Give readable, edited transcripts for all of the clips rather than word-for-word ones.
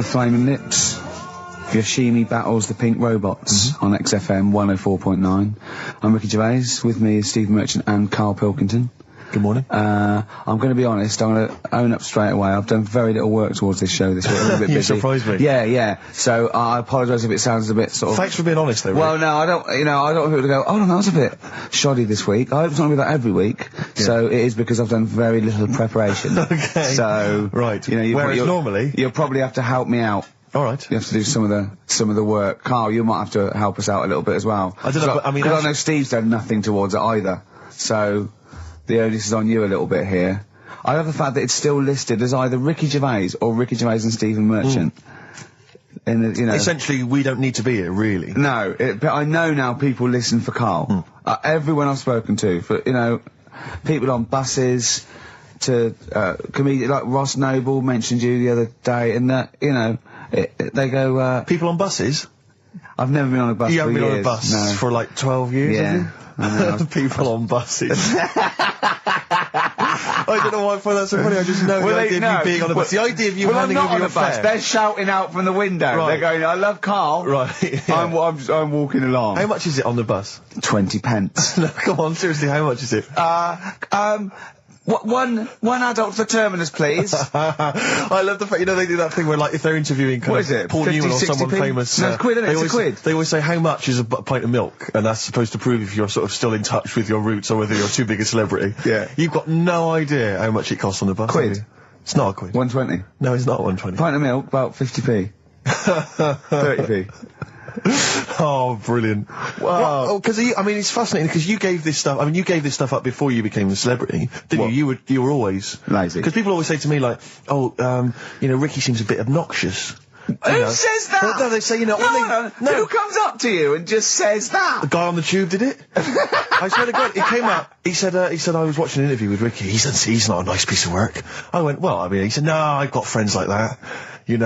The Flaming Lips. Yoshimi battles the Pink Robots on XFM 104.9. I'm Ricky Gervais. With me is Steve Merchant and Karl Pilkington. Good morning. I'm going to be honest, I'm going to own up straight away. I've done very little work towards this show this week. I'm a bit busy. You surprised me. Yeah. So I apologise if it sounds a bit sort of... Thanks for being honest, though, Rick. Well, no, I don't want people to go, oh, no, that was a bit shoddy this week. I hope it's not going to be that every week. Yeah. So it is because I've done very little preparation. Okay. So... Right. Whereas normally... You'll probably have to help me out. All right. You have to do some of the work. Carl, you might have to help us out a little bit as well. I don't know, but I mean... I know Steve's done nothing towards it either. So... The onus is on you a little bit here. I love the fact that it's still listed as either Ricky Gervais or Ricky Gervais and Stephen Merchant. Essentially, we don't need to be here, really. No, but I know now people listen for Carl. Everyone I've spoken to, for people on buses, to comedians like Ross Noble mentioned you the other day, and that they go. People on buses? I've never been on a bus. You haven't been years. on a bus No. for like 12 years, Yeah. have you? People on buses. I don't know why I find that so funny. I just know the idea of you being on a bus. The idea of you handing over your fare. They're shouting out from the window. Right. They're going, I love Carl. Right. Yeah. I'm walking along. How much is it on the bus? 20 pence. No, come on, seriously, how much is it? One adult for Terminus, please. I love the fact, they do that thing where, like, if they're interviewing Paul Newman or someone famous... No, it's quid, isn't it? It's a quid. They always say, how much is a pint of milk? And that's supposed to prove if you're sort of still in touch with your roots or whether you're too big a celebrity. Yeah. You've got no idea how much it costs on the bus. Quid? It's not a quid. 120. No, it's not 120. Pint of milk, about 50p. 30p. Oh, brilliant. Wow. Well, because, it's fascinating, because you gave this stuff up before you became a celebrity, didn't you? You were always... Lazy. Because people always say to me, like, Ricky seems a bit obnoxious. Who says that? Well, no, they say, No. Who comes up to you and just says that? The guy on the tube did it. I swear to God, he came up, he said, I was watching an interview with Ricky, he said, he's not a nice piece of work. I went, he said, no, I've got friends like that. And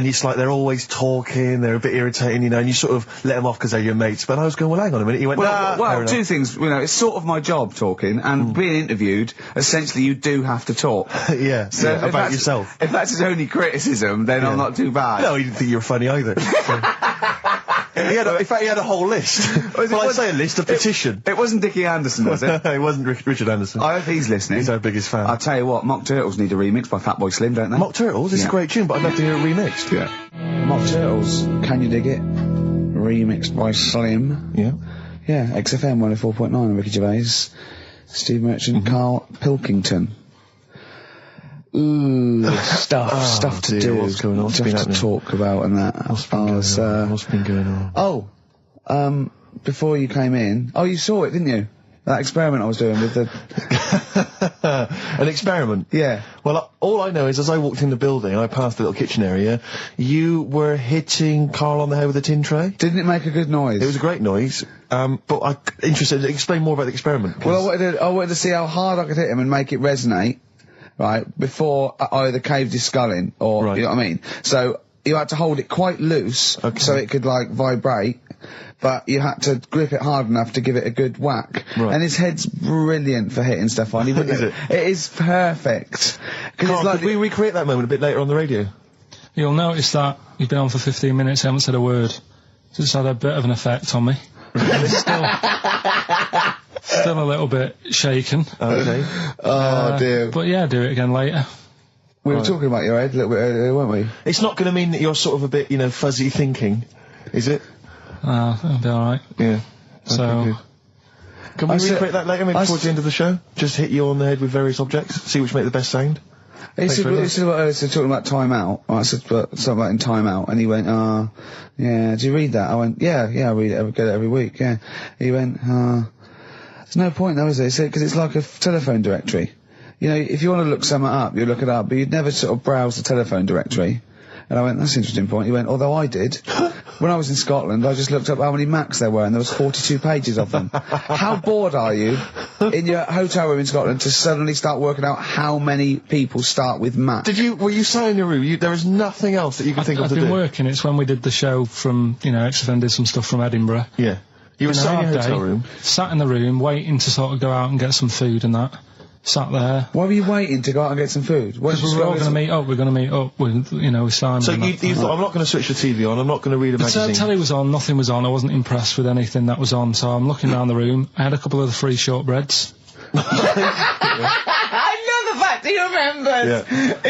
it's like they're always talking, they're a bit irritating, and you sort of let them off because they're your mates. But I was going, well, hang on a minute. He went, well, two things, it's sort of my job talking, and being interviewed, essentially you do have to talk. Yeah, so about yourself. If that's his only criticism, then I'm not too bad. No, he didn't think you were funny either. In fact, he had a whole list. I say a list, a petition. It wasn't Dickie Anderson, was it? It wasn't Richard Anderson. I hope he's listening. He's our biggest fan. I'll tell you what, Mock Turtles need a remix by Fatboy Slim, don't they? Mock Turtles? It's a great tune, but I'd love to hear it remixed. Yeah. Mock Turtles, Can You Dig It? Remixed by Slim. Yeah. Yeah, XFM 104.9, Ricky Gervais, Steve Merchant, Karl Pilkington. Ooh, stuff to do. What's going on? Stuff to talk about and that. What's been going on? Oh, before you came in, you saw it, didn't you? That experiment I was doing with the... An experiment? Yeah. Well, all I know is as I walked in the building, I passed the little kitchen area, you were hitting Carl on the head with a tin tray. Didn't it make a good noise? It was a great noise. But I'm interested, explain more about the experiment. Well, I wanted to see how hard I could hit him and make it resonate. Right, before I either caved his skull in, or, you know what I mean? So, you had to hold it quite loose, so it could, vibrate, but you had to grip it hard enough to give it a good whack. Right. And his head's brilliant for hitting stuff on. Is it? It is perfect. Carl, could we recreate that moment a bit later on the radio? You'll notice that you've been on for 15 minutes, haven't said a word. So it's had a bit of an effect on me. Still a little bit shaken. Okay. Oh, dear. But yeah, do it again later. We were talking about your head a little bit earlier, weren't we? It's not going to mean that you're sort of a bit, fuzzy thinking, is it? It'll be alright. Yeah. So... Okay, can we recreate that later, maybe towards the end of the show? Just hit you on the head with various objects, see which make the best sound? He said talking about Time Out. I said something about in Time Out, and he went, yeah, do you read that? I went, yeah, I read it, I get it every week, yeah. He went, there's no point though, is there? He said, because it's like a telephone directory. If you want to look something up, you look it up, but you'd never sort of browse the telephone directory. And I went, that's an interesting point. He went, although I did. When I was in Scotland, I just looked up how many Macs there were, and there was 42 pages of them. How bored are you in your hotel room in Scotland to suddenly start working out how many people start with Mac? Were you sat in your room? There was nothing else that you could think of to do? I've been working. It's when we did the show from, XFM did some stuff from Edinburgh. Yeah. You were sat in your hotel room? Sat in the room, waiting to sort of go out and get some food and that. sat there. Why were you waiting to go out and get some food? Because we were all going to meet up. We're going to meet up with, with Simon. So you thought, I'm not going to switch the TV on, I'm not going to read a magazine. The telly was on, nothing was on, I wasn't impressed with anything that was on, so I'm looking around the room. I had a couple of the free shortbreads. I love the fact he remembers. Yeah.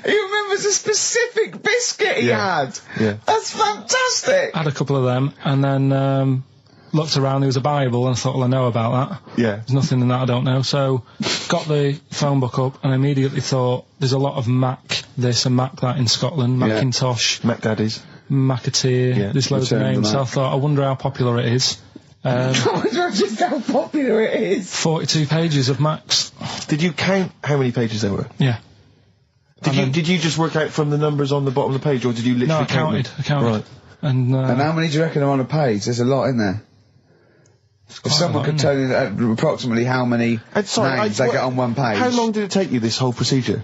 He remembers a specific biscuit he had. Yeah. That's fantastic. I had a couple of them, and then looked around, there was a Bible, and I thought, well, I know about that. Yeah. There's nothing in that I don't know. So, got the phone book up, and I immediately thought, there's a lot of Mac this and Mac that in Scotland, Macintosh, Mac Daddies. Macateer, there's loads of names, so I thought, I wonder how popular it is. I wonder just how popular it is. 42 pages of Macs. Did you count how many pages there were? Yeah. Did you just work out from the numbers on the bottom of the page, or did you literally No, I count them? counted. I counted. Right. And how many do you reckon are on a page? There's a lot in there. If someone could tell you approximately how many names they get on one page. How long did it take you, this whole procedure?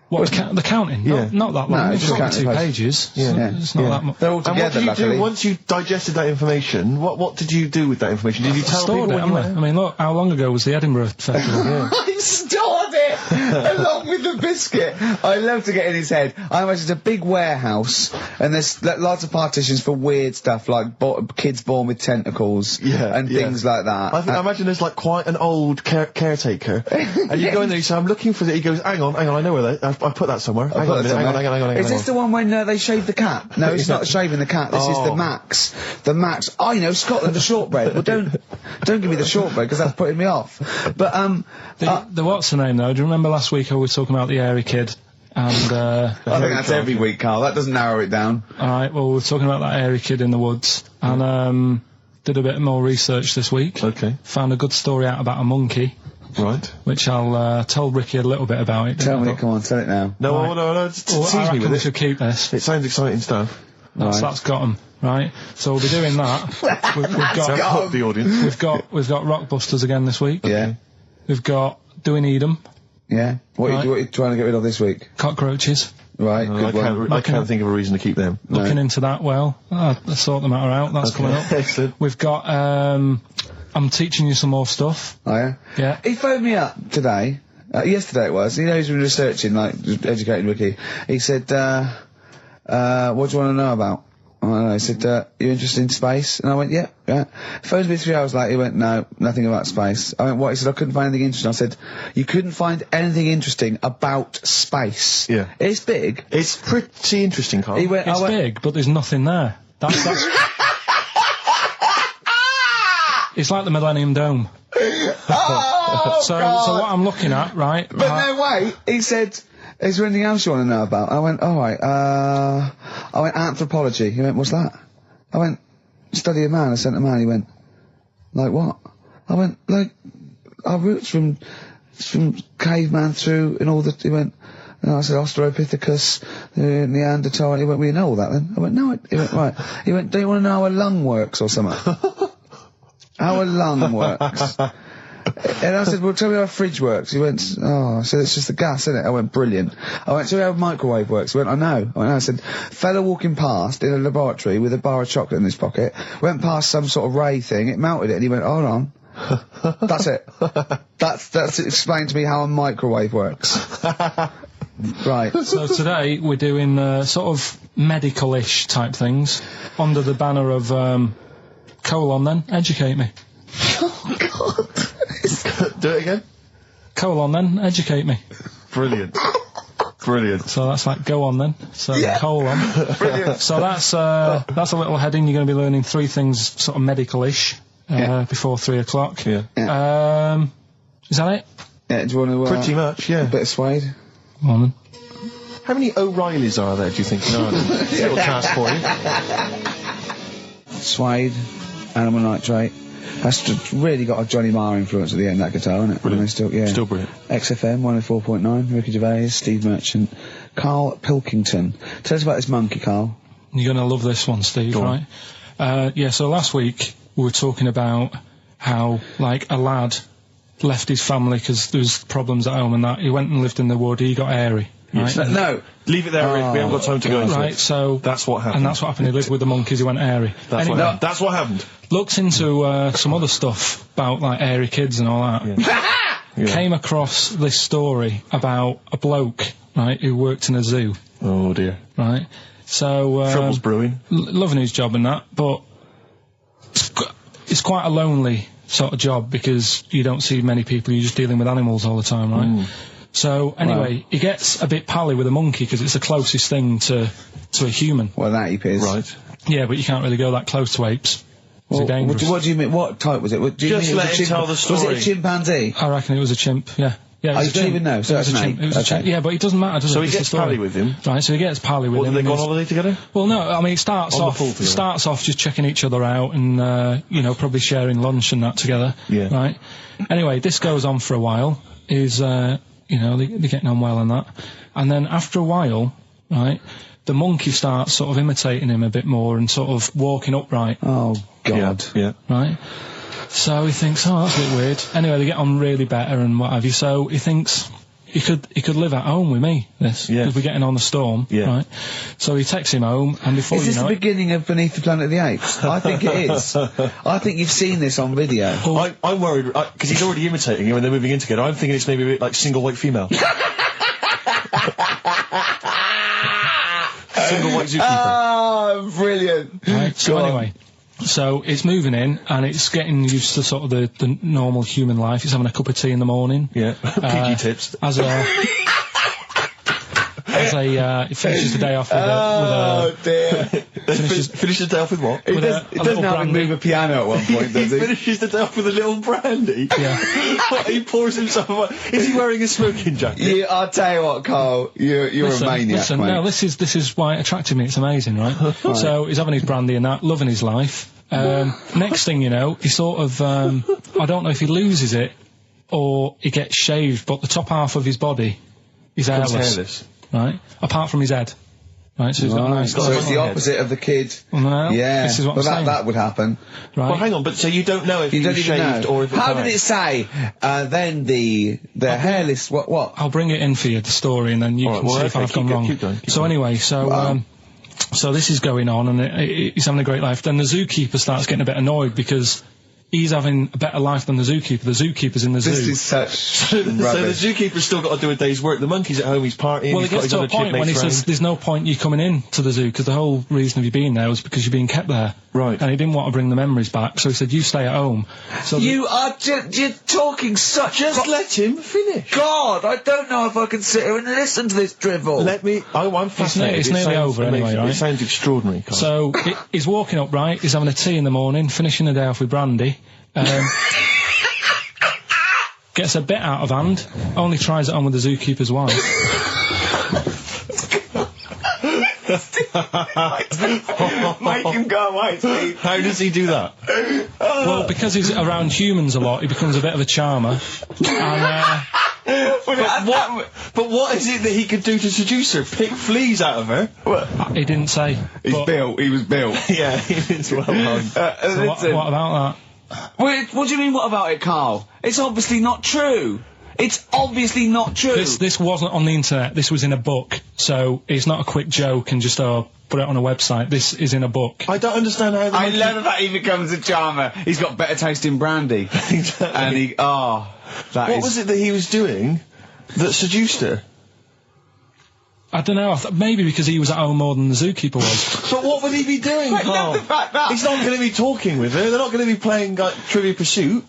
What, the counting? Yeah. Not that long. No, It's just just 2 counting pages. Yeah. It's not that much. They're all And what together, did you luckily. do once you digested that information? What did you do with that information? Did you tell Stored people it, when you haven't went? I? I mean, look, how long ago was the Edinburgh Festival? I stored it along with the biscuit. I love to get in his head. I imagine it's a big warehouse, and there's lots of partitions for weird stuff like kids born with tentacles and things like that. I imagine there's like quite an old caretaker, and you go in there. You say, "I'm looking for that." He goes, "Hang on, I know where that. I put that somewhere. Hang on a minute, hang on. Is this the one when they shave the cat? No, it's not shaving the cat. This is the Max. The Max. I know Scotland, the shortbread. Well, don't give me the shortbread because that's putting me off. But the what's the name though? Do you remember last week I was talking about the Airy Kid? And I think that's every week, Carl. That doesn't narrow it down. All right. Well, we're talking about that Airy Kid in the woods, and did a bit more research this week. Okay. Found a good story out about a monkey. Right. Which I'll tell Ricky a little bit about it. Tell me, come on, tell it now. No, no, tease I me reckon with we it. should keep this. It sounds exciting stuff. That's got 'em, right? So we'll be doing that. We've Don't got hook the audience. we've got Rockbusters again this week. Yeah. We've got Do We Need 'Em? Yeah. What are you trying to get rid of this week? Cockroaches. Right, good one. I can't think of a reason to keep them. Looking into that well. Let's sort the matter out. That's coming up. Excellent. We've got I'm teaching you some more stuff. Oh, yeah? Yeah. He phoned me up today. Yesterday it was. He knows he's been researching, like, educating Ricky. He said, what do you want to know about? I don't know. He said, you interested in space? And I went, yeah. He phoned me 3 hours later. He went, no, nothing about space. I went, what? He said, I couldn't find anything interesting. I said, you couldn't find anything interesting about space? Yeah. It's big. It's pretty interesting, Carl. He went, It's big, but there's nothing there. That's It's like the Millennium Dome. oh, So God. what I'm looking at, right? But no, wait. He said, is there anything else you want to know about? I went, alright, I went, anthropology. He went, what's that? I went, study a man. I sent a man. He went, like what? I went, like, our roots from caveman through and all the, he went, and I said Australopithecus, Neanderthal. He went, well, you know all that then? I went, no. He went, right. He went, do you want to know how a lung works or something? How a lung works? And I said, well, tell me how a fridge works. He went, oh, I said, it's just the gas, isn't it? I went, brilliant. I went, tell me how a microwave works. He went, I know. I said, fella walking past in a laboratory with a bar of chocolate in his pocket, went past some sort of ray thing, it melted it, and he went, hold on. That's it. That's explained to me how a microwave works. Right. So today we're doing sort of medical-ish type things under the banner of colon then, educate me. Oh, God. Do it again? Colon then, educate me. Brilliant. Brilliant. So that's like go on then. So colon. Brilliant. So that's a little heading. You're going to be learning 3 things sort of medical-ish before 3 o'clock. Yeah. Is that it? Yeah, do you want to... Pretty much, yeah. A bit of suede? Come on then. How many O'Reillys are there, do you think? No, little task for you. Suede, animal nitrate. That's really got a Johnny Marr influence at the end, that guitar, isn't it? Brilliant. Still brilliant. XFM 104.9, Ricky Gervais, Steve Merchant, Karl Pilkington. Tell us about this monkey, Carl. You're going to love this one, Steve, Go right? So last week we were talking about how, like, a lad left his family because there was problems at home and that. He went and lived in the wood. He got airy. Right? No. Leave it there, Rick. We haven't got time to go into Right, it. so... That's what happened. And that's what happened. He lived with the monkeys. He went airy. That's Anyway, what happened. That's what happened. looked into some other stuff about, like, airy kids and all that. came across this story about a bloke, right, who worked in a zoo, Oh dear. right? So Trouble's brewing. loving his job and that, but it's quite a lonely sort of job because you don't see many people. You're just dealing with animals all the time, right? So anyway, he gets a bit pally with a monkey because it's the closest thing to a human. Well, that ape is. Right. Yeah, but you can't really go that close to apes. Well, They're dangerous. what do you mean? What type was it? What, do you Just mean let him tell the Was story. it a chimpanzee? I reckon it was a chimp. Yeah. Yeah, it Oh, was you a don't chimp. even know, so It was it's a an chimp. ape. It was a Okay. chimp. Yeah, but he doesn't matter, does So it? he It's the gets story. pally with him. Right, so he gets pally with What, him. do they go on and holiday together? well, no, I mean, it starts On the off pool together. just checking each other out and, probably sharing lunch and that together. Yeah. Right? Anyway, this goes on for a while. They're getting on well and that. And then after a while, right, the monkey starts sort of imitating him a bit more and sort of walking upright, Oh, God. Yeah. right? So he thinks, oh, that's a bit weird. Anyway, they get on really better and what have you. So he thinks he could live at home with me, this, Yeah. because we're getting on the storm, Yeah. right? So he takes him home, and before Is you this the know it, beginning of Beneath the Planet of the Apes? I think it is. I think you've seen this on video. I'm worried, because he's already imitating him and they're moving in together. I'm thinking it's maybe a bit like Single White Female. Single White Zookeeper. Oh, brilliant. right? So Go on. anyway, so it's moving in, and it's getting used to sort of the normal human life. It's having a cup of tea in the morning. Yeah. PG tips. It finishes the day off with Oh, dear. Finish the day off with what? He with does, a he doesn't little have to brandy. move a piano at one point, does he? Finishes the day off with a little brandy. Yeah. What, he pours himself. Is he wearing a smoking jacket? I'll tell you what, Carl, you're a maniac, listen, mate. no, this is why it attracted me. It's amazing, right? So he's having his brandy and that, loving his life. Next thing you know, he sort of, I don't know if he loses it or he gets shaved, but the top half of his body is Becomes hairless, right? Apart from his head, right? So he's got a nice. So it's the head. opposite of the kid. Well, Yeah, this is what I'm well, saying. that would happen. Right? Well, hang on, but so you don't know if You he don't was even shaved know. or if it's How hair? did it say? Then the hairless. What? I'll bring it in for you, the story, and then you All can right, well, see if okay, I've gone wrong. keep going. So anyway, so this is going on, and he's having a great life. Then the zookeeper starts getting a bit annoyed because he's having a better life than the zookeeper. The zookeeper's in the zoo. This is such So the rubbish. zookeeper's still got to do a day's work. The monkey's at home, he's partying. Well, he's it got gets his to a other point when he chipmates says round. there's no point you coming in to the zoo because the whole reason of you being there was because you're being kept there. Right. And he didn't want to bring the memories back, so he said, you stay at home. So You are you're talking such. Just let him finish. God, I don't know if I can sit here and listen to this drivel. Let me. I'm fascinated. it's It nearly sounds over anyway, amazing. right? It sounds extraordinary. Carl. So he's walking up, right? He's having a tea in the morning, finishing the day off with brandy. Gets a bit out of hand, only tries it on with the zookeeper's wife. Make him go away, Steve. How does he do that? Well, because he's around humans a lot, he becomes a bit of a charmer. And, But what is it that he could do to seduce her? Pick fleas out of her? he didn't say. He's but- built. He was built. Yeah, it's well known. so what about that? What do you mean, what about it, Carl? It's obviously not true. It's obviously not true. This wasn't on the internet. This was in a book, so it's not a quick joke and just put it on a website. This is in a book. I don't understand how the I monkey... love that he becomes a charmer. He's got better taste in brandy. Exactly. And he, that What is- was it that he was doing that seduced her? I don't know. Maybe because he was at home more than the zookeeper was. But what would he be doing, I Carl? love the fact that- He's not going to be talking with her. They're not going to be playing like Trivia Pursuit.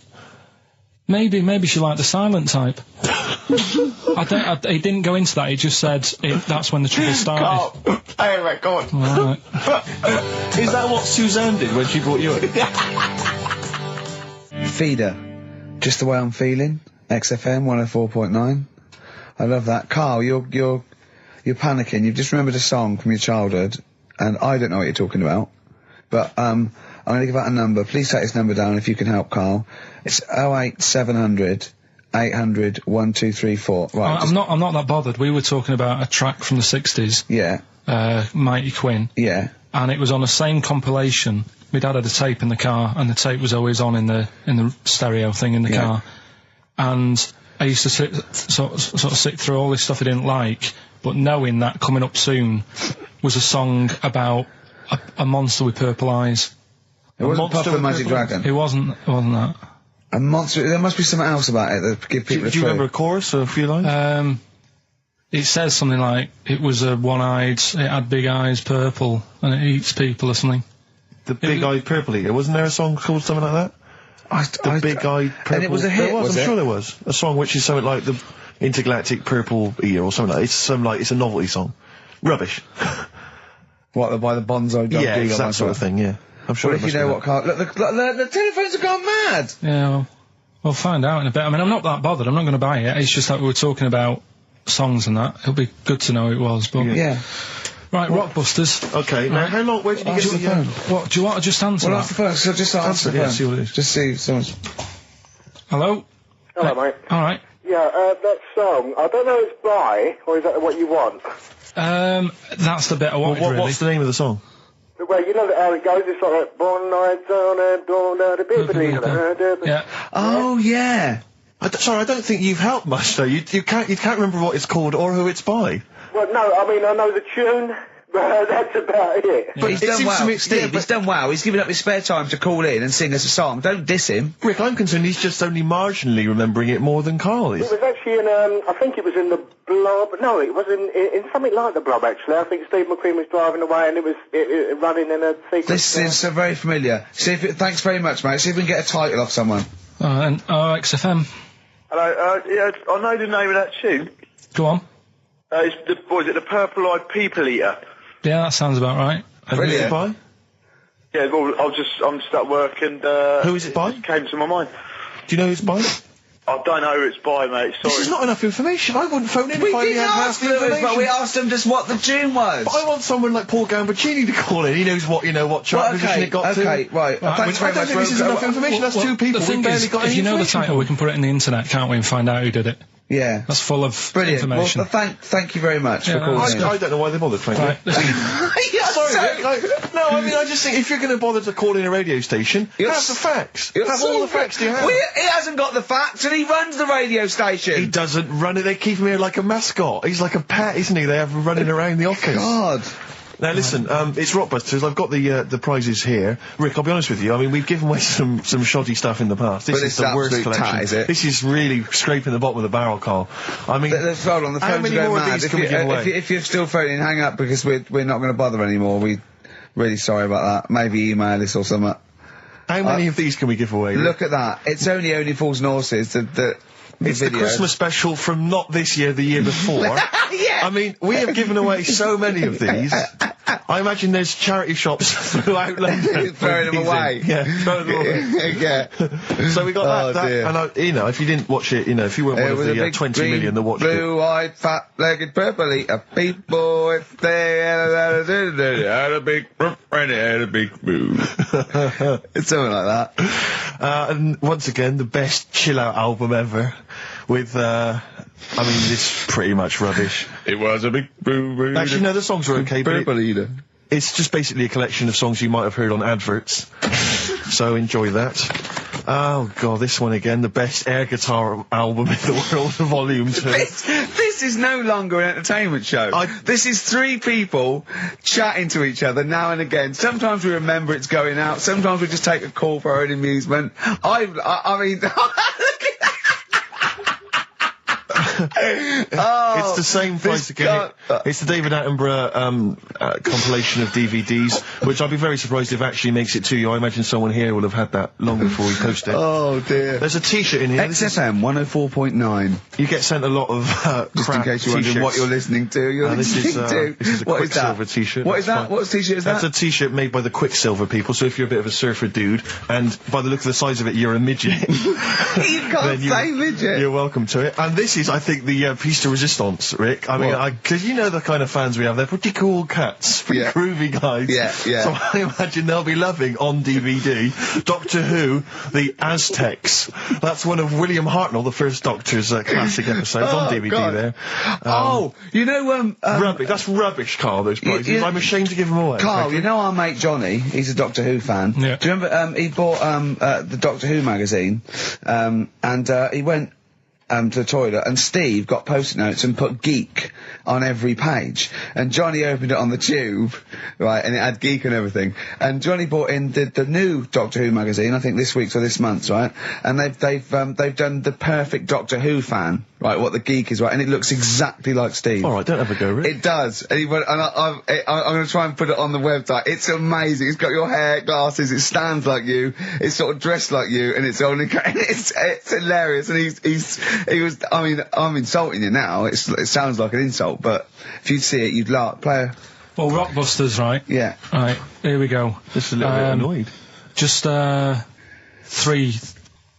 Maybe she liked the silent type. He didn't go into that. He just said that's when the trouble started. Carl, anyway, go on. Right. Is that what Suzanne did when she brought you in? Feeder. Just the way I'm feeling. XFM 104.9. I love that. Carl, you're panicking. You've just remembered a song from your childhood, and I don't know what you're talking about. But I'm going to give out a number. Please take this number down if you can help, Carl. It's 08700 800 1234. Right. I'm not that bothered. We were talking about a track from the 60s, Yeah. Mighty Quinn, Yeah. and it was on the same compilation. My dad had a tape in the car, and the tape was always on in the stereo thing in the Yeah. car. And I used to sort of sit through all this stuff I didn't like, but knowing that coming up soon was a song about a monster with purple eyes. It wasn't monster Puff the with Magic purple Dragon. It wasn't that. A monster. There must be something else about it that give people. Do you remember a chorus or a few lines? It says something like, it was a one-eyed, it had big eyes, purple, and it eats people or something. The big-eyed purple eater. Wasn't there a song called something like that? The big-eyed purple. And it was a hit, I'm was it? sure there was. A song which is something like the intergalactic purple eater or something like that. It's a novelty song. Rubbish. What, by the Bonzo Dog? Yeah, it's that sort of thing, yeah. I'm sure Well, if you know what Carl... Look, the telephones have gone mad! Yeah, well, we'll find out in a bit. I mean, I'm not that bothered, I'm not going to buy it. It's just that we were talking about songs and that. It'll be good to know who it was, but... Yeah. Right, Rockbusters. Okay, now how long, where did you get the phone? What, do you want to just answer Well, that? answer the phone, so just answer the phone. See what it is. Just see if someone's... Hello? Hello, mate. Alright. Yeah, that song, I don't know if it's by, or is that what you want? That's the bit I wanted, really. What's the name of the song? Well, you know how it goes, it's like, born nights on a dawn at a bit. Yeah. Oh, yeah. Sorry, I don't think you've helped much, though. You can't remember what it's called or who it's by. Well, no, I mean, I know the tune, but that's about it. But he's It done seems well. to me- Steve, yeah, he's done well. He's given up his spare time to call in and sing us a song. Don't diss him. Rick, I'm concerned he's just only marginally remembering it more than Carl It is. was actually in, I think it was in the Blob, no, it was in something like the Blob, actually. I think Steve McQueen was driving away and it was running in a sequence. This is so very familiar. See if thanks very much, mate. See if we can get a title off someone. And XFM. Hello, yeah, I know the name of that tune. Go on. It's the Purple-Eyed People Eater? Yeah, that sounds about right. And who's it by? Yeah, well, I'm just at work and, Who is it by? It came to my mind. Do you know who it's by? I don't know who it's by, mate, sorry. This is not enough information. I wouldn't phone in We if I only didn't had half ask the Lewis, information. but we asked him just what the tune was. But I want someone like Paul Gambaccini to call in. He knows what chart position it got to. Okay, right. Thanks very I don't much. think this is enough information. That's two people. The thing We barely is, got if any you know the information title, from. we can put it in the internet, can't we, and find out who did it. Yeah. That's full of Brilliant. information. Well, thank you very much for Yeah, calling in. I don't know why they bothered, frankly. Right, listen, Sorry, Rick, no, I mean, I just think if you're going to bother to call in a radio station, have the facts. Have all the facts you have. Well, he hasn't got the facts, and he runs the radio station. He doesn't run it. They keep him here like a mascot. He's like a pet, isn't he? They have him running around the office. God. Now listen, it's Rockbusters. I've got the prizes here. Rick, I'll be honest with you. I mean, we've given away some shoddy stuff in the past. This But is it's the worst absolute collection. tat, is it? This is really scraping the bottom of the barrel, Carl. I mean, Hold on, the how phones many are going more mad. of these can we give away? If you're still phoning, hang up because we're not going to bother anymore. We're really sorry about that. Maybe email us or something. How many of these can we give away? Rick? Look at that. It's only Fools and Horses. It's the Christmas special from not this year, the year before. Yeah. I mean, we have given away so many of these. I imagine there's charity shops throughout London. Throwing them away. Yeah, throwing them away. Yeah. So we got that, dear. and if you didn't watch it, if you weren't one of the 20 million that watched it. Blue-eyed, fat-legged, purple-eater people, if they had a big and had a big move. It's something like that. And once again, the best chill-out album ever, with, this pretty much rubbish. It was a big blue. Actually, no, the songs were okay, but Purple-eater. it's just basically a collection of songs you might have heard on adverts. So enjoy that. Oh god, this one again, the best air guitar album in the world, volume 2. This is no longer an entertainment show. This is three people chatting to each other now and again. Sometimes we remember it's going out. Sometimes we just take a call for our own amusement. I mean, It's the same price again. It's the David Attenborough compilation of DVDs, which I'd be very surprised if actually makes it to you. I imagine someone here will have had that long before we post it. Oh dear. There's a T-shirt in here. XFM 104.9. You get sent a lot of Just in case you're wondering what you're listening to. You're listening to. This is a What is that? Quicksilver T-shirt. What is That's that? fine. What T-shirt is that? That's a T-shirt made by the Quicksilver people. So if you're a bit of a surfer dude, and by the look of the size of it, you're a midget. You can't say midget. You're welcome to it. And this is, I think, the piece de resistance, Rick. I mean, because you know the kind of fans we have. They're pretty cool cats, pretty groovy guys. Yeah. So I imagine they'll be loving on DVD Doctor Who, the Aztecs. That's one of William Hartnell, the first Doctor's classic episodes on DVD God. there. You know, rubbish. That's rubbish, Carl, those prizes. I'm ashamed to give them away. Carl, frankly. you know our mate Johnny, he's a Doctor Who fan. Yeah. Do you remember, he bought, the Doctor Who magazine, and he went, to the toilet, and Steve got post-it notes and put geek on every page. And Johnny opened it on the tube, right, and it had geek and everything. And Johnny bought in the new Doctor Who magazine, I think this week's or this month's, right? And they've done the perfect Doctor Who fan, right, what the geek is, right, and it looks exactly like Steve. Alright, don't have a go, Rick. It does. And I'm going to try and put it on the website. It's amazing. It's got your hair, glasses, it stands like you, it's sort of dressed like you, and it's only, it's hilarious. And he was, I mean, I'm insulting you now, it sounds like an insult, but if you'd see it, you'd laugh. Well, Rockbusters, right? Yeah. Right, here we go. Just a little bit annoyed. Just, 3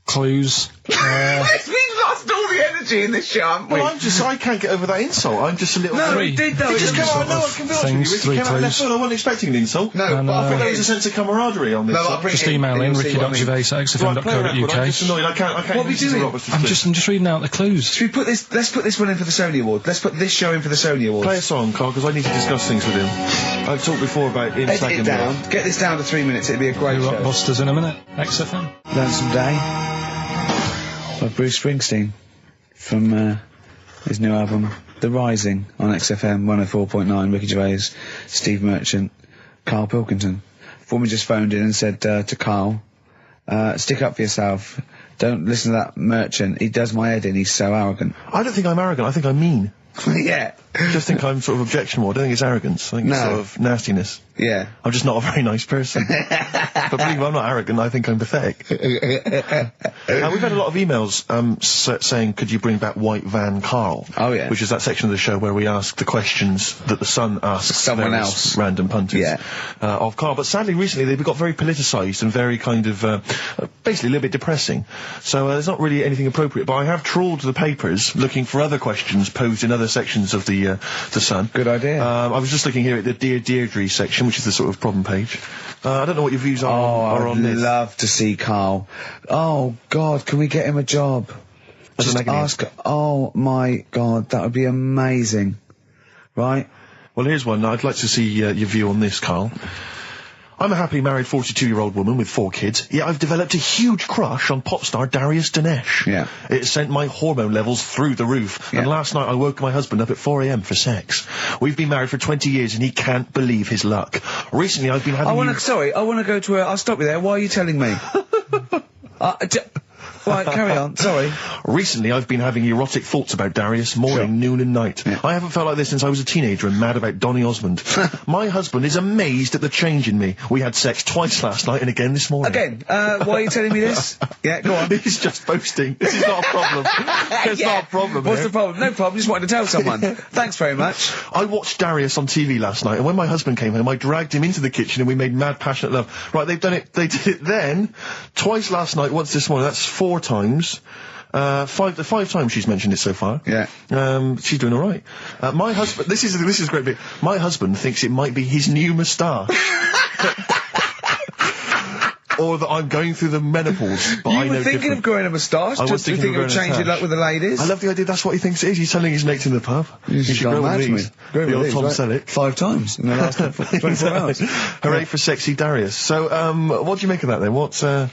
clues. We've lost all the energy in this show, haven't we? Well, I can't get over that insult. I'm just a little... No, Three. we did though. It just came out, no, I can be honest with you, Rick, Three it came out left clues. field. I wasn't expecting an insult. No, And, but I think There was a sense of camaraderie on this. No, side. I'll bring Just it in, email and in, you'll see what I mean. ricky.gervais at Right, play a record. I'm xfm.co.uk. just annoyed. I can't What we listen to doing? Robert's I'm just reading out the clues. Should we put this, let's put this one in for the Sony Award. Let's put this show in for the Sony Awards. Play a song, Carl, because I need to discuss things with him. I've talked before about him Edit slagging it me down. off. Get this down to 3 minutes. It'd be a great show. Rockbusters in a minute. XFM. Lonesome Day by Bruce Springsteen from his new album The Rising on XFM 104.9. Ricky Gervais, Steve Merchant, Karl Pilkington. Foreman just phoned in and said to Karl, stick up for yourself. Don't listen to that Merchant. He does my head in. He's so arrogant. I don't think I'm arrogant. I think I'm mean. Yeah. I just think I'm sort of objectionable. I don't think it's arrogance. I think it's No. sort of nastiness. Yeah. I'm just not a very nice person. But believe me, I'm not arrogant. I think I'm pathetic. We've had a lot of emails saying, could you bring back White Van Karl? Oh, yeah. Which is that section of the show where we ask the questions that the Sun asks Someone various else. random punters Yeah. of Karl. But sadly, recently, they've got very politicised and very kind of, basically a little bit depressing. So there's not really anything appropriate. But I have trawled the papers looking for other questions posed in other sections of the Sun. Good idea. I was just looking here at the Dear Deirdre section, which is the sort of problem page. I don't know what your views are on I'd this. love to see Karl. Oh, God, can we get him a job? As a Just negative. ask. Oh, my God, that would be amazing. Right? Well, here's one. I'd like to see your view on this, Karl. I'm a happily married 42-year-old woman with 4 kids, yet I've developed a huge crush on pop star Darius Dinesh. Yeah. It sent my hormone levels through the roof, Yeah. and last night I woke my husband up at 4 a.m. for sex. We've been married for 20 years and he can't believe his luck. Recently I've been having... I want to go to I'll stop you there. Why are you telling me? Right, carry on. Sorry. Recently, I've been having erotic thoughts about Darius morning, Sure. noon and night. Yeah. I haven't felt like this since I was a teenager and mad about Donny Osmond. My husband is amazed at the change in me. We had sex twice last night and again this morning. Again, why are you telling me this? Yeah, go on. He's just boasting. This is not a problem. There's not a problem What's here. the problem? No problem. Just wanted to tell someone. Thanks very much. I watched Darius on TV last night, and when my husband came home, I dragged him into the kitchen and we made mad, passionate love. Right, they did it then, twice last night, once this morning. That's 4 times. 5 times she's mentioned it so far. Yeah. She's doing all right. My husband. This is a great bit. My husband thinks it might be his new moustache. Or that I'm going through the menopause, but I You know were thinking different. of growing a moustache? I was Do you thinking think of it would growing a change your luck tash. with the ladies? I love the idea. That's what he thinks it is. He's telling his mates in the pub. You should go grow mad with to me. these. Grow with The old these, Tom right? Selleck. 5 times in the last 24 hours. Hooray for sexy Darius. So, what do you make of that then? What are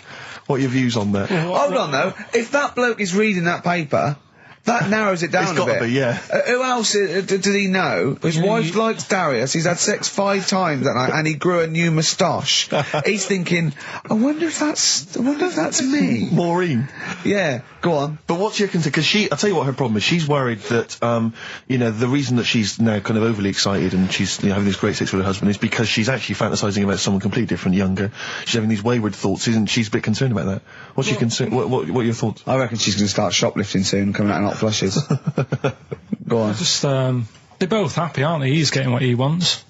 your views on that? Hold on, though. If that bloke is reading that paper, that narrows it down It's a gotta bit. be, yeah. Who else did he know? His wife likes Darius. He's had sex 5 times that night, and he grew a new moustache. He's thinking, I wonder if that's me. Maureen. Yeah, go on. But what's your concern? Because I'll tell you what her problem is. She's worried that, the reason that she's now kind of overly excited and she's having this great sex with her husband is because she's actually fantasizing about someone completely different, younger. She's having these wayward thoughts, isn't she? She's a bit concerned about that. What's your concern? What are your thoughts? I reckon she's going to start shoplifting soon, coming out in hot flushes. Go on. Just, they're both happy, aren't they? He's getting what he wants.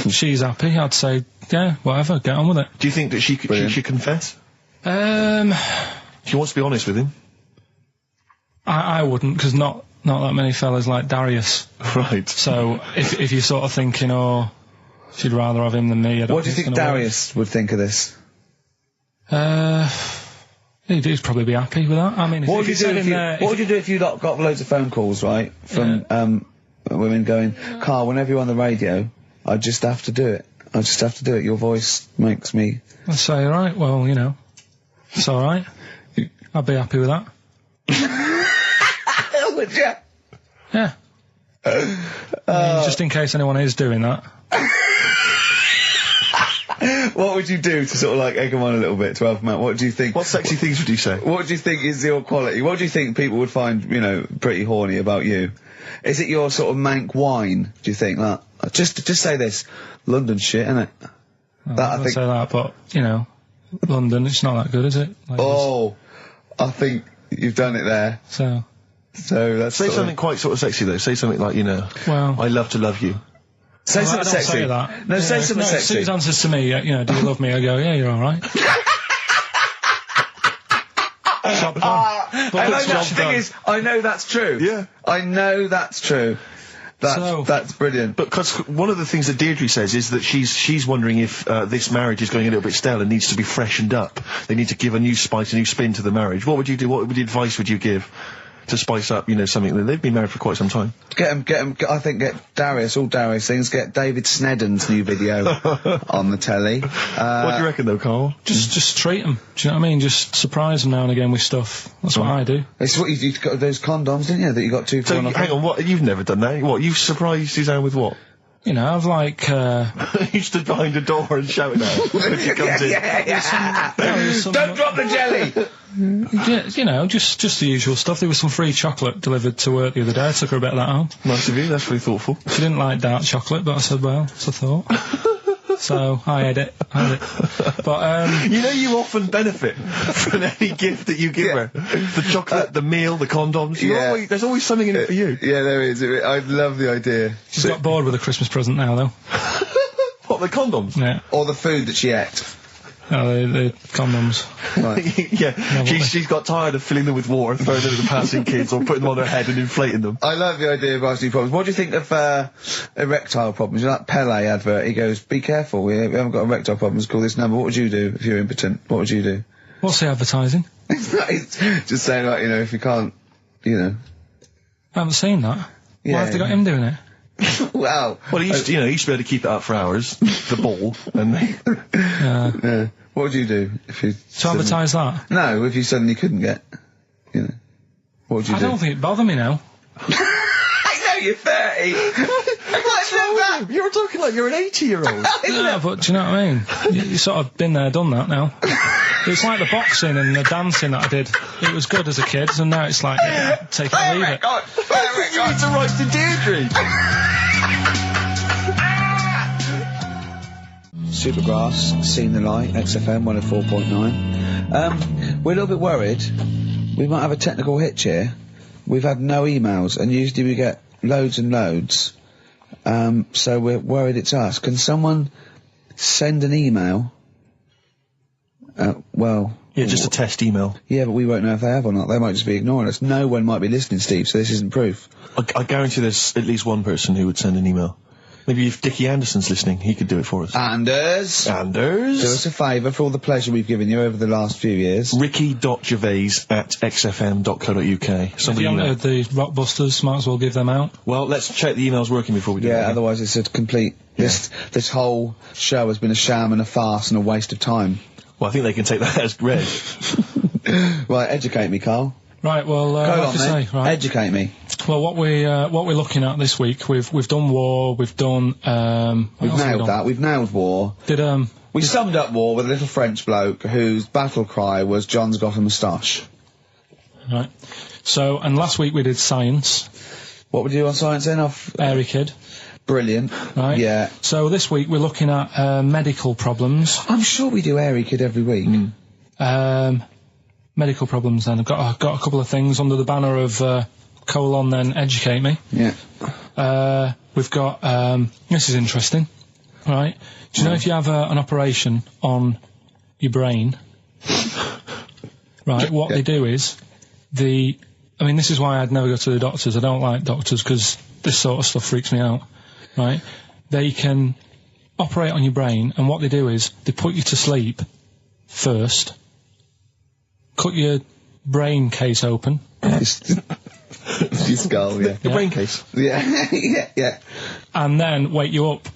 She's happy. I'd say, yeah, whatever, get on with it. Do you think that she should confess? She wants to be honest with him. I wouldn't, because not that many fellas like Darius. Right. So, if you're sort of thinking, oh, she'd rather have him than me, I don't What do you think it's gonna work. Darius would think of this? He'd probably be happy with that. I mean, What would you do if you got loads of phone calls, right, from women going, Karl, whenever you're on the radio, I just have to do it. I just have to do it. Your voice makes me... I'd say, alright, well, it's alright. I'd be happy with that. Would you? Yeah. I mean, just in case anyone is doing that. What would you do to sort of like egg them on a little bit to help them out? What do you think? What sexy things would you say? What do you think is your quality? What do you think people would find, you know, pretty horny about you? Is it your sort of mank wine? Do you think that? Just say this, London shit, innit? I think say that, but you know, London, it's not that good, is it? Like I think you've done it there. So that's say something quite sort of sexy though. Say something like, you know, I love to love you. Say something sexy. Say that. No, say something sexy. If Susan says to me, you know, do you love me? I go, yeah, you're all right. And I know the thing is, I know that's true. Yeah. I know that's true. That's brilliant. But because one of the things that Deirdre says is that she's wondering if this marriage is going a little bit stale and needs to be freshened up. They need to give a new spice, a new spin to the marriage. What would you do? What advice would you give to spice up, you know, something that they've been married for quite some time? Get him. I think get Darius, all Darius things. Get David Snedden's new video on the telly. What do you reckon though, Carl? Just treat them. Do you know what I mean? Just surprise them now and again with stuff. That's what I do. It's what you got those condoms, didn't you? That you got 2 for So one. hang on, what? You've never done that? What? You've surprised Suzanne with what? You know, I've like, You stood behind a door and shouted at her when she comes in. Don't drop the jelly! Yeah, you know, just the usual stuff. There was some free chocolate delivered to work the other day. I took her a bit of that home. Nice of you, that's really thoughtful. She didn't like dark chocolate, but I said, well, that's a thought. So, I had it. But, you know you often benefit from any gift that you give her. The chocolate, the meal, the condoms. There's always something in it for you. Yeah, there is. I love the idea. She's got bored with a Christmas present now, though. What, the condoms? Yeah. Or the food that she ate. No, the condoms. Right. Yeah, she's got tired of filling them with water and throwing them at the passing kids or putting them on her head and inflating them. I love the idea of asking problems. What do you think of erectile problems? You know that Pele advert? He goes, be careful, we haven't got erectile problems, call this number. What would you do if you're impotent? What would you do? What's the advertising? It's just saying, like, you know, if you can't, you know. I haven't seen that. Yeah, Why have they got him doing it? Wow. Well, he used to, he used to be able to keep it up for hours, the ball, and Yeah. What would you do if you... To advertise that? No, if you suddenly couldn't get, you know. What would you do? I don't think it bother me now. I know you're 30! What's that? You're talking like you're an 80-year-old. Yeah, but do you know what I mean? You sort of been there, done that now. It's like the boxing and the dancing that I did. It was good as a kid, and now it's like, take it or leave it. You need to write to Deirdre. Supergrass, Seen the Light, XFM 104.9. We're a little bit worried. We might have a technical hitch here. We've had no emails, and usually we get loads and loads. So we're worried it's us. Can someone send an email? Yeah, just a test email. Yeah, but we won't know if they have or not. They might just be ignoring us. No one might be listening, Steve, so this isn't proof. I guarantee there's at least one person who would send an email. Maybe if Dickie Anderson's listening, he could do it for us. Anders! Do us a favour for all the pleasure we've given you over the last few years. Ricky.gervais@xfm.co.uk. If you haven't heard the Rockbusters, might as well give them out. Well, let's check the emails working before we do that. Yeah, otherwise it's a complete... This whole show has been a sham and a farce and a waste of time. Well, I think they can take that as read. Right, educate me, Carl. Right, well, Go on, say, right. Educate me. Well, what we're looking at this week, we've done war, we've done, We've nailed that, we've nailed war. We summed up war with a little French bloke whose battle cry was, John's got a moustache. Right. So, and last week we did science. What would you do on science then? Airy Kid. Brilliant. Right. Yeah. So this week we're looking at, medical problems. I'm sure we do Airy Kid every week. Medical problems then. I've got a couple of things under the banner of, then educate me. Yeah. We've got, this is interesting. Right. Do you know if you have an operation on your brain, right, what they do is, I mean, this is why I'd never go to the doctors. I don't like doctors because this sort of stuff freaks me out, right? They can operate on your brain, and what they do is they put you to sleep first, cut your brain case open. Your skull, yeah. The brain case. Yeah, yeah. And then wake you up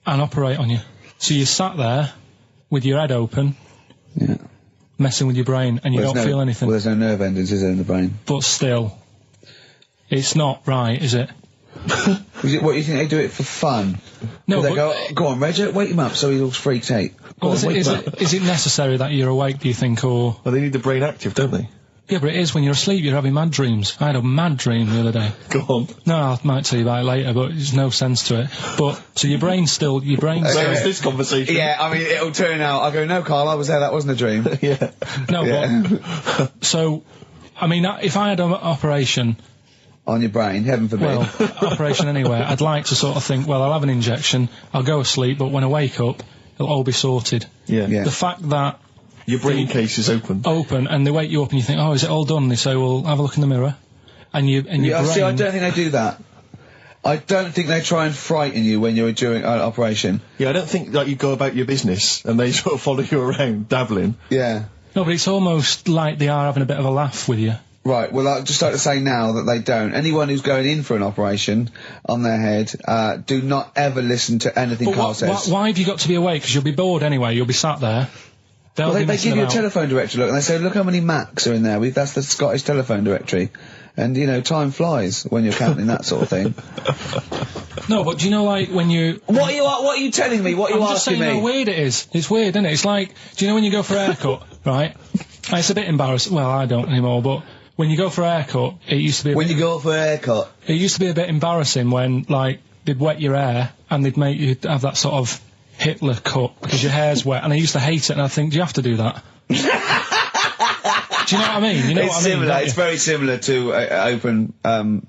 and operate on you. So you sat there with your head open, messing with your brain, and you don't feel anything. Well, there's no nerve endings, is there, in the brain? But still, it's not right, is it? What, you think they do it for fun? No, They but go on, Reg, wake him up so he all freaks out. Go well, on, is, it, wake is, him up. it necessary that you're awake, do you think, or... Well, they need the brain active, don't they? Yeah, but it is when you're asleep, you're having mad dreams. I had a mad dream the other day. Go on. No, I might tell you about it later, but there's no sense to it. But, so your brain's So is this conversation. Yeah, I mean, it'll turn out, I go, no, Carl, I was there, that wasn't a dream. Yeah. No, Yeah. but... So, I mean, if I had an operation... On your brain, heaven forbid. Well, operation anywhere, I'd like to sort of think, well, I'll have an injection, I'll go asleep, but when I wake up, it'll all be sorted. Yeah. Yeah. The fact that Your brain case is open. and they wake you up and you think, oh, is it all done? And they say, well, have a look in the mirror. And your brain... See, I don't think they do that. I don't think they try and frighten you when you're doing an operation. Yeah, I don't think that you go about your business and they sort of follow you around, dabbling. Yeah. No, but it's almost like they are having a bit of a laugh with you. Right, well, I'd just like to say now that they don't. Anyone who's going in for an operation on their head, do not ever listen to anything But Carl says. why have you got to be awake? Because you'll be bored anyway, you'll be sat there. Well, they give you a telephone directory, look, and they say, look how many Macs are in there. That's the Scottish telephone directory. And, you know, time flies when you're counting that sort of thing. No, but do you know, like, when you... What are you telling me? What are you I'm just asking saying me? how weird it is. It's weird, isn't it? It's like, do you know when you go for a haircut, right? It's a bit embarrassing. Well, I don't anymore, but when you go for a haircut, it used to be... When you go for a haircut. It used to be a bit embarrassing when, like, they'd wet your hair and they'd make you have that sort of Hitler cut because your hair's wet, and I used to hate it, and I think, do you have to do that? Do you know what I mean? You know It's what I mean, similar. don't It's you? very similar to open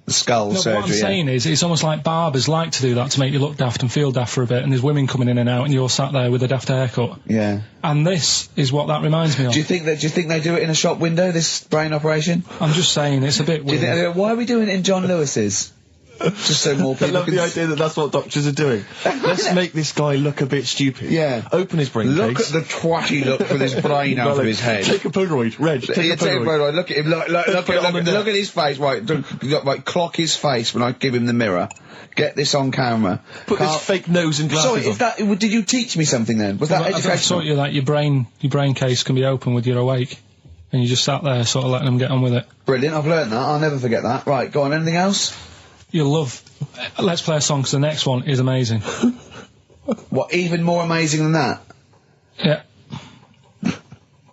skull No, surgery. what I'm saying is, it's almost like barbers like to do that to make you look daft and feel daft for a bit, and there's women coming in and out, and you're sat there with a daft haircut. Yeah. And this is what that reminds me of. Do you think they do it in a shop window? This brain operation? I'm just saying, it's a bit Do you weird. think, why are we doing it in John Lewis's? Just so more I people love can the idea that that's what doctors are doing. Let's make this guy look a bit stupid. Yeah. Open his brain Look case. at the twatty look with his brain out of his head. Take a Polaroid. Reg, take Yeah, a Polaroid. Look at him. Look at his face. Right, clock his face when I give him the mirror. Get this on camera. Put this fake nose and glasses Sorry, on. if that did you teach me something then? Was that I taught educational? you that your brain case can be open with you're awake, and you just sat there sort of letting them get on with it. Brilliant. I've learned that. I'll never forget that. Right, go on. Anything else? You'll love... Let's play a song, because the next one is amazing. What? Even more amazing than that? Yeah.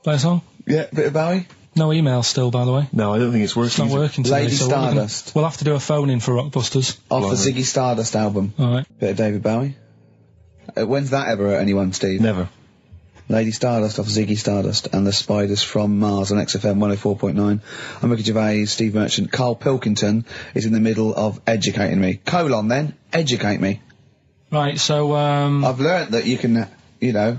Play a song? Yeah, bit of Bowie. No email still, by the way. No, I don't think it's working. It's not working today. Lady so what we're gonna- Stardust. We'll have to do a phone-in for Rockbusters. Off the Ziggy Stardust album. Alright. Bit of David Bowie. When's that ever hurt anyone, Steve? Never. Lady Stardust off Ziggy Stardust and the Spiders from Mars on XFM 104.9. I'm Ricky Gervais, Steve Merchant. Karl Pilkington is in the middle of educating me. Colon then, educate me. Right, so, I've learnt that you can, you know,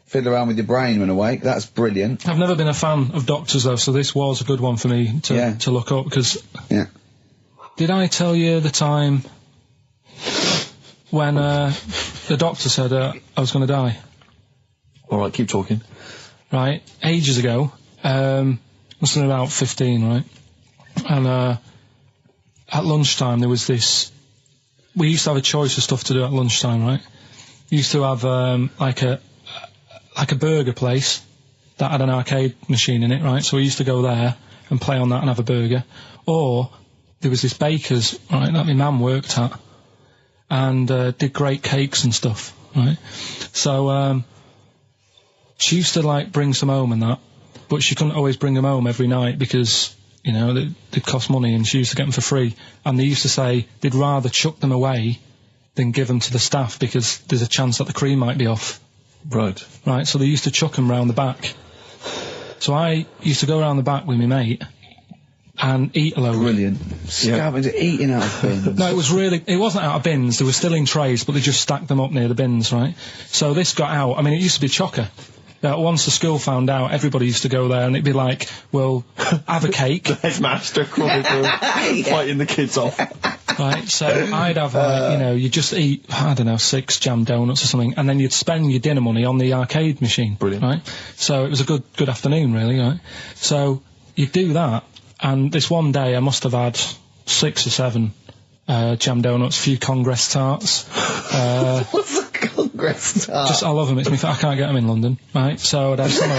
fiddle around with your brain when awake. That's brilliant. I've never been a fan of doctors, though, so this was a good one for me Yeah. to look up, because... Yeah. Did I tell you the time when, the doctor said, I was gonna die? Alright, keep talking. Right, ages ago, must have been about 15, right? And, at lunchtime there was this... We used to have a choice of stuff to do at lunchtime, right? We used to have, like a burger place that had an arcade machine in it, right? So we used to go there and play on that and have a burger. Or, there was this baker's, right, that my mum worked at, and, did great cakes and stuff, right? So, she used to, like, bring some home and that, but she couldn't always bring them home every night because, you know, they'd cost money, and she used to get them for free. And they used to say they'd rather chuck them away than give them to the staff because there's a chance that the cream might be off. Right. Right, so they used to chuck them round the back. So I used to go round the back with my mate and eat a load. Brilliant. Scavenger eating out of bins. No, it wasn't out of bins, they were still in trays, but they just stacked them up near the bins, right? So this got out, I mean, it used to be chocker. Once the school found out, everybody used to go there, and it'd be like, well, have a cake. Headmaster crawling through, fighting the kids off. Right, so I'd have, you know, you'd just eat, I don't know, 6 jam donuts or something, and then you'd spend your dinner money on the arcade machine. Brilliant. Right? So it was a good afternoon, really, right? So you'd do that, and this one day I must have had 6 or 7 jam donuts, a few Congress tarts. What's a Congress tart? I love them, I can't get them in London, right? So I'd have some of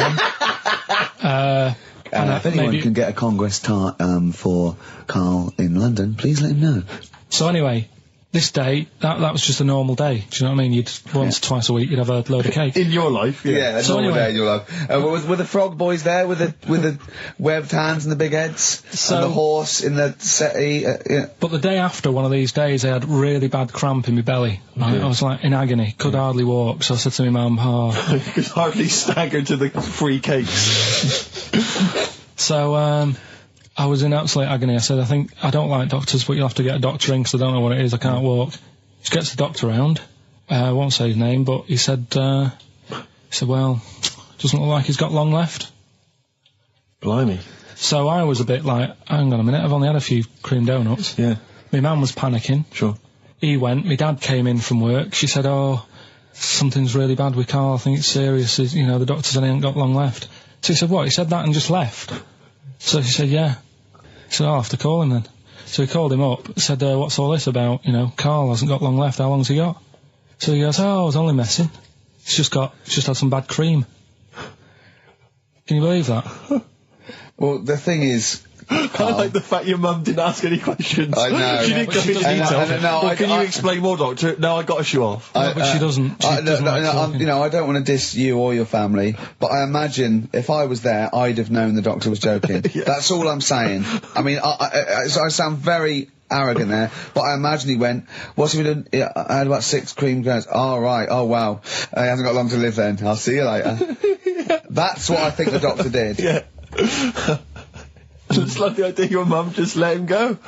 them. if anyone can get a Congress tart for Karl in London, please let him know. So anyway, this day, that was just a normal day. Do you know what I mean? You'd once, twice a week, you'd have a load of cake. In your life, Yeah, So normal anyway- day in your life. Were the frog boys there with the webbed hands and the big heads? So- and the horse in the settee? Yeah. But the day after one of these days, I had really bad cramp in my belly. Right? I was like in agony, could hardly walk. So I said to my mum, You could hardly stagger to the free cakes. So, I was in absolute agony. I said, I don't like doctors, but you'll have to get a doctor in because I don't know what it is. I can't walk. She gets the doctor round. I won't say his name, but he said, well, doesn't look like he's got long left. Blimey. So I was a bit like, hang on a minute, I've only had a few cream donuts. Yeah. My man was panicking. Sure. He went. My dad came in from work. She said, something's really bad with Karl. I think it's serious. The doctor said he ain't got long left. So he said, what? He said that and just left. So she said, yeah. He said, I'll have to call him then. So he called him up, said, what's all this about? Karl hasn't got long left. How long's he got? So he goes, I was only messing. He's just had some bad cream. Can you believe that? Well, the thing is, I like the fact your mum didn't ask any questions. I know. She didn't But go she into doesn't. detail. Can you explain more, doctor? No, I got a shoe off. No, but she doesn't. She doesn't like talking. I don't want to diss you or your family, but I imagine if I was there, I'd have known the doctor was joking. That's all I'm saying. I mean, I sound very arrogant there, but I imagine he went, what's he been doing? I had about 6 cream cones. Oh, right. Oh, wow. He hasn't got long to live then. I'll see you later. That's what I think the doctor did. Yeah. It's like the idea your mum just let him go.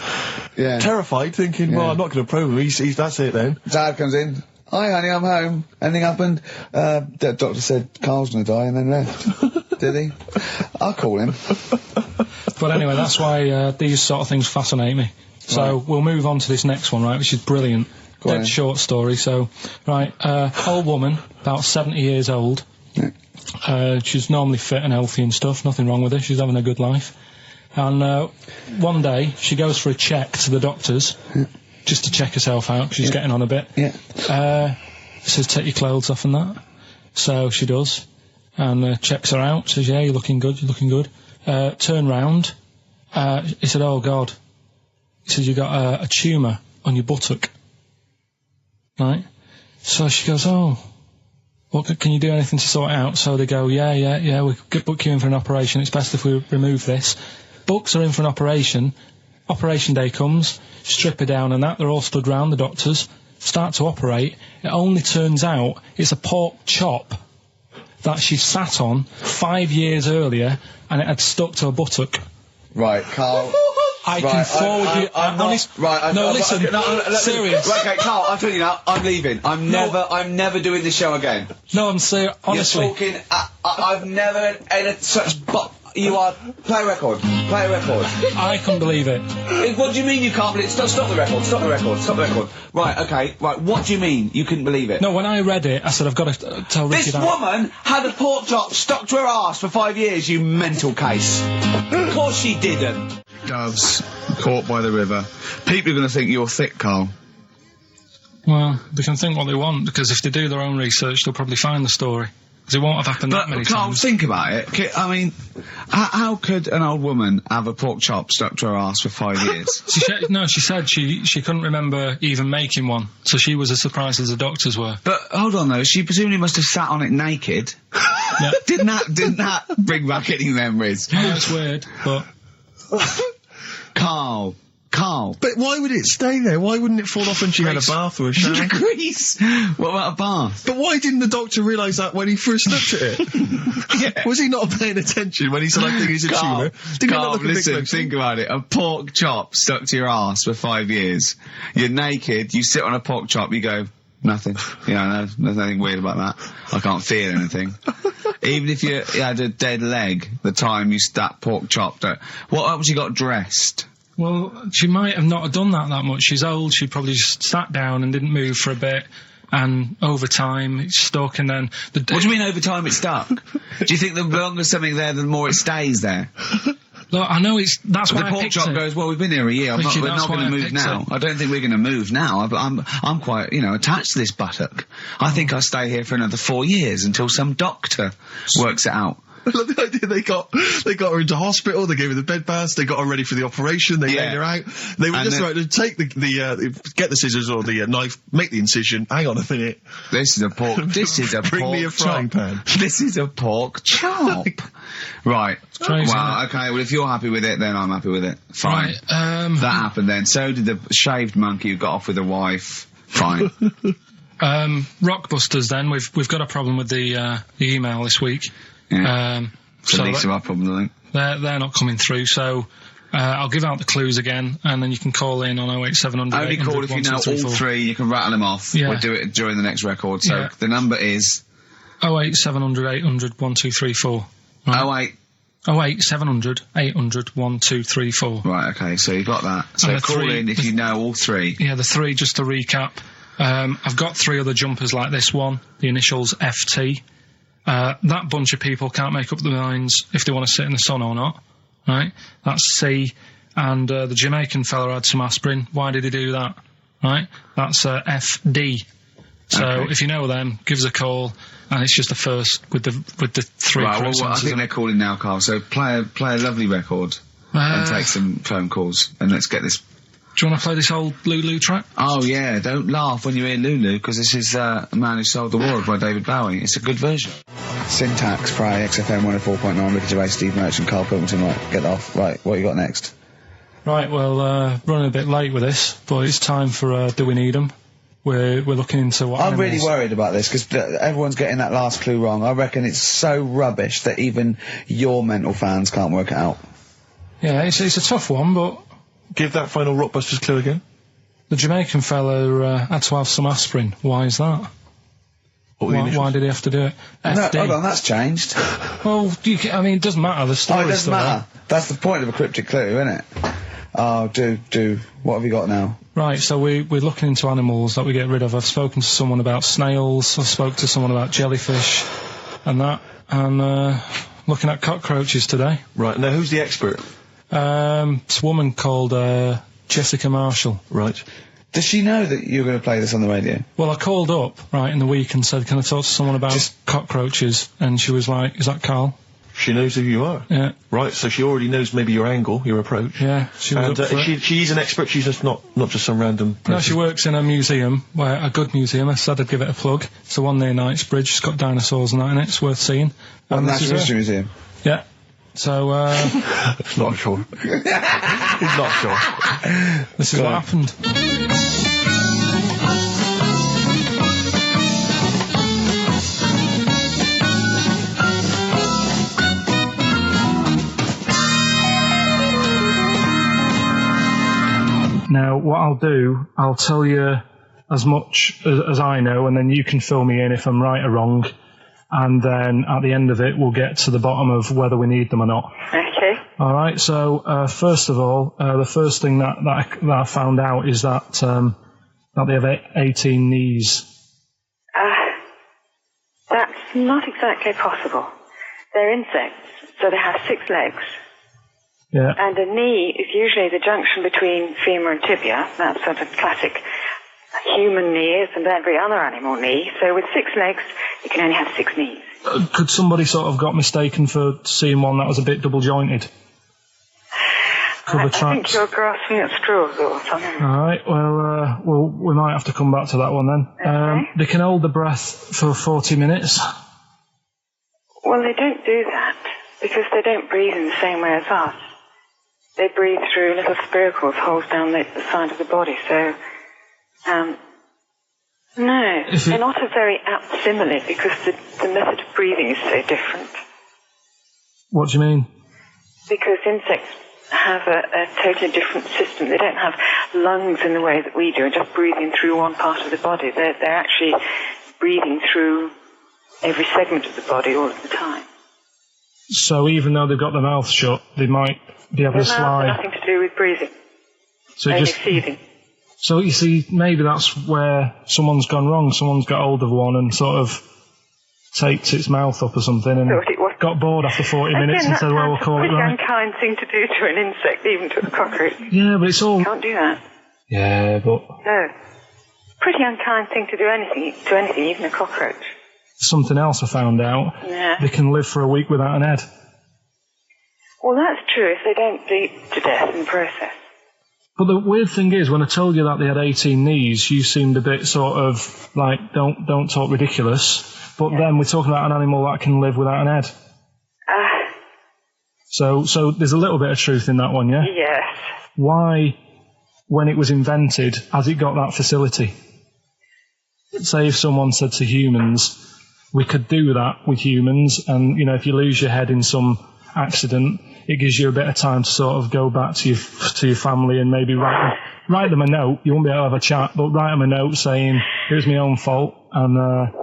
Yeah. Terrified, thinking, well, I'm not going to probe him. He's that's it then. Dad comes in. Hi, honey, I'm home. Anything happened? The doctor said Karl's going to die and then left. Did he? I'll call him. But anyway, that's why these sort of things fascinate me. So we'll move on to this next one, right, which is brilliant. Go on. Dead short story. So, right, old woman, about 70 years old. Yeah. She's normally fit and healthy and stuff. Nothing wrong with her. She's having a good life. And one day, she goes for a check to the doctors, just to check herself out, 'cause she's getting on a bit. Yeah. Says, take your clothes off and that. So she does. And checks her out. Says, yeah, you're looking good, you're looking good. Turn round. He said, oh, God. He says, you got a tumour on your buttock. Right? So she goes, oh, what, can you do anything to sort it out? So they go, yeah, we could book you in for an operation. It's best if we remove this. Books her in for an operation. Operation day comes, strip her down and that. They're all stood round, the doctors. Start to operate. It only turns out it's a pork chop that she sat on 5 years earlier and it had stuck to her buttock. Right, Karl. I can forward you. Listen. Serious. Right, okay, Karl, I'm telling you now, I'm leaving. I'm never doing this show again. No, I'm serious. Honestly. You're talking, I've never had such you are, play a record. I couldn't believe it. What do you mean you can't believe it? Stop the record. Right, okay, right, what do you mean you couldn't believe it? No, when I read it, I said, I've got to tell Ricky This that. woman had a pork chop stuck to her arse for 5 years, you mental case. Of course she didn't. Doves, caught by the river. People are going to think you're thick, Karl. Well, they can think what they want, because if they do their own research, they'll probably find the story. Because it won't have happened that many Karl, times. think about it. I mean, how could an old woman have a pork chop stuck to her arse for 5 years? She said she couldn't remember even making one, so she was as surprised as the doctors were. But hold on though, she presumably must have sat on it naked. Yeah. Didn't that bring back any memories? I know it's weird, but Karl. But why would it stay there? Why wouldn't it fall off when she had a bath or a shower? Grease. What about a bath? But why didn't the doctor realise that when he first looked at it? Yeah. Was he not paying attention when he said, I think it's a tumour? Didn't he not look a bit listen, closer? think about it. A pork chop stuck to your arse for 5 years. You're naked, you sit on a pork chop, you go, nothing. Yeah, there's nothing weird about that. I can't feel anything. Even if you had a dead leg, the time you that pork chop, what else you got dressed? well, she might have not have done that much. She's old. She probably just sat down and didn't move for a bit. And over time, it's stuck, and then... What do you mean over time it's stuck? Do you think the longer something there, the more it stays there? Look, I know that's why the I pork picked chop it. goes, well, we've been here a year, we're Richie, not going to move now. I don't think we're going to move now. I'm quite, attached to this buttock. I think I'll stay here for another 4 years until some doctor works it out. I love the idea they got her into hospital, they gave her the bed baths, they got her ready for the operation, they laid her out. They were just about to take the get the scissors or the knife, make the incision. Hang on a minute. This is a pork. This is a Bring pork me a frying chop. pan. This is a pork chop. Right. crazy, Well, okay. Well, if you're happy with it, then I'm happy with it. Fine. Right, That happened then. So did the shaved monkey who got off with a wife. Fine. Rockbusters then, we've got a problem with the email this week. Yeah. So Least of our problem, I think. they're not coming through, so I'll give out the clues again, and then you can call in on 08700 Only call if you know all 3, you can rattle them off. Yeah. We'll do it during the next record. So Yeah. the number is 08700 800 1234. Right. 08700 800 1234. Right, okay, so you got that. So And the call 3 in if you know all 3. Yeah, the 3, just to recap. I've got 3 other jumpers like this one, the initials FT. That bunch of people can't make up their minds if they want to sit in the sun or not, right? That's C. And the Jamaican fella had some aspirin. Why did he do that? Right? That's FD. So Okay. if you know them, give us a call, and it's just the first with the 3 Right, correct well, I answers. think they're calling now, Carl. So play a lovely record and take some phone calls, and let's get this. Do you want to play this old Lulu track? Oh yeah, don't laugh when you hear Lulu, because this is A Man Who Sold the World by David Bowie. It's a good version. Syntax, Pray, XFM 104.9, Ricky Gervais, Steve Merchant, Karl Pilkington. Right, get off. Right, what you got next? Right, well, running a bit late with this, but it's time for Do We Need 'Em? We're looking into what I'm really animals- worried about this, because everyone's getting that last clue wrong. I reckon it's so rubbish that even your mental fans can't work it out. Yeah, it's a tough one, but Give that final Rockbusters clue again. the Jamaican fella had to have some aspirin. Why is that? What were the initials? Why did he have to do it? No, FD. hold on, that's changed. Well, I mean, it doesn't matter. The Oh, story it doesn't matter. That's the point of a cryptic clue, isn't it? Oh, do. What have you got now? Right, so we're looking into animals that we get rid of. I've spoken to someone about snails. I spoke to someone about jellyfish, and that. And looking at cockroaches today. Right, now who's the expert? It's a woman called Jessica Marshall. Right. Does she know that you're going to play this on the radio? Well, I called up, right, in the week and said, can I talk to someone about Just- cockroaches? And she was like, is that Carl? She knows who you are. Yeah. Right, so she already knows maybe your angle, your approach. Yeah, she was And up for it. she's an expert, she's just not just some random person. No, she works in a museum, a good museum. I said I'd give it a plug. It's the one near Knightsbridge. It's got dinosaurs and that in it. It's worth seeing. What, And this Natural is History her. Museum? Yeah. So, Not sure. He's not sure. this is what happened. Now, what I'll do, I'll tell you as much as I know, and then you can fill me in if I'm right or wrong. And then at the end of it, we'll get to the bottom of whether we need them or not. Okay. All right. So first of all, the first thing that I found out is that they have 18 knees. That's not exactly possible. They're insects, so they have 6 legs. Yeah. And a knee is usually the junction between femur and tibia. That's sort of classic human knees and every other animal knee. So with 6 legs, you can only have 6 knees. Could somebody sort of got mistaken for seeing one that was a bit double jointed? I think you're grasping at straws or something. All right. Well, we might have to come back to that one then. Okay. They can hold the breath for 40 minutes. Well, they don't do that because they don't breathe in the same way as us. They breathe through little spiracles, holes down the side of the body. So, no, they're not a very apt simile because the method of breathing is so different. What do you mean? Because insects have a totally different system. They don't have lungs in the way that we do, and just breathing through one part of the body. They're actually breathing through every segment of the body all of the time. So even though they've got their mouth shut, they might be able to Their mouths slide. have nothing to do with breathing. So Only just feeding. So you see, maybe that's where someone's gone wrong. Someone's got hold of one and sort of taped its mouth up or something and Thought it was- got bored after 40 minutes and Again, said, well, we'll that's call a it pretty right. unkind thing to do to an insect, even to a cockroach. Yeah, but it's all... Can't do that. Yeah, but... No. Pretty unkind thing to do anything, even a cockroach. something else I found out. Yeah. They can live for a week without an head. Well, that's true if they don't bleed to death in the process. But the weird thing is, when I told you that they had 18 knees, you seemed a bit sort of like, don't talk ridiculous. But then we're talking about an animal that can live without an head. So there's a little bit of truth in that one, yeah? Yes. Why, when it was invented, has it got that facility? Say if someone said to humans, we could do that with humans, and, if you lose your head in some accident, it gives you a bit of time to sort of go back to your family and maybe write them a note. You won't be able to have a chat, but write them a note saying, it was my own fault, and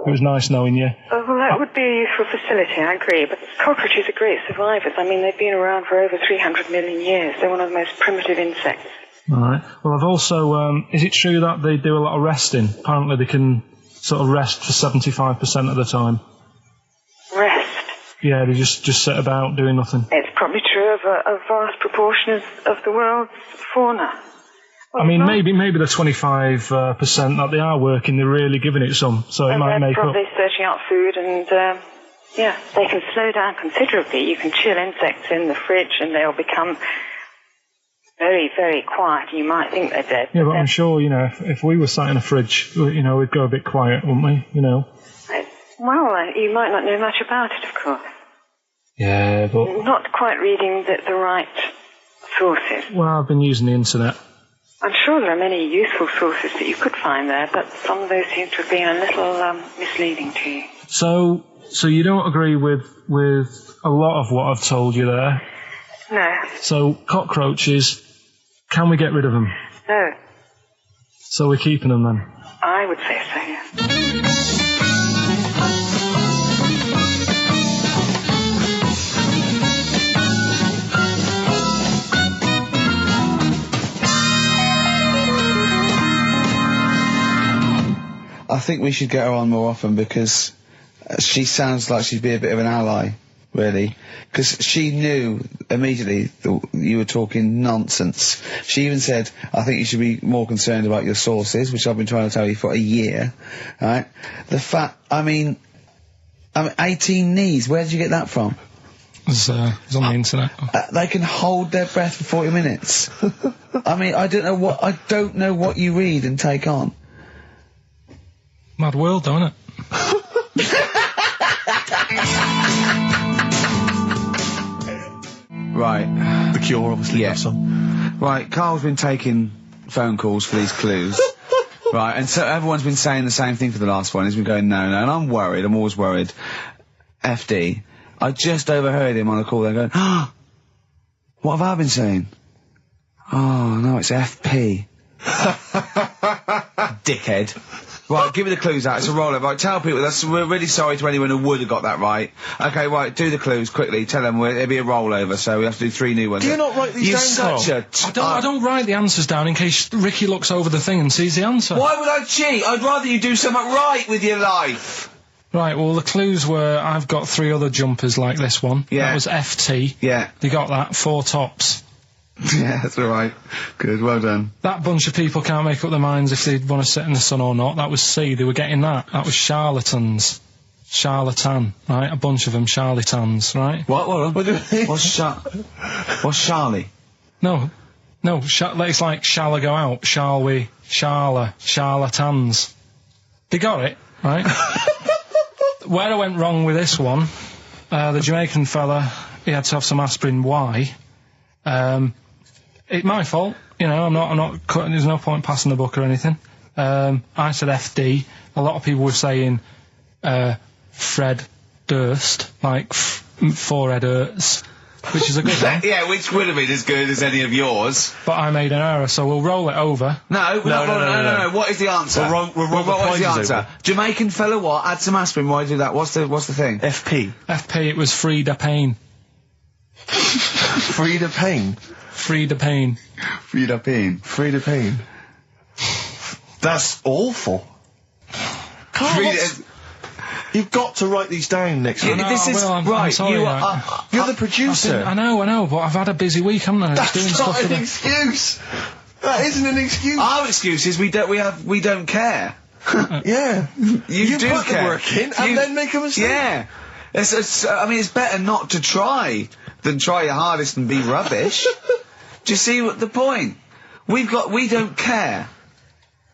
it was nice knowing you. Well, that would be a useful facility, I agree, but cockroaches are great survivors. I mean, they've been around for over 300 million years. They're one of the most primitive insects. All right. Well, I've also, is it true that they do a lot of resting? Apparently they can sort of rest for 75% of the time. Rest? Yeah, they just sit about doing nothing. It's probably true of a vast proportion of the world's fauna. Well, I mean, maybe the 25% that they are working, they're really giving it some, so it might make up. They're probably searching out food, and they can slow down considerably. You can chill insects in the fridge, and they'll become very, very quiet. You might think they're dead. Yeah, but I'm sure, if we were sat in a fridge, we'd go a bit quiet, wouldn't we? Well, you might not know much about it, of course. Yeah, but... Not quite reading the right sources. Well, I've been using the internet. I'm sure there are many useful sources that you could find there, but some of those seem to have been a little misleading to you. So you don't agree with a lot of what I've told you there? No. So cockroaches, can we get rid of them? No. So we're keeping them then? I would say so, yes. I think we should get her on more often because she sounds like she'd be a bit of an ally, really. Because she knew immediately that you were talking nonsense. She even said, I think you should be more concerned about your sources, which I've been trying to tell you for a year, right? The fact, I mean 18 knees, where did you get that from? It's on the internet. They can hold their breath for 40 minutes. I mean, I don't know what you read and take on. Mad world, don't it? Right. The Cure, obviously. Yeah. That song. Right, Carl's been taking phone calls for these clues. Right, and so everyone's been saying the same thing for the last one. He's been going, no, and I'm worried. I'm always worried. FD. I just overheard him on a call there going, what have I been saying? Oh, no, it's FP. Dickhead. Right, give me the clues out. It's a roll-up. Right, tell people. We're really sorry to anyone who would have got that right. Okay, right, do the clues quickly. Tell them it'll be a rollover, so we have to do 3 new ones. Do you not write these down, You're such a... I don't write the answers down in case Ricky looks over the thing and sees the answer. Why would I cheat? I'd rather you do something right with your life. Right, well, the clues were I've got 3 other jumpers like this one. Yeah. That was FT. Yeah. They got that. 4 tops. Yeah, that's all right. Good, well done. That bunch of people can't make up their minds if they want to sit in the sun or not. That was C. They were getting that. That was charlatans. Charlatan, right? A bunch of them charlatans, right? What What's Charlie? No, it's like, shall I go out? Shall we? Charlatans. They got it, right? Where I went wrong with this one, the Jamaican fella, he had to have some aspirin. Why? It's my fault, I'm not cutting, there's no point passing the book or anything. I said FD. A lot of people were saying, Fred Durst, like, forehead hurts, which is a good one. Yeah, which would have been as good as any of yours. But I made an error, so we'll roll it over. No. What is the answer? What is the answer? Jamaican fella what? Add some aspirin, why do that? What's the thing? FP. FP, it was Frida Payne. Frida Payne. Frida Payne. Frida Payne. Frida Payne. That's awful. Carl, you've got to write these down next week. I'm sorry, you're the producer. I know, but I've had a busy week, haven't I? That's not an excuse. That isn't an excuse. Our excuse is we don't care. Yeah. You do put the care. work in and then make a mistake. Yeah. I mean, it's better not to try than try your hardest and be rubbish. Do you see what the point? We don't care.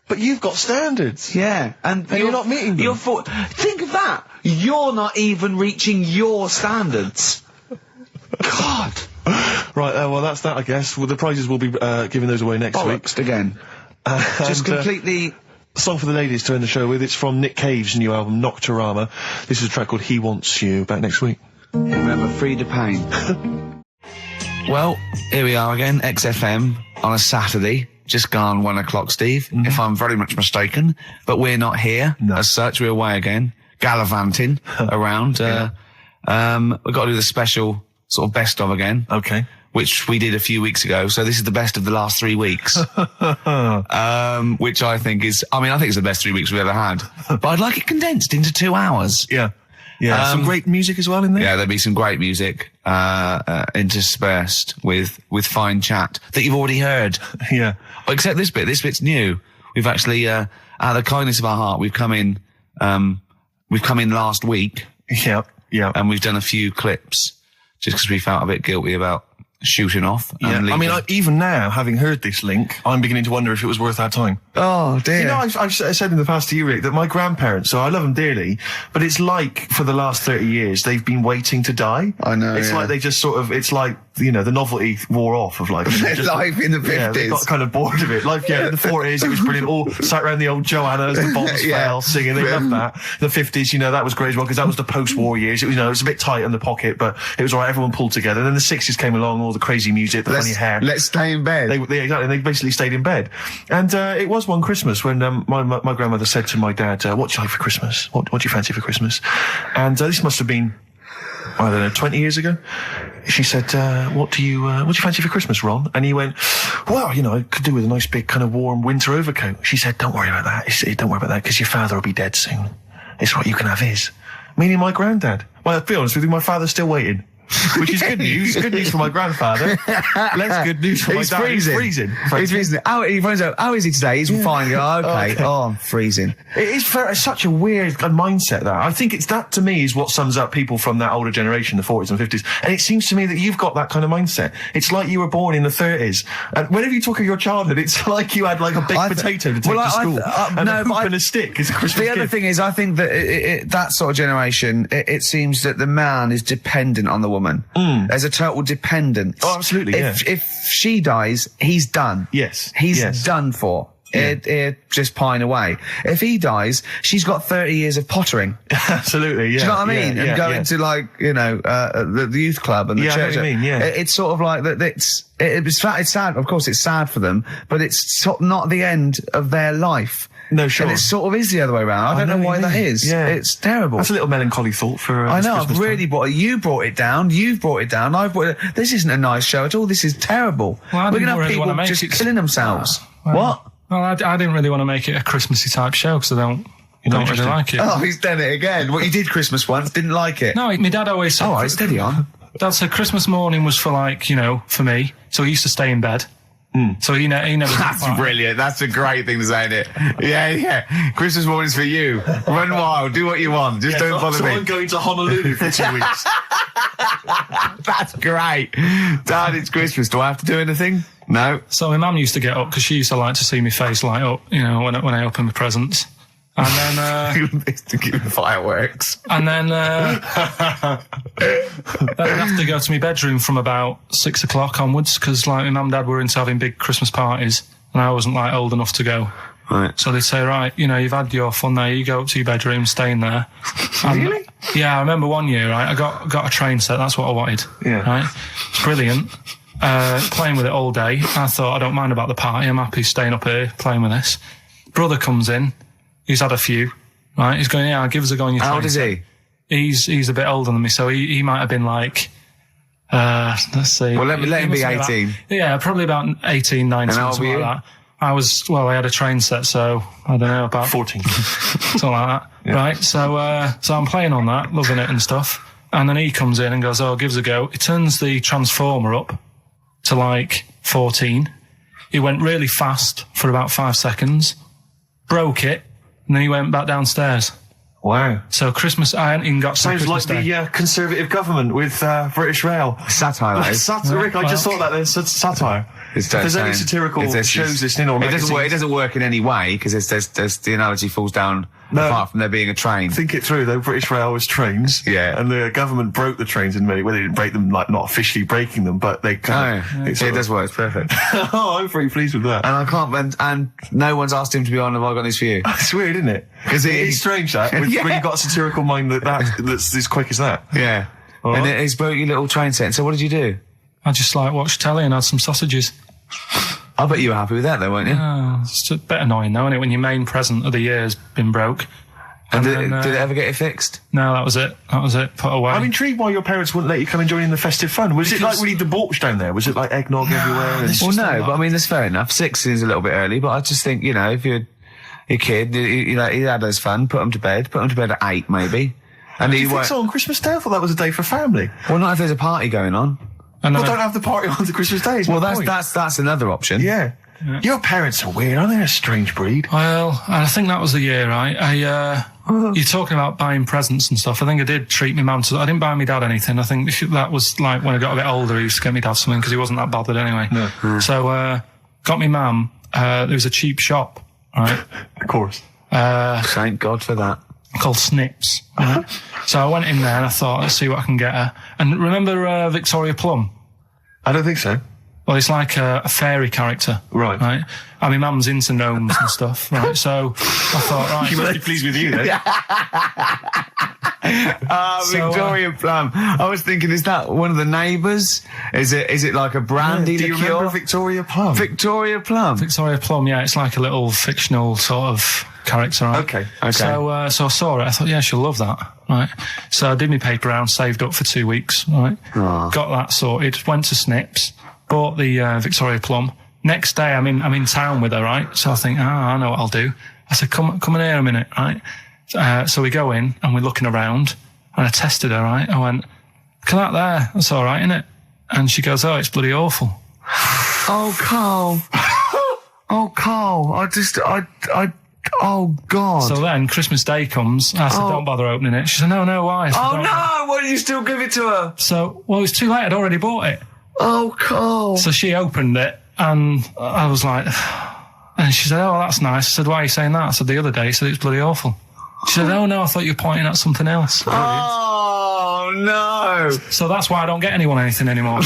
But you've got standards. Yeah, and you're not meeting them. Think of that. You're not even reaching your standards. God. Right, well, that's that, I guess. Well, the prizes will be giving those away next week. Bollocks again. Just completely... Song for the ladies to end the show with. It's from Nick Cave's new album, Nocturama. This is a track called He Wants You. Back next week. Remember, free to pain. Well, here we are again, XFM, on a Saturday. Just gone 1 o'clock, Steve, if I'm very much mistaken. But we're not here, as such. We're away again, gallivanting around. We've got to do the special sort of best of again. Okay. Which we did a few weeks ago. So this is the best of the last 3 weeks. Which I think is, I think it's the best 3 weeks we've ever had. But I'd like it condensed into 2 hours. Yeah. Yeah, some great music as well in there. Yeah, there'll be some great music, interspersed with fine chat that you've already heard. Yeah. Except this bit's new. We've actually, out of the kindness of our heart, we've come in last week. Yeah. Yeah. And we've done a few clips just because we felt a bit guilty about shooting off. Yeah. And even now, having heard this link, I'm beginning to wonder if it was worth our time. Oh, dear. You know, I've said in the past to you, Rick, that my grandparents, so I love them dearly, but it's like, for the last 30 years, they've been waiting to die. I know, It's like they just sort of, it's like, you know, the novelty wore off of life. Life in the 50s. Yeah, they got kind of bored of it. Life, in the 40s, it was brilliant. All sat around the old Joanna as the bombs fell, singing. They loved that. The 50s, you know, that was great as well, because that was the post-war years. It was, you know, it was a bit tight in the pocket, but it was alright, everyone pulled together. And then the 60s came along, all the crazy music, the funny hair. Let's stay in bed. Exactly, they basically stayed in bed. And it was one Christmas when my grandmother said to my dad, what do you like for Christmas? What do you fancy for Christmas? And this must have been, I don't know, 20 years ago. She said, what do you fancy for Christmas, Ron? And he went, well, you know, I could do with a nice big kind of warm winter overcoat. She said, don't worry about that. Don't worry about that, because your father will be dead soon. It's right, you can have his. Meaning my granddad. Well, I'll be honest with you, my father's still waiting. Which is good news. Good news for my grandfather. Less good news for my dad. He's freezing. He's freezing. He finds out, how is he today? He's fine. Oh, okay. Oh, I'm freezing. It's such a weird mindset, that. I think that, to me, is what sums up people from that older generation, the 40s and 50s. And it seems to me that you've got that kind of mindset. It's like you were born in the 30s. And whenever you talk of your childhood, it's like you had like a baked potato to take to school. And a hoop and a stick is a Christmas gift. The other thing is, I think that that sort of generation, it seems that the man is dependent on the woman. There's a total dependence. Oh, absolutely, If she dies, he's done. Yes. He's done for. It just pine away. If he dies, she's got 30 years of pottering. Absolutely, yeah. Do you know what I mean? And going to, like, you know, the youth club and the church. I know what you mean, yeah. It's sort of like that. It's sad. Of course, it's sad for them, but it's not the end of their life. No, sure. And it sort of is the other way around. I don't know why that is. Yeah. It's terrible. That's a little melancholy thought for I know, Christmas I've really you brought it down, you've brought it down, I've brought it. This isn't a nice show at all, this is terrible. Well, we're going to have people just killing themselves. What? Well, I didn't really want to make it a Christmassy type show, because I don't really like it. Oh, he's done it again. Well, you did Christmas once, didn't like it. No, my dad always said... Oh, right, steady on. Dad said Christmas morning was for, like, you know, for me, so he used to stay in bed. So he never... That's brilliant. That's a great thing to say, isn't it? Yeah. Christmas morning's for you. Run wild. Do what you want. Just don't bother me. I'm going to Honolulu for 2 weeks. That's great. Dad, it's Christmas. Do I have to do anything? No. So my mum used to get up, because she used to like to see my face light up, you know, when I open my presents. And then, to give fireworks. And then, I'd have to go to my bedroom from about 6 o'clock onwards, because, like, my mum and dad were into having big Christmas parties, and I wasn't, like, old enough to go. Right. So they'd say, right, you know, you've had your fun there, you go up to your bedroom, stay in there. Really? Yeah, I remember one year, right, I got a train set, that's what I wanted. Yeah. Right? It's brilliant. Playing with it all day. I thought, I don't mind about the party, I'm happy staying up here, playing with this. Brother comes in. He's had a few, right? He's going, yeah, give us a go on your train. How old is he? He's a bit older than me, so he might have been like, let's see. Well, let him be 18. Probably about 18, 19, and something like that. I had a train set, so I don't know, about 14. Something like that. Yeah. Right, so I'm playing on that, loving it and stuff. And then he comes in and goes, oh, give us a go. He turns the transformer up to like 14. He went really fast for about 5 seconds, broke it, and then he went back downstairs. Wow. So Christmas, I hadn't even got to Sounds Christmas like Day. the Conservative government with British Rail. Satire, that is. Rick, I just thought that there's satire. It's If there's any satirical shows listening or it magazines, doesn't work in any way because there's the analogy falls down apart from there being a train. think it through though. British Rail was trains, and the government broke the trains in many. Well, they didn't break them, like not officially breaking them, but they kind of. It does work. It's perfect. Oh, I'm pretty pleased with that. And I can't. And no one's asked him to be on. Have I got news for you? It's weird, isn't it? Because it's strange that when you've got a satirical mind that's as quick as that. Yeah. All and right. it's broke your little train set. So what did you do? I just watched telly and had some sausages. I bet you were happy with that though, weren't you? Oh, it's a bit annoying though, isn't it, when your main present of the year's been broke. And did then, it ever get it fixed? No, that was it. Put away. I'm intrigued why your parents wouldn't let you come and join in the festive fun. Was it like really debauched down there? Was it like eggnog everywhere? Well, no, but I mean, that's fair enough. 6 is a little bit early, but I just think, you know, if you're a kid, he had his fun, put him to bed at 8 maybe. And Do you think so on Christmas Day? I thought that was a day for family. Well, not if there's a party going on. And Well, then don't have the party on the Christmas Day. Well, that's another option. Yeah. Your parents are weird, aren't they? A strange breed. Well, I think that was the year, right? You're talking about buying presents and stuff. I think I did treat my mum to. I didn't buy my dad anything. I think that was like when I got a bit older, he used to get me dad something because he wasn't that bothered anyway. No. So, got me mum. There was a cheap shop, right? Of course. Thank God for that. Called Snips. Right? So I went in there and I thought, let's see what I can get her. And remember Victoria Plum? I don't think so. Well, it's like a fairy character. Right. Right. I mean, mum's into gnomes and stuff, right? So I thought, right. She must be pleased with you then. Victoria Plum. I was thinking, is that one of the neighbours? Is it like a brandy Do you liqueur? remember Victoria Plum? Victoria Plum. Victoria Plum, yeah, it's like a little fictional sort of character, right? Okay. So I saw it, I thought, yeah, she'll love that, right? So I did my paper round, saved up for 2 weeks, right? Got that sorted, went to Snips, bought the Victoria Plum. Next day, I'm in town with her, right? So I think, I know what I'll do. I said, come in here a minute, right? So we go in and we're looking around and I tested her, right? I went, look at that there, that's all right, isn't it? And she goes, oh, it's bloody awful. Oh, Carl. Oh, Carl. Oh, God. So then Christmas Day comes. I said, don't bother opening it. She said, no, why? I said, Oh, "Don't." no. Why did you still give it to her? So, well, it was too late. I'd already bought it. Oh, Carl. So she opened it and I was like, and she said, oh, that's nice. I said, why are you saying that? I said, the other day, she said, it's bloody awful. She said, oh, no, I thought you were pointing at something else. Oh, no. So that's why I don't get anyone anything anymore.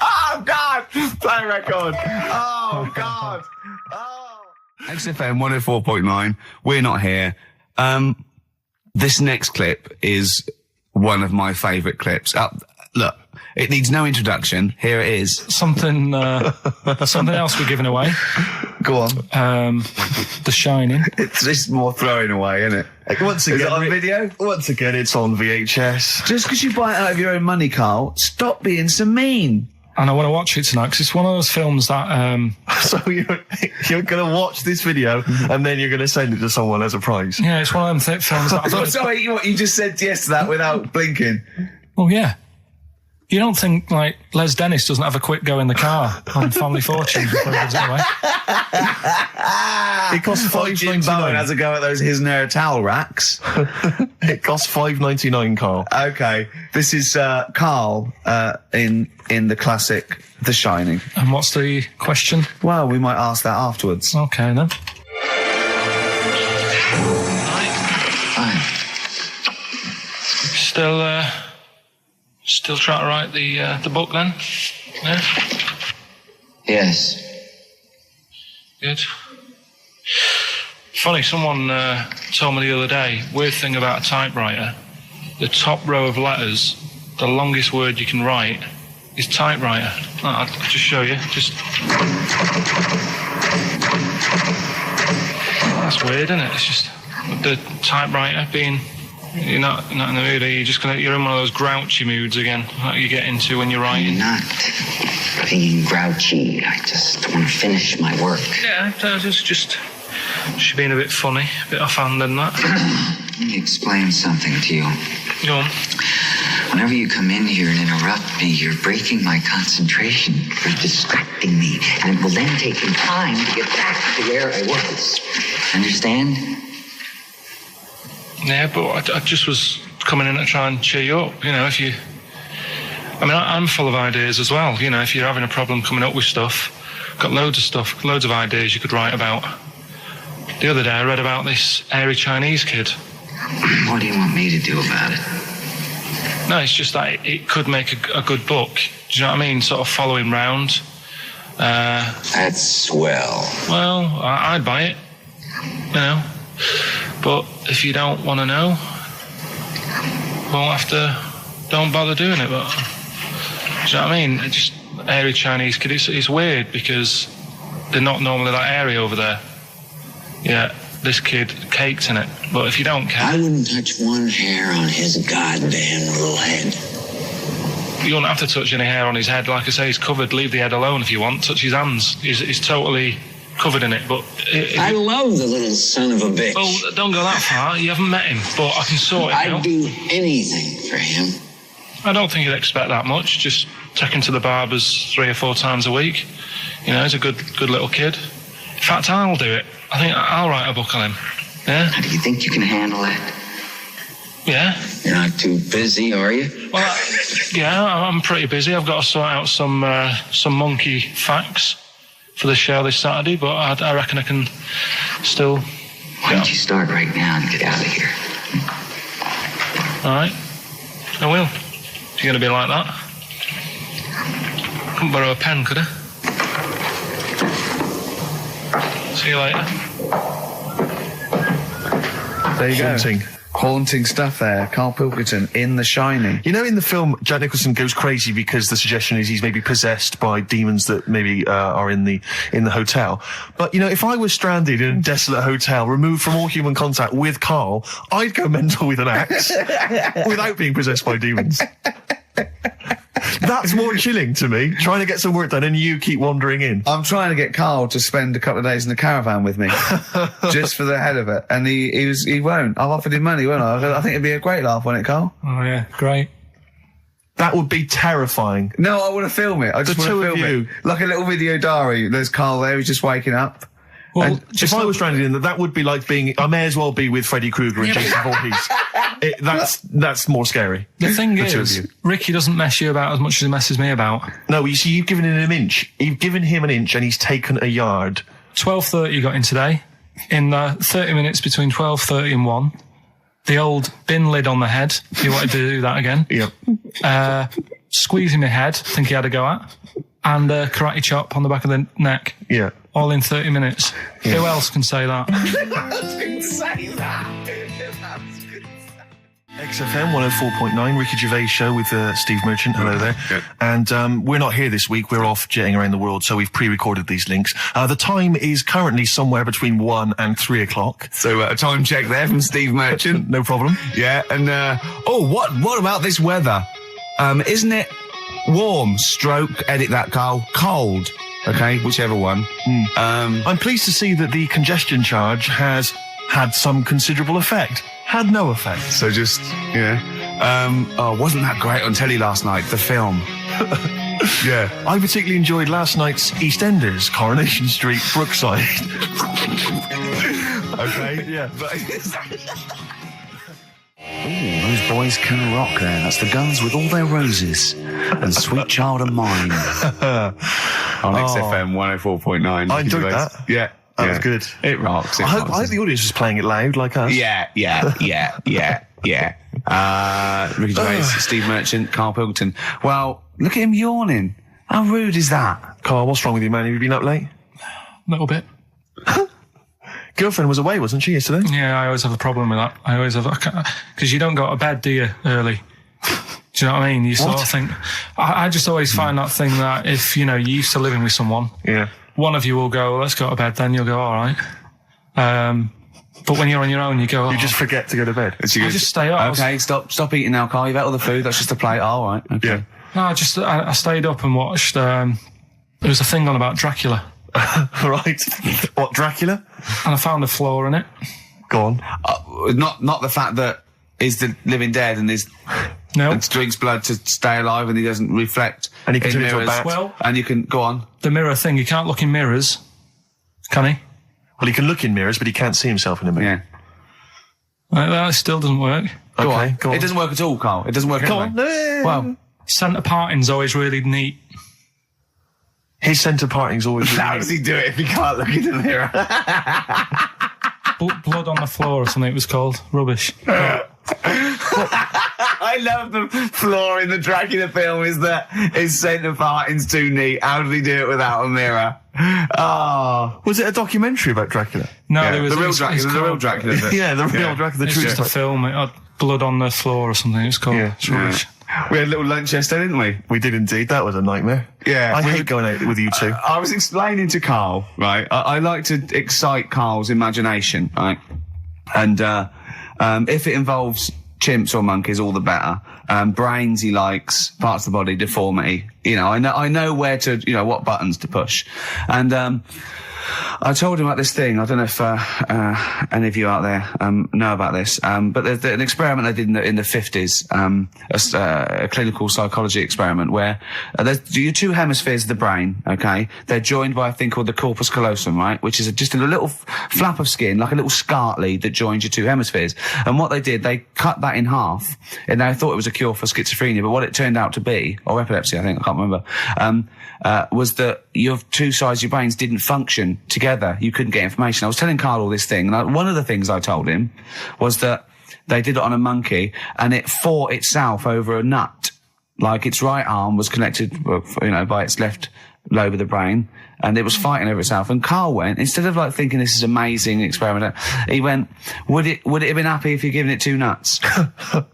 Oh, God. Play record. Oh, God. Oh. XFM 104.9. We're not here. This next clip is one of my favourite clips. Look, it needs no introduction. Here it is. Something else we're giving away. Go on. The Shining. It's just more throwing away, isn't it? Once again, Is it on video? Once again, it's on VHS. Just because you buy it out of your own money, Carl, stop being so mean. And I want to watch it tonight because it's one of those films that... So you're going to watch this video and then you're going to send it to someone as a prize. Yeah, it's one of them films that... Sorry, what, you just said yes to that without blinking. Well, yeah. You don't think, like, Les Dennis doesn't have a quick go in the car on Family Fortune before he gives it away? It costs Jim Bowen has $5.99. a go at those his and her towel racks. It costs $5.99, Carl. Okay, this is Carl in the classic The Shining. And what's the question? Well, we might ask that afterwards. Okay, then. Still trying to write the book, then? Yeah? Yes. Good. Funny, someone told me the other day, weird thing about a typewriter, the top row of letters, the longest word you can write is typewriter. I'll just show you. That's weird, isn't it? It's just the typewriter being... You're not in the mood, are you? You're in one of those grouchy moods again, like you get into when you're writing. I'm not being grouchy. I just want to finish my work. Yeah, just being a bit funny, a bit offhand and that. Let me explain something to you. Go on. Whenever you come in here and interrupt me, you're breaking my concentration. You're distracting me. And it will then take me time to get back to where I was. Understand? Yeah, but I just was coming in to try and cheer you up. You know, if you... I mean, I'm full of ideas as well. You know, if you're having a problem coming up with stuff, got loads of stuff, loads of ideas you could write about. The other day I read about this airy Chinese kid. What do you want me to do about it? No, it's just that it could make a good book. Do you know what I mean? Sort of follow him round. That's swell. Well, I'd buy it. You know. But if you don't want to know, don't bother doing it. But do you know what I mean? It's just airy Chinese kid. It's weird because they're not normally that airy over there. Yeah, this kid caked in it. But if you don't care, I wouldn't touch one hair on his goddamn little head. You don't have to touch any hair on his head. Like I say, he's covered. Leave the head alone if you want. Touch his hands. He's totally covered in it. But I love the little son of a bitch. Well, don't go that far. You haven't met him, but I can sort it out. I'd do anything for him. I don't think you'd expect that much. Just take him to the barbers 3 or 4 times a week. You know, he's a good little kid. In fact, I'll do it. I think I'll write a book on him. Yeah? How do you think you can handle that? Yeah. You're not too busy, are you? Well, yeah, I'm pretty busy. I've got to sort out some monkey facts for the show this Saturday, but I reckon I can still... Why don't you start right now and get out of here? All right. I will. If you're going to be like that. Couldn't borrow a pen, could I? See you later. There you Haunting. go. Haunting stuff there. Karl Pilkington in The Shining. You know, in the film, Jack Nicholson goes crazy because the suggestion is he's maybe possessed by demons that maybe are in the hotel. But, you know, if I was stranded in a desolate hotel, removed from all human contact with Karl, I'd go mental with an axe without being possessed by demons. That's more chilling to me, trying to get some work done and you keep wandering in. I'm trying to get Karl to spend a couple of days in the caravan with me, just for the hell of it. And he won't. I've offered him money, won't I? I think it'd be a great laugh, won't it, Karl? Oh, yeah, great. That would be terrifying. No, I want to film it. I just want to film it. Like a little video diary. There's Karl there, he's just waking up. Well, And If I was stranded in that would be like being... I may as well be with Freddy Krueger and Jason Voorhees. That's more scary. the thing The two of is, you. Ricky doesn't mess you about as much as he messes me about. No, you see, you've given him an inch. You've given him an inch and he's taken a yard. 12:30 got in today. In 30 minutes between 12:30 and 1. The old bin lid on the head. He wanted to do that again. Yep. Squeezing my head, think he had a go at. And a karate chop on the back of the neck. Yeah. All in 30 minutes. Yeah. Who else can say that? XFM 104.9, Ricky Gervais show with Steve Merchant. Hello there. Good. And we're not here this week. We're off jetting around the world, so we've pre-recorded these links. The time is currently somewhere between 1 and 3 o'clock. So a time check there from Steve Merchant. No problem. Yeah, and what about this weather? Isn't it warm? Stroke, edit that, Karl. Cold. Okay, whichever one. I'm pleased to see that the congestion charge has had some considerable effect. Had no effect. So just, wasn't that great on telly last night, the film? Yeah. I particularly enjoyed last night's EastEnders, Coronation Street, Brookside. Okay. Yeah. Ooh, those boys can rock there. That's the Guns with All Their Roses and Sweet Child of Mine. On XFM 104.9. I enjoyed that. Yeah. That was good. It rocks. I hope the audience is playing it loud like us. Yeah. Ricky Gervais, Steve Merchant, Karl Pilkington. Well, look at him yawning. How rude is that? Carl, what's wrong with you, man? Have you been up late? A little bit. Girlfriend was away, wasn't she, yesterday? Yeah, I always have a problem with that. I always have, because you don't go to bed, do you, early? Do you know what I mean? You sort of think, I just always find that thing that if, you're used to living with someone, Yeah. one of you will go, let's go to bed, then you'll go, all right. But when you're on your own, you go, You just forget to go to bed. I just stay up. Okay, stop eating now, Karl. You've ate all the food. That's just a plate. All right. Okay. Yeah. No, I stayed up and watched, there was a thing on about Dracula, Right. What, Dracula? and I found a flaw in it. Go on. Not the fact that he's the living dead and his No. And drinks blood to stay alive, and he doesn't reflect. And he can in turn into a mirrors. bat. Well, And you can go on. the mirror thing, he can't look in mirrors, can he? Well, he can look in mirrors, but he can't see himself in a mirror. Yeah. That still doesn't work. Go Okay, on. go on. It doesn't work at all, Carl. It doesn't work. Go anyway. on. Well, Centre parting's always really neat. His centre parting's always... how does he do it if he can't look in the mirror? Blood on the floor or something it was called. Rubbish. I love the flaw in the Dracula film is that his centre parting's too neat. How did he do it without a mirror? Oh. Was it a documentary about Dracula? No, Yeah, there was the real it's Dracula. The real called- Dracula. Is it? Yeah, the real Dracula, the It's true just a story. film. It had blood on the floor or something. It's called. Yeah. It's rubbish. We had a little lunch yesterday, didn't we? We did indeed. That was a nightmare. Yeah. I We hate were- going out with you two. I was explaining to Carl, right? I like to excite Carl's imagination, right? And if it involves chimps or monkeys, all the better. Brains he likes, parts of the body, deformity. You know, I know where to, you know, what buttons to push. And I told him about this thing. I don't know if any of you out there know about this, but there's an experiment they did in the 50s, a clinical psychology experiment where there's your two hemispheres of the brain, okay? They're joined by a thing called the corpus callosum, right? Which is just a little flap of skin, like a little scarlet lead that joins your two hemispheres. And what they did, they cut that in half, and they thought it was a cure for schizophrenia, but what it turned out to be, or epilepsy, I think, I can't remember, was that your two sides of your brains didn't function together. You couldn't get information. I was telling Carl all this thing, and one of the things I told him was that they did it on a monkey, and it fought itself over a nut. Like its right arm was connected, you know, by its left lobe of the brain, and it was fighting over itself. And Carl went, instead of like thinking this is amazing experiment, he went, would it have been happy if you'd given it two nuts?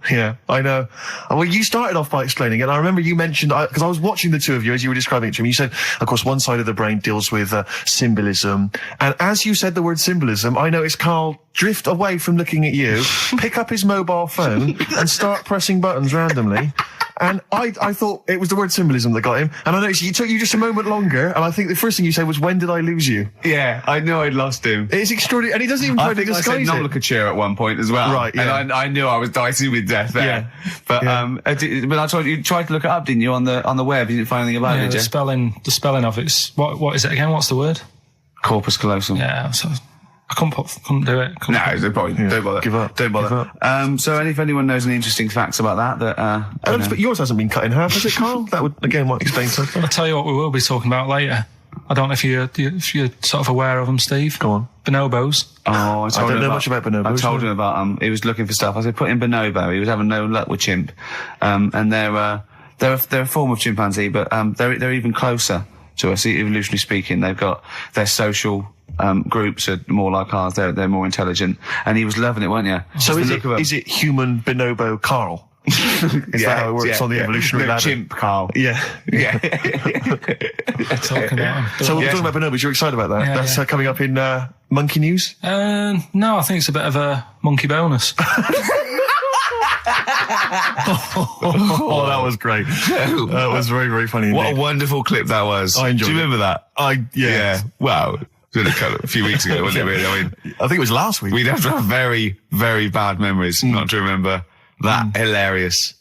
Yeah, I know. Well, you started off by explaining it, and I remember you mentioned, because I was watching the two of you as you were describing it to me, you said, of course, one side of the brain deals with symbolism, and as you said the word symbolism, I noticed Carl drift away from looking at you, pick up his mobile phone, and start pressing buttons randomly. And I thought it was the word symbolism that got him. And I noticed it took you just a moment longer. And I think the first thing you said was, when did I lose you? Yeah, I knew I'd lost him. It's extraordinary. And he doesn't even try I to think I said disguise it. nomenclature at one point as well. Right, yeah. And I knew I was dicing with death there. Yeah. But, Yeah. but I told you tried to look it up, didn't you, on the web? You didn't find anything about it, Yeah, did the you? spelling of it's what is it again? What's the word? Corpus callosum. Yeah, so I couldn't do it. No, it's no point. Yeah. Don't bother. Give up. Don't bother. Give up. So if anyone knows any interesting facts about that, you know. But yours hasn't been cut in half, has it, Carl? That would, again, might explain something. I'll tell you what we will be talking about later. I don't know if you're sort of aware of them, Steve. Go on. Bonobos. Oh, I don't know much about bonobos. I told him about he was looking for stuff. I said put in bonobo. He was having no luck with chimp. And they're a form of chimpanzee, but they're even closer to us, evolutionarily speaking. They've got their social groups are more like ours. They're more intelligent. And he was loving it, weren't you? So is it human bonobo Carl? Is that how it works on the evolutionary ladder? Chimp Carl. Yeah. Yeah. Talking about them. So we're talking about bonobos. You're excited about that? Yeah, That's yeah. Coming up in Monkey News? No, I think it's a bit of a monkey bonus. Oh, that was great. That was very, very funny What a indeed. wonderful clip that was. I enjoyed Do you it. remember that? Yeah. Wow. It was a few weeks ago, wasn't it, really? I mean, I think it was last week. we'd have to have very, very bad memories not to remember that hilarious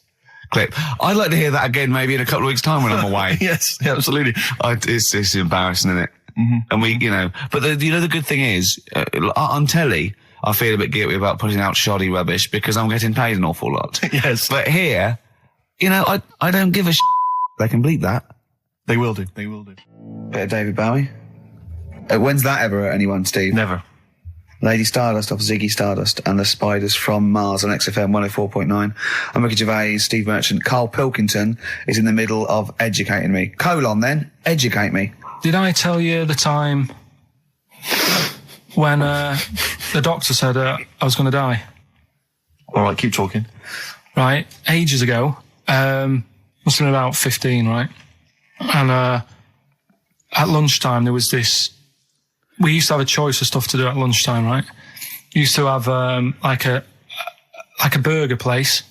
clip. I'd like to hear that again maybe in a couple of weeks' time when I'm away. Yes, absolutely. It's embarrassing, isn't it? Mm-hmm. And we, you know, but the good thing is, on telly, I feel a bit guilty about putting out shoddy rubbish because I'm getting paid an awful lot. Yes. But here, you know, I don't give a They can bleep that. They will do. They will do. Bit of David Bowie. When's that ever hurt anyone, Steve? Never. Lady Stardust off Ziggy Stardust and the Spiders from Mars on XFM 104.9. I'm Ricky Gervais, Steve Merchant. Karl Pilkington is in the middle of educating me. Then, educate me. Did I tell you the time when the doctor said I was going to die? All right, keep talking. Right, ages ago. Must have been about 15, right? And at lunchtime there was this. We used to have a choice of stuff to do at lunchtime, right? Used to have like a burger place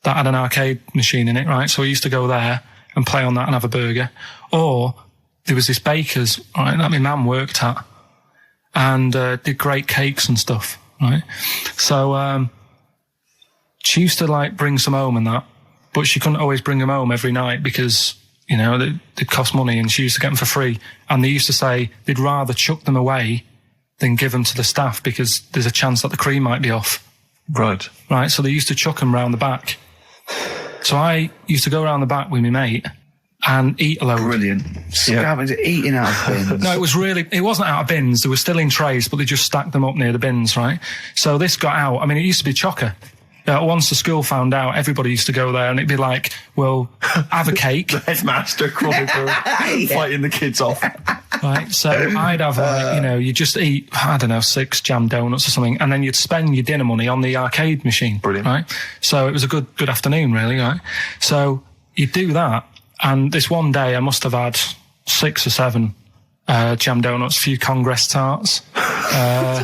that had an arcade machine in it, right? So we used to go there and play on that and have a burger. Or there was this baker's, right, that my mum worked at, and did great cakes and stuff, right? So she used to like bring some home and that, but she couldn't always bring them home every night because, you know, they cost money, and she used to get them for free. And they used to say they'd rather chuck them away than give them to the staff because there's a chance that the cream might be off. Right. Right, so they used to chuck them round the back. So I used to go around the back with my mate and eat a load. Brilliant. Eating out of bins. No, it wasn't out of bins. They were still in trays, but they just stacked them up near the bins, right? So this got out. I mean, it used to be chocker. Once the school found out, everybody used to go there, and it'd be like, well, have a cake. The headmaster fighting the kids off. Right, so I'd have, like, you know, you just eat, I don't know, 6 jam donuts or something, and then you'd spend your dinner money on the arcade machine. Brilliant. Right? So it was a good afternoon, really, right? So you'd do that, and this one day I must have had 6 or 7 jam donuts, a few Congress tarts.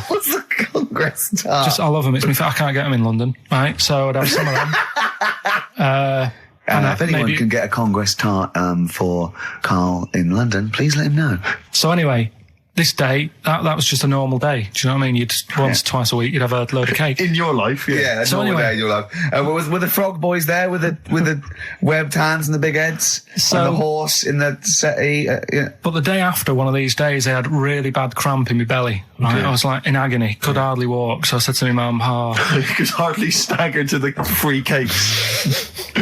What's a Congress tart? I love them. I can't get them in London, right? So I'd have some of them. If anyone can get a Congress tart for Karl in London, please let him know. So anyway, this day, that was just a normal day. Do you know what I mean? Once, twice a week, you'd have a load of cake. In your life, yeah. Yeah, So normal anyway- day in your life. Were the frog boys there with the webbed hands and the big heads? So- and the horse in the settee? Yeah. But the day after one of these days, I had really bad cramp in my belly. Right? I was like in agony, could hardly walk. So I said to my mum, You could hardly stagger to the free cakes.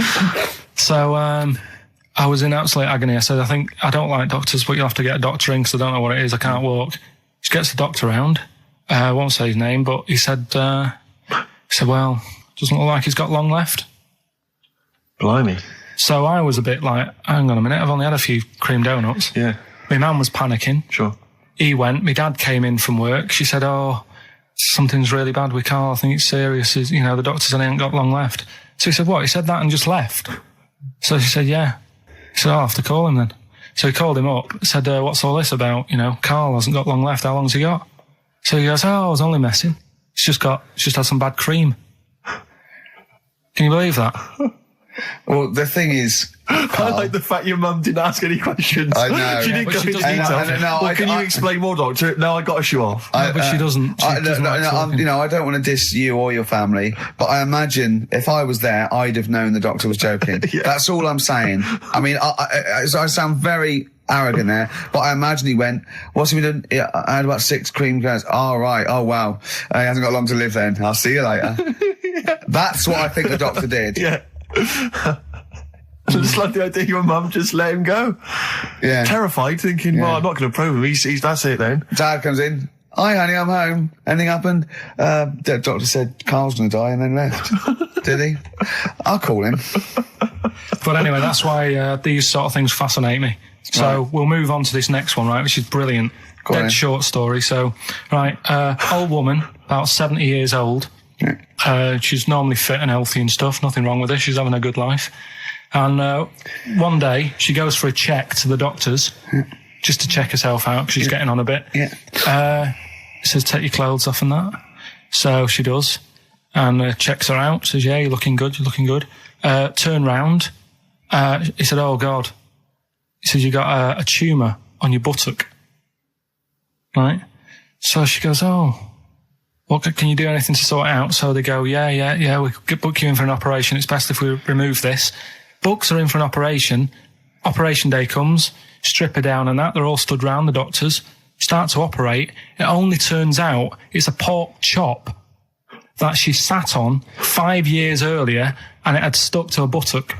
So I was in absolute agony. I said, I don't like doctors, but you'll have to get a doctor in because I don't know what it is. I can't walk. She gets the doctor round. I won't say his name, but he said, well, doesn't look like he's got long left. Blimey. So I was a bit like, hang on a minute, I've only had a few cream donuts. Yeah. My mum was panicking. Sure. He went. My dad came in from work. She said, something's really bad with Karl. I think it's serious. You know, the doctor said he ain't got long left. So he said, what? He said that and just left. So she said, yeah. He said, I'll have to call him then. So he called him up, said, what's all this about? You know, Karl hasn't got long left. How long's he got? So he goes, I was only messing. He's just had some bad cream. Can you believe that? Well, the thing is, I like the fact your mum didn't ask any questions. I know. She didn't But go she into doesn't. detail. Can you explain more, doctor? No, I got a shoe off. But she doesn't. She doesn't like talking. you know, I don't want to diss you or your family, but I imagine if I was there, I'd have known the doctor was joking. Yeah. That's all I'm saying. I mean, I sound very arrogant there, but I imagine he went, what's he been doing? Yeah, I had about 6 cream cones. Oh, right. Oh, wow. He hasn't got long to live then. I'll see you later. That's what I think the doctor did. Yeah. I just like the idea your mum just let him go. Yeah. Terrified, thinking, well, Yeah. I'm not going to probe him. He's that's it then. Dad comes in. Hi, honey, I'm home. Anything happened? The doctor said Karl's going to die and then left. Did he? I'll call him. But anyway, that's why these sort of things fascinate me. So we'll move on to this next one, right, which is brilliant. Go on then. Dead short story. So, right, old woman, about 70 years old. Yeah. She's normally fit and healthy and stuff. Nothing wrong with her. She's having a good life. And one day, she goes for a check to the doctors, just to check herself out, because she's getting on a bit. Yeah. He says, take your clothes off and that. So she does, and checks her out, says, yeah, you're looking good, you're looking good. Turn round. He said, oh, God. He says, you got a tumour on your buttock. Right? So she goes, oh, well, can you do anything to sort it out? So they go, yeah, we could book you in for an operation. It's best if we remove this. Books are in for an operation. Operation day comes, strip her down and that. They're all stood round, the doctors. Start to operate. It only turns out it's a pork chop that she sat on 5 years earlier and it had stuck to her buttock.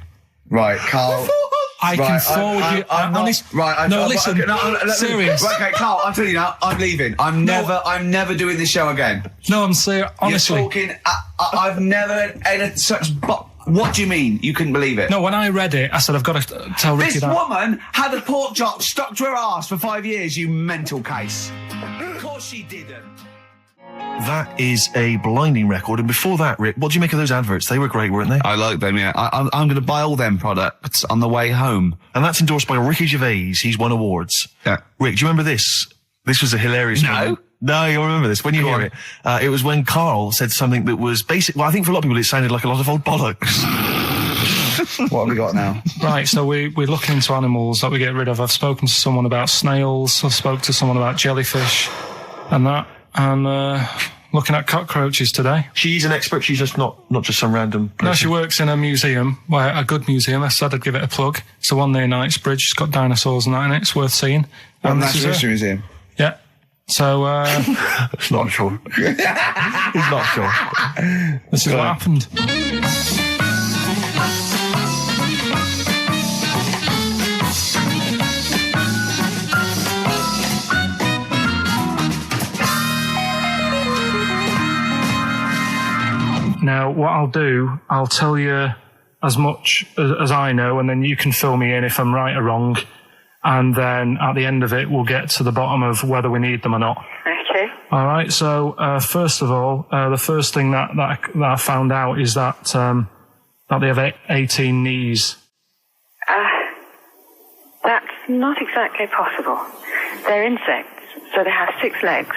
Right, Karl. I can forward you. Serious. Right, okay, Karl, I'm telling you now, I'm leaving. I'm never doing this show again. No, I'm serious. Honestly. You're talking, I've never had such, what do you mean? You couldn't believe it? No, when I read it, I said, I've got to tell Ricky This that. woman had a pork chop stuck to her arse for 5 years, you mental case. Of course she didn't. That is a blinding record. And before that, Rick, what do you make of those adverts? They were great, weren't they? I like them, yeah. I'm going to buy all them products on the way home. And that's endorsed by Ricky Gervais. He's won awards. Yeah. Rick, do you remember this? This was a hilarious moment. No, you'll remember this when you hear it. It was when Karl said something that was basic. Well, I think for a lot of people it sounded like a lot of old bollocks. What have we got now? Right, so we're looking into animals that we get rid of. I've spoken to someone about snails. I've spoken to someone about jellyfish and that. And looking at cockroaches today. She's an expert. She's just not just some random person. No, she works in a museum, a good museum. I said I'd give it a plug. It's the one near Knightsbridge. It's got dinosaurs and that in it. It's worth seeing. Natural History Museum. Yeah. So, It's not sure. He's not sure. This is what happened. Now, what I'll do, I'll tell you as much as I know, and then you can fill me in if I'm right or wrong. And then at the end of it, we'll get to the bottom of whether we need them or not. Okay. All right. So, first of all, the first thing that I found out is that they have 18 knees. That's not exactly possible. They're insects, so they have 6 legs.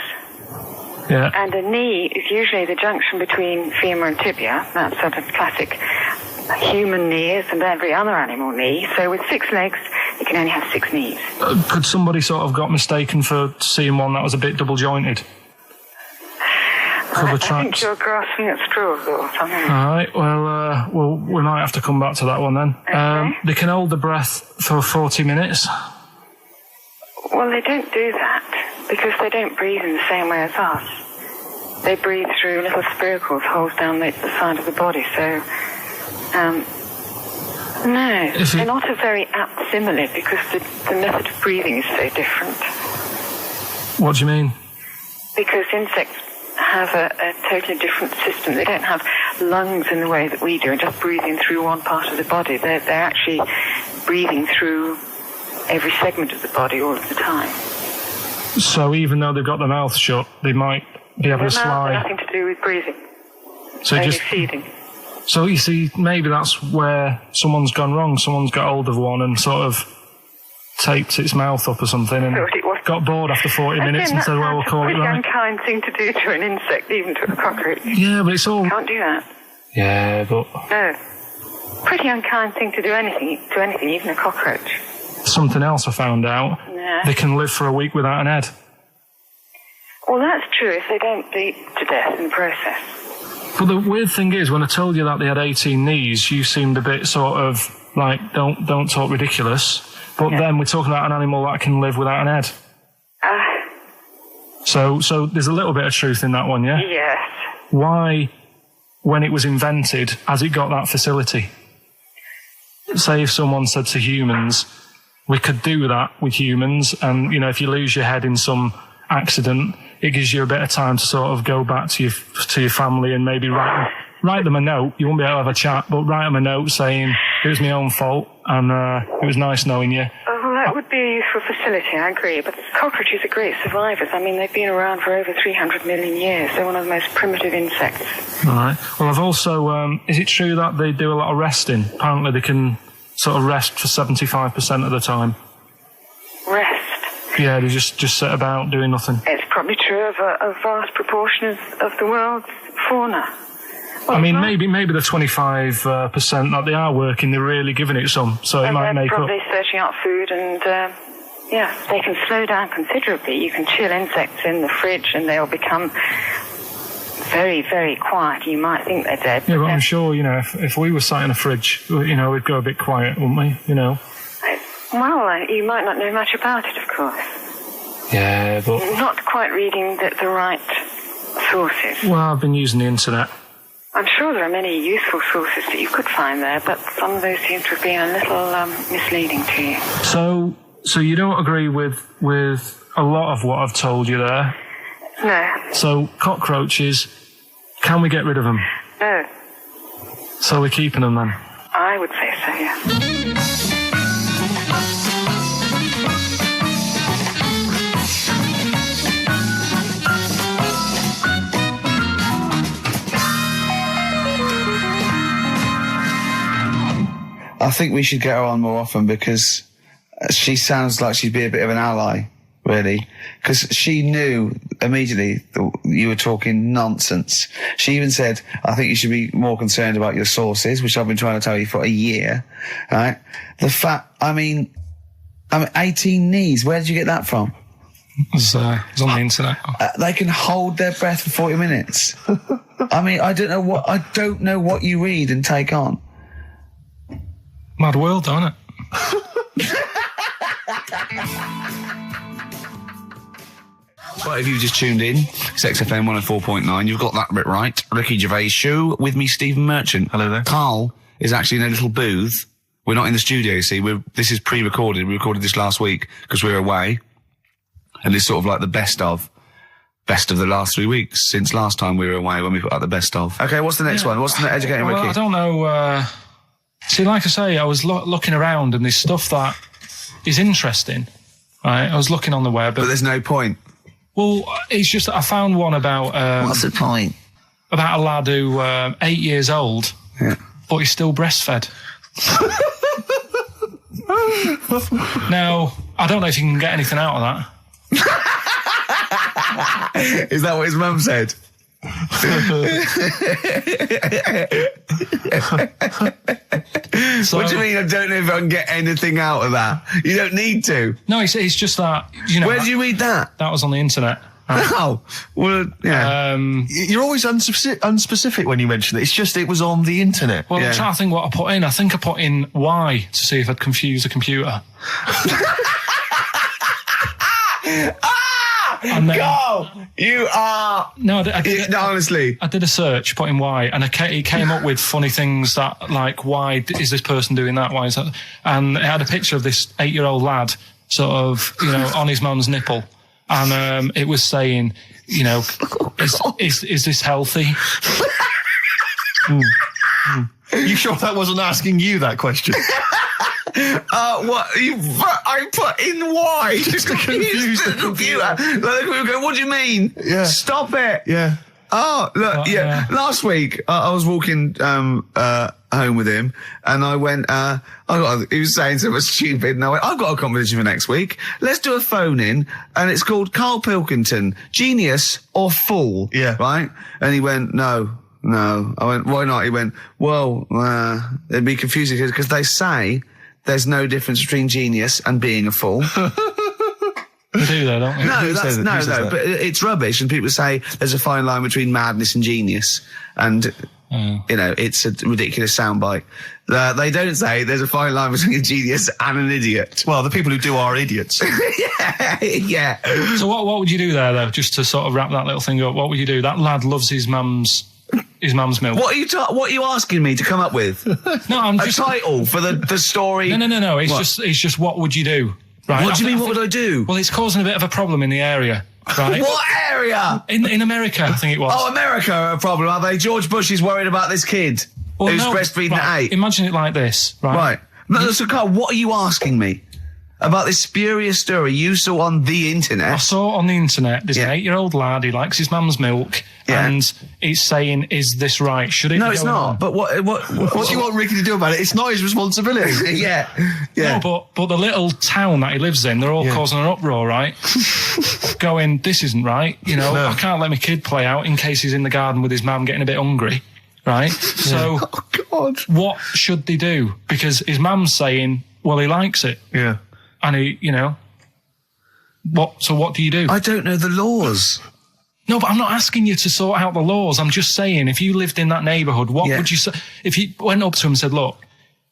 Yeah. And a knee is usually the junction between femur and tibia. That's sort of classic human knees and every other animal knee. So with 6 legs, you can only have 6 knees. Could somebody sort of got mistaken for seeing one that was a bit double jointed? I think you're grasping at straws or something. All right. Well, we might have to come back to that one then. Okay. They can hold the breath for 40 minutes. Well, they don't do that because they don't breathe in the same way as us. They breathe through little spiracles, holes down the side of the body. So, no, they're not a very apt simile because the method of breathing is so different. What do you mean? Because insects have a totally different system. They don't have lungs in the way that we do and just breathing through one part of the body. They're actually breathing through every segment of the body all of the time. So even though they've got their mouth shut, they might be able to slide. Nothing to do with breathing. So only just feeding. So you see, maybe that's where someone's gone wrong. Someone's got hold of one and sort of taped its mouth up or something and got bored after 40 minutes and said, well, we'll call it right. It's a pretty unkind thing to do to an insect, even to a cockroach. Yeah, but it's all... You can't do that. Yeah, but... No. Pretty unkind thing to do anything, even a cockroach. Something else I found out. Yeah. They can live for a week without an head. Well, that's true if they don't bleed to death in the process. But the weird thing is, when I told you that they had 18 knees, you seemed a bit sort of like, don't talk ridiculous. But then we're talking about an animal that can live without an head. So there's a little bit of truth in that one, yeah? Yes. Why, when it was invented, has it got that facility? Say if someone said to humans, we could do that with humans, and, you know, if you lose your head in some accident, it gives you a bit of time to sort of go back to your family and maybe write them a note. You won't be able to have a chat, but write them a note saying, it was my own fault, and it was nice knowing you. Well, that would be a useful facility, I agree. But cockroaches are great survivors. I mean, they've been around for over 300 million years. They're one of the most primitive insects. All right. Well, I've also... is it true that they do a lot of resting? Apparently they can sort of rest for 75% of the time. Rest? Yeah, they just sit about doing nothing. It's probably true of a vast proportion of the world's fauna. I mean, maybe the 25% that they are working, they're really giving it some, so it might make up. They're probably searching out food and, they can slow down considerably. You can chill insects in the fridge and they'll become very, very quiet. You might think they're dead. Yeah, but I'm sure, you know, if we were sat in a fridge, you know, we'd go a bit quiet, wouldn't we, you know? Well, you might not know much about it, of course. Yeah, but... You're not quite reading the right sources. Well, I've been using the internet. I'm sure there are many useful sources that you could find there, but some of those seem to have been a little misleading to you. So you don't agree with a lot of what I've told you there? No. So cockroaches, can we get rid of them? No. So we're keeping them then? I would say so, yeah. I think we should get her on more often because she sounds like she'd be a bit of an ally, really. Because she knew immediately that you were talking nonsense. She even said, I think you should be more concerned about your sources, which I've been trying to tell you for a year, right? I mean, 18 knees, where did you get that from? It's on the internet. They can hold their breath for 40 minutes. I mean, I don't know what you read and take on. Mad world, don't it? Well, if you've just tuned in, it's XFM 104.9. You've got that bit right. Ricky Gervais show with me, Stephen Merchant. Hello there. Karl is actually in a little booth. We're not in the studio, you see. This is pre-recorded. We recorded this last week because we were away. And it's sort of like the best of the last 3 weeks since last time we were away when we put out the best of. Okay, what's the next one? What's the educating Well, Ricky? I don't know. See, like I say, I was looking around and there's stuff that is interesting. Right? I was looking on the web. But there's no point. Well, it's just that I found one about... What's the point? About a lad who 8 years old, but he's still breastfed. Now, I don't know if you can get anything out of that. Is that what his mum said? So, what do you mean I don't know if I can get anything out of that? You don't need to. No, it's just that, you know... Where did you read that? That was on the internet. Oh, well, yeah. You're always unspecific when you mention it. It's just it was on the internet. Well, I'm trying to think what I put in. I think I put in Y to see if I'd confuse a computer. And then, Go! You are... No, I did, no, honestly. I did a search, put in why, and it came up with funny things that, like, why is this person doing that? Why is that? And it had a picture of this 8-year-old lad, sort of, you know, on his mum's nipple. And it was saying, you know, is this healthy? You sure that wasn't asking you that question? What? I put in why? Just to confuse the computer. Like, we go, what do you mean? Yeah. Stop it. Yeah. Oh, look, yeah. Last week, I was walking home with him, and I went, he was saying something stupid, and I went, I've got a competition for next week. Let's do a phone-in, and it's called Karl Pilkington, Genius or Fool. Yeah. Right? And he went, No. I went, why not? He went, well, it'd be confusing because they say there's no difference between genius and being a fool. They do though, don't they? No, but it's rubbish, and people say there's a fine line between madness and genius, and you know, it's a ridiculous soundbite. They don't say there's a fine line between a genius and an idiot. Well, the people who do are idiots. Yeah. So what would you do there though, just to sort of wrap that little thing up? What would you do? That lad loves his mum's milk. What are you asking me to come up with? No, I'm just a title for the story. No. It's just what would you do? Right. What do you mean? What would I do? Well, it's causing a bit of a problem in the area, right? What area? In America, I think it was. Oh, America are a problem, are they? George Bush is worried about this kid who's breastfeeding at 8. Imagine it like this, right? Right. No, so Karl, what are you asking me about this spurious story you saw on the internet? I saw on the internet, there's an 8-year-old lad, he likes his mum's milk, and he's saying, is this right? Should it No, be it's going not. on? But what do you want Ricky to do about it? It's not his responsibility. Yeah. No, but the little town that he lives in, they're all causing an uproar, right? Going, this isn't right. You know, I can't let my kid play out in case he's in the garden with his mum getting a bit hungry, right? So, Oh, God. What should they do? Because his mum's saying, well, he likes it. Yeah. And he, you know, what do you do? I don't know the laws. No, but I'm not asking you to sort out the laws. I'm just saying, if you lived in that neighbourhood, what would you say? If you went up to him and said, look,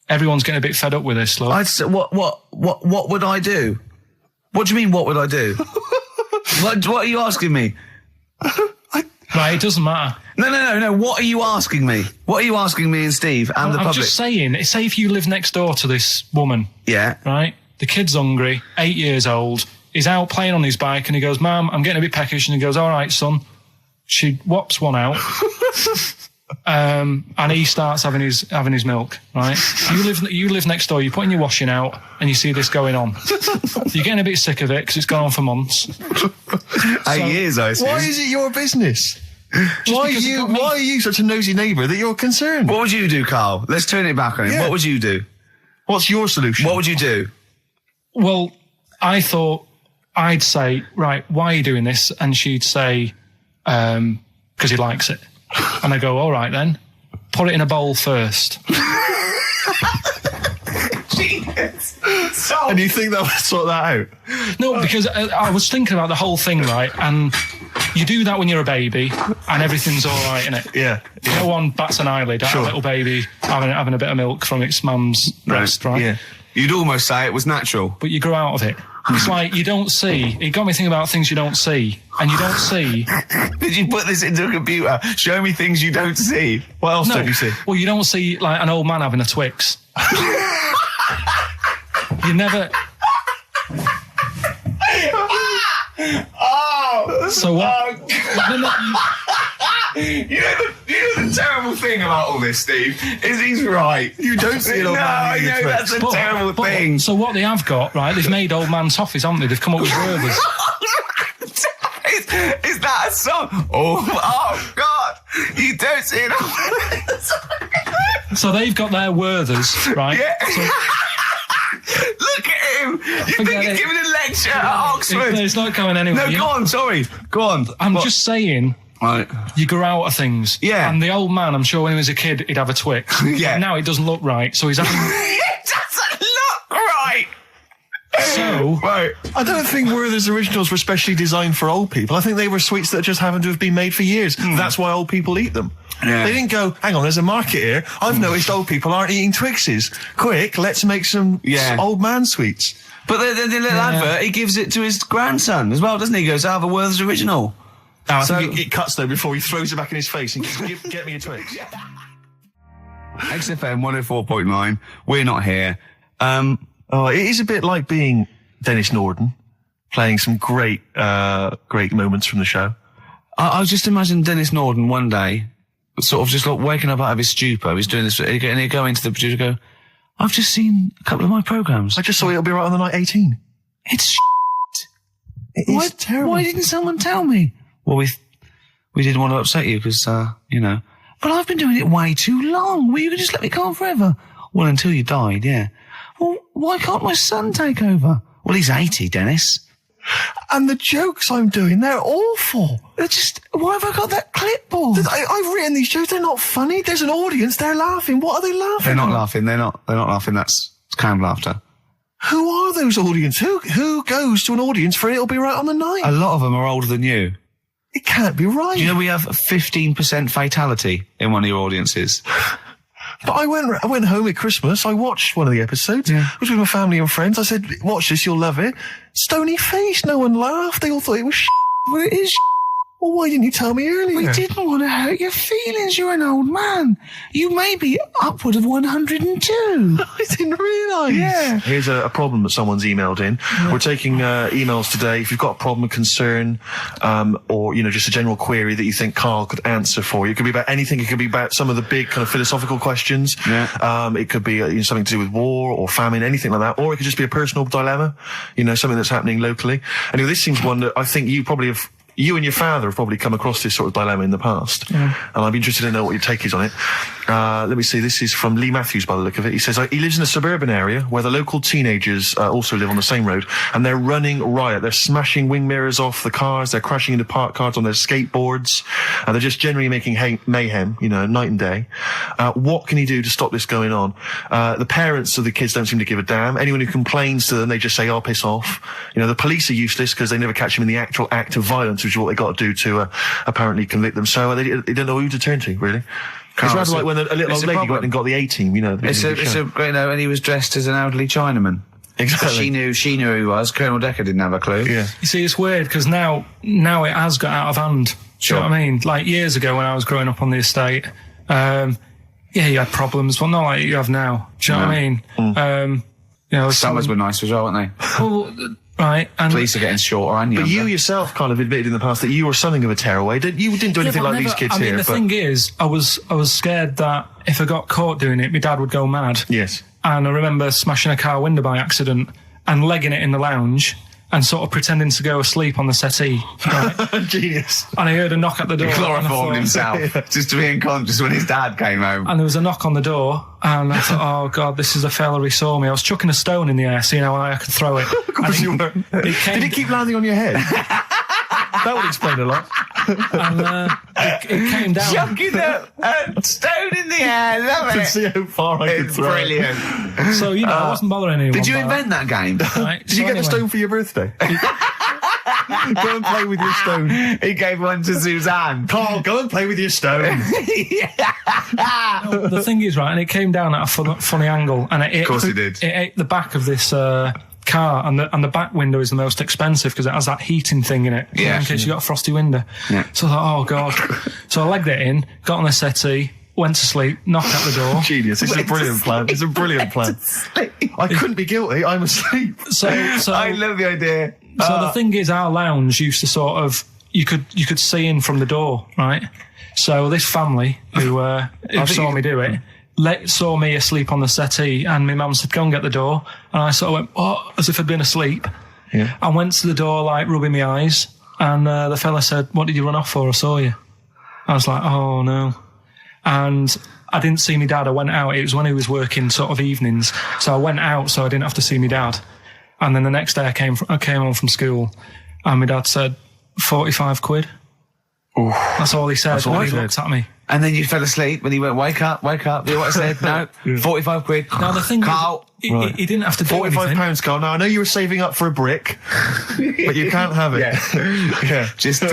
everyone's getting a bit fed up with this, look. I'd say, what would I do? What do you mean, what would I do? What are you asking me? Right, it doesn't matter. No. What are you asking me? What are you asking me and Steve and the I'm public? just saying, say if you live next door to this woman. Yeah. Right? The kid's hungry, 8 years old. He's out playing on his bike and he goes, Mum, I'm getting a bit peckish. And he goes, all right, son. She whops one out. And he starts having his milk, right? You live next door, you're putting your washing out and you see this going on. You're getting a bit sick of it because it's gone on for months. 8 years, I assume. Why is it your business? Why are you such a nosy neighbour that you're concerned? What would you do, Karl? Let's turn it back on him. Yeah. What would you do? What's your solution? What would you do? Well, I thought I'd say, right, why are you doing this? And she'd say, because he likes it. And I go, all right then, put it in a bowl first. She And you think that would sort that out? No, because I was thinking about the whole thing, right? And you do that when you're a baby, and everything's all right, innit? Yeah. No one bats an eyelid at a little baby having a bit of milk from its mum's breast, right? Yeah. You'd almost say it was natural. But you grow out of it. It's like you don't see. It got me thinking about things you don't see, and you don't see. Did you put this into a computer? Show me things you don't see. What else don't you see? Well, you don't see like an old man having a Twix. You never. Oh! So what? You know the terrible thing about all this, Steve, is he's right. You don't see an old man eating a Twix. That's a terrible thing. So what they have got, right, they've made old man toffees, haven't they? They've come up with Gervais. Is that a song? Oh, God. You don't see it. So they've got their Werthers, right? Yeah. So, look at him. You think he's giving a lecture at Oxford? It's not going anywhere. No, go on, sorry. Go on. I'm just saying... Right. You grow out of things. Yeah. And the old man, I'm sure when he was a kid, he'd have a Twix. Yeah. But now it doesn't look right, so he's having... It doesn't look right. So... Right. I don't think Werther's originals were specially designed for old people. I think they were sweets that just happened to have been made for years. That's why old people eat them. Yeah. They didn't go, hang on, there's a market here. I've noticed old people aren't eating Twixes. Quick, let's make some old man sweets. But the little advert, he gives it to his grandson as well, doesn't he? He goes, I have a Werther's original. I think it cuts though before he throws it back in his face and goes, get me a Twix. XFM 104.9. We're not here. It is a bit like being Dennis Norden, playing some great moments from the show. I just imagine Dennis Norden one day, sort of just like waking up out of his stupor. He's doing this, and he'd go into the producer and go, I've just seen a couple of my programmes. I just saw It'll Be Right on the Night 18. It's It is terrible. Why didn't someone tell me? Well, we didn't want to upset you because, you know. But I've been doing it way too long. Well, you can just let me go on forever. Well, until you died, yeah. Well, why can't my son take over? Well, he's 80, Dennis. And the jokes I'm doing, they're awful. They're just, why have I got that clipboard? I've written these jokes, they're not funny. There's an audience, they're laughing. What are they laughing They're not at? laughing, they're not laughing, that's canned laughter. Who are those audience? Who goes to an audience for It'll Be Right on the Night? A lot of them are older than you. It can't be right. Do you know we have a 15% fatality in one of your audiences? But I went home at Christmas, I watched one of the episodes. Yeah. I was with my family and friends. I said, watch this, you'll love it. Stony face, no one laughed. They all thought it was Well, it is Well, why didn't you tell me earlier? We didn't want to hurt your feelings. You're an old man. You may be upward of 102. I didn't realise. Yeah. Here's a problem that someone's emailed in. We're taking emails today. If you've got a problem, a concern, or, you know, just a general query that you think Karl could answer for you. It could be about anything. It could be about some of the big kind of philosophical questions. Yeah. It could be you know, something to do with war or famine, anything like that. Or it could just be a personal dilemma, you know, something that's happening locally. Anyway, this seems one that I think you and your father have probably come across this sort of dilemma in the past. Yeah. And I'd be interested to know what your take is on it. Let me see. This is from Lee Matthews by the look of it. He says, he lives in a suburban area where the local teenagers also live on the same road, and they're running riot. They're smashing wing mirrors off the cars. They're crashing into parked cars on their skateboards. And they're just generally making mayhem, you know, night and day. What can he do to stop this going on? The parents of the kids don't seem to give a damn. Anyone who complains to them, they just say, oh, piss off. You know, the police are useless because they never catch them in the actual act of violence, which is what they got to do to apparently convict them. So they don't know who to turn to, really. It's rather like when a little old lady went and got the A-team, you know. It's a great, you know, and he was dressed as an elderly Chinaman. Exactly. She knew who he was. Colonel Decker didn't have a clue. Yeah. You see, it's weird because now it has got out of hand. Sure. Do you know what I mean? Like years ago when I was growing up on the estate, yeah, you had problems, but not like you have now. Do you know what I mean? You know, Summers were nice as well, weren't they? Well, right. And police are getting shorter and younger. But you yourself kind of admitted in the past that you were something of a tearaway. You didn't do anything like these kids here. The thing is, I was scared that if I got caught doing it, my dad would go mad. Yes. And I remember smashing a car window by accident and legging it in the lounge and sort of pretending to go asleep on the settee. Right? Genius. And I heard a knock at the door. He chloroformed himself just to be unconscious when his dad came home. And there was a knock on the door, and I thought, oh God, this is a fella who saw me. I was chucking a stone in the air, seeing how high I could throw it. Of course you were. Did it keep landing on your head? That would explain a lot. And it came down. Chucking a stone in the air, love To it. see how far I could It's throw it. brilliant. So, I wasn't bothering anyone. Did you by invent that game? Right? Did you get the stone for your birthday? Go and play with your stone. He gave one to Suzanne. Carl, go and play with your stone. The thing is, right, and it came down at a funny angle, and Of course it did. It ate the back of this car, and the back window is the most expensive because it has that heating thing in it. Yeah. In case you got a frosty window. Yeah. So I thought, oh god. So I legged it in, got on the settee, went to sleep, knocked at the door. Genius. It's a brilliant plan. It's a brilliant plan. I couldn't be guilty. I'm asleep. So I love the idea. So the thing is, our lounge used to sort of you could see in from the door, right? So this family who saw me do it saw me asleep on the settee, and my mum said, "Go and get the door." And I sort of went, "Oh," as if I'd been asleep. Yeah. I went to the door, like rubbing my eyes, and the fella said, "What did you run off for? I saw you." I was like, "Oh no," and I didn't see my dad. I went out. It was when he was working sort of evenings, so I went out so I didn't have to see my dad. And then the next day I came home from school, and my dad said, 45 quid. Oof. That's all he said. That's all when he he said. looked at me. And then you fell asleep when he went, wake up. You know what I said? No, 45 quid. Now the thing Carl. is, he didn't have to do anything. £45, Carl. Now, I know you were saving up for a brick, but you can't have it. Yeah. Just So,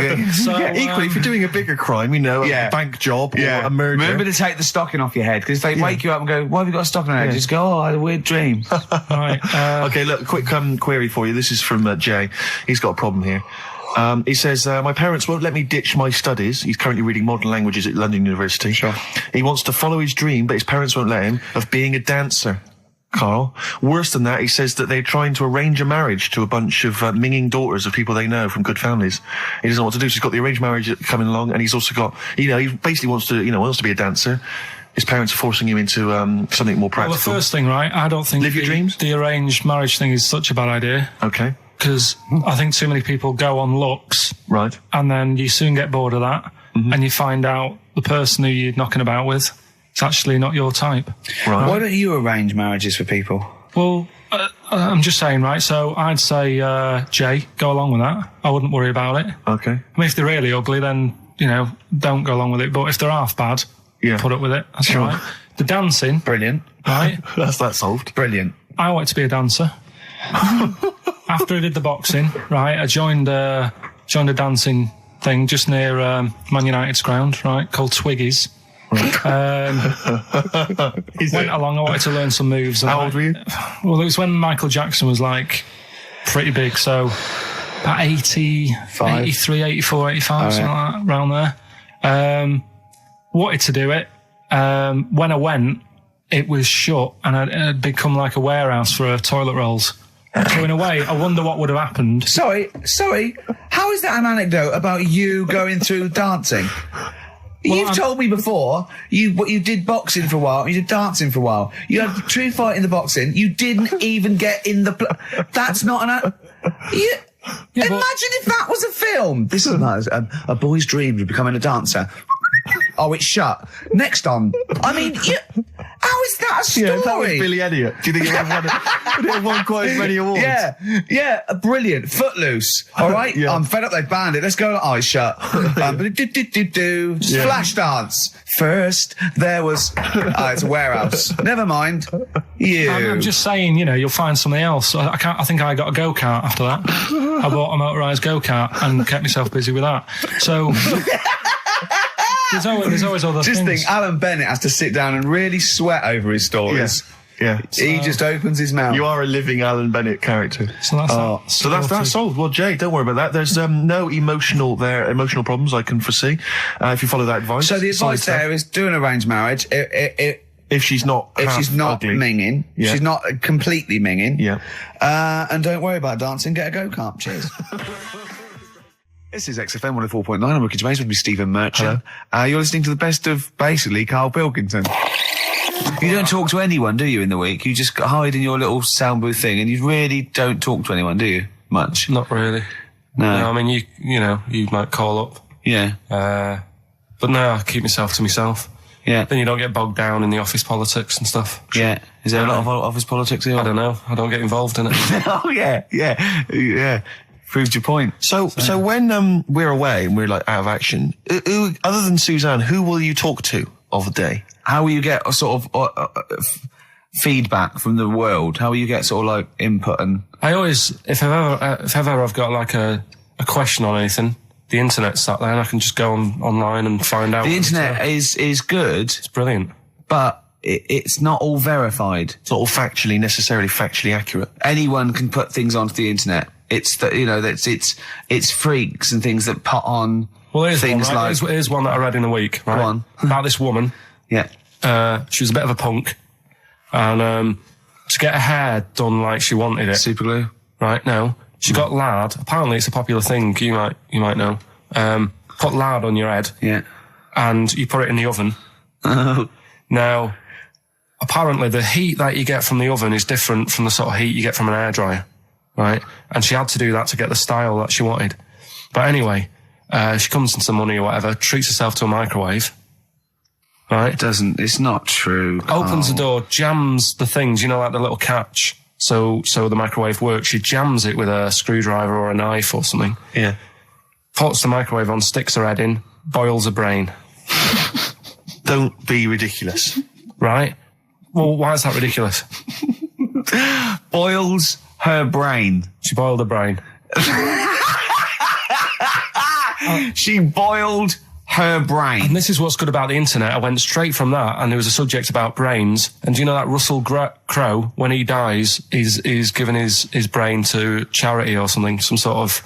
Equally, if you're doing a bigger crime, a bank job or a murder. Remember to take the stocking off your head, because if they wake you up and go, why have you got a stocking on your head? Just go, oh, I had a weird dream. Right. Okay, look, quick query for you. This is from Jay. He's got a problem here. He says, my parents won't let me ditch my studies. He's currently reading modern languages at London University. Sure. He wants to follow his dream, but his parents won't let him, of being a dancer. Carl. Worse than that, he says that they're trying to arrange a marriage to a bunch of minging daughters of people they know from good families. He doesn't know what to do, so he's got the arranged marriage coming along, and he's also got, he basically wants to be a dancer. His parents are forcing him into something more practical. Well, the first thing, right, I don't think Live your dreams? The arranged marriage thing is such a bad idea. Okay. Because I think too many people go on looks. Right. And then you soon get bored of that, and you find out the person who you're knocking about with is actually not your type. Right. Why don't you arrange marriages for people? Well, I'm just saying, right, so I'd say, Jay, go along with that. I wouldn't worry about it. Okay. I mean, if they're really ugly, then, don't go along with it. But if they're half bad, put up with it. That's Sure. right. The dancing. Brilliant. Right. That's that solved. Brilliant. I wanted to be a dancer. After I did the boxing, right, I joined a dancing thing just near Man United's ground, right, called Twiggy's. Went along, I wanted to learn some moves. How old were you? Well, it was when Michael Jackson was, pretty big, so about 83, 84, 85, something like that, around there. Wanted to do it. When I went, it was shut, and I'd become like a warehouse for toilet rolls. So in a way, I wonder what would have happened. Sorry. How is that an anecdote about you going through dancing? You've told me before you did boxing for a while, you did dancing for a while. You had a true fight in the boxing. You didn't even get in the. That's not an. Imagine if that was a film. This is not a boy's dream of becoming a dancer. Oh, it's shut. Next on. I mean, how is that a story? Yeah, if that was Billy Elliot, do you think it would have won quite as many awards? Yeah, brilliant. Footloose. All right, I'm fed up. They banned it. Let's go. Eyes shut. Flash dance. First, there was. It's a warehouse. Never mind. I'm just saying, you'll find something else. I think I got a go-kart after that. I bought a motorised go-kart and kept myself busy with that. So. There's always other things. Just think, Alan Bennett has to sit down and really sweat over his stories. Yeah. He just opens his mouth. You are a living Alan Bennett character. So that's solved. Well, Jay, don't worry about that. There's no emotional problems I can foresee if you follow that advice. So the advice there is do an arranged marriage. If she's not ugly. minging, she's not completely minging. Yeah. And don't worry about dancing. Get a go-kart. Cheers. This is XFM 104.9. I'm Ricky Gervais with me, Stephen Merchant. You're listening to the best of, basically, Karl Pilkington. You don't talk to anyone, do you, in the week? You just hide in your little sound booth thing, and you really don't talk to anyone, do you? Much? Not really. No. I mean, you might call up. Yeah. But no, I keep myself to myself. Yeah. Then you don't get bogged down in the office politics and stuff. Yeah. Is there a lot of office politics here? I don't know. I don't get involved in it. Oh, yeah. Proved your point. So when we're away and we're like out of action, who, other than Suzanne, who will you talk to of the day? How will you get a sort of feedback from the world? How will you get sort of like input and... I always, if ever I've got like a question on anything, the internet's that there and I can just go online and find out. The internet is good. It's brilliant. But it's not all verified. It's not all necessarily factually accurate. Anyone can put things onto the internet. It's it's freaks and things that put on things one, right? like... Here's one that I read in a week, right? Go on. About this woman. Yeah. She was a bit of a punk. And to get her hair done like she wanted it. Super glue. Right, no. She got lard. Apparently it's a popular thing, you might know. Put lard on your head. Yeah. And you put it in the oven. Oh. Now, apparently the heat that you get from the oven is different from the sort of heat you get from an air-dryer. Right? And she had to do that to get the style that she wanted. But anyway, she comes into money or whatever, treats herself to a microwave. Right? It's not true. Opens the door, jams the things, like the little catch. So the microwave works. She jams it with a screwdriver or a knife or something. Yeah. Puts the microwave on, sticks her head in, boils her brain. Don't be ridiculous. Right? Well, why is that ridiculous? Boils her brain. She boiled her brain. She boiled her brain. And this is what's good about the internet. I went straight from that, and there was a subject about brains. And do you know that Russell Crowe, when he dies, is given his brain to charity or something, some sort of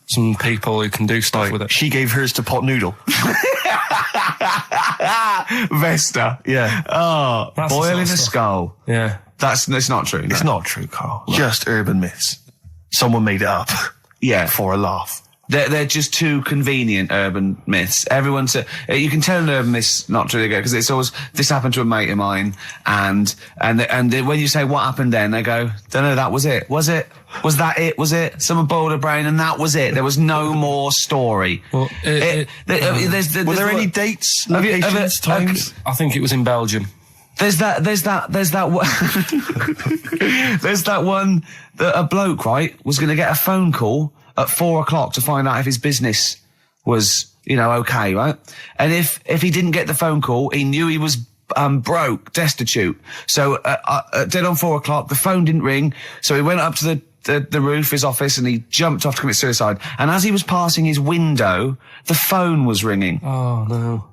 some people who can do stuff with it. She gave hers to Pot Noodle. Vesta. Yeah. Oh, That's boiling a the sort of skull. Yeah. It's not true. No. It's not true, Carl. Just urban myths. Someone made it up. Yeah. For a laugh. They're just too convenient urban myths. Everyone said you can tell an urban myth's not true because it's always this happened to a mate of mine, and when you say what happened then, they go, don't know, that was it. Was it? Was that it? Was it? Someone boiled a brain and that was it. There was no more story. Well, were there any dates, locations, times? I think it was in Belgium. There's that one that a bloke, right, was going to get a phone call at 4:00 to find out if his business was, okay, right? And if he didn't get the phone call, he knew he was broke, destitute. So dead on 4:00, the phone didn't ring, so he went up to the roof of his office and he jumped off to commit suicide. And as he was passing his window, the phone was ringing. Oh no.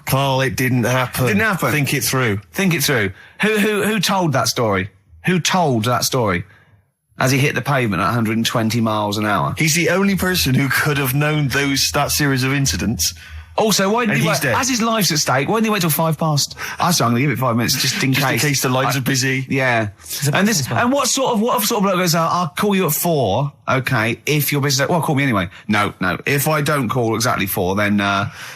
Carl, it didn't happen. Didn't happen. Think it through. Think it through. Who told that story? Who told that story? As he hit the pavement at 120 miles an hour. He's the only person who could have known that series of incidents. Also, why didn't he he's dead. as his life's at stake, why didn't he wait till 5 past? I'm going to give it 5 minutes just in case. In case the lines are busy. Yeah. And what sort of bloke goes, I'll call you at 4, okay, if your business, well, call me anyway. No. If I don't call exactly 4, then,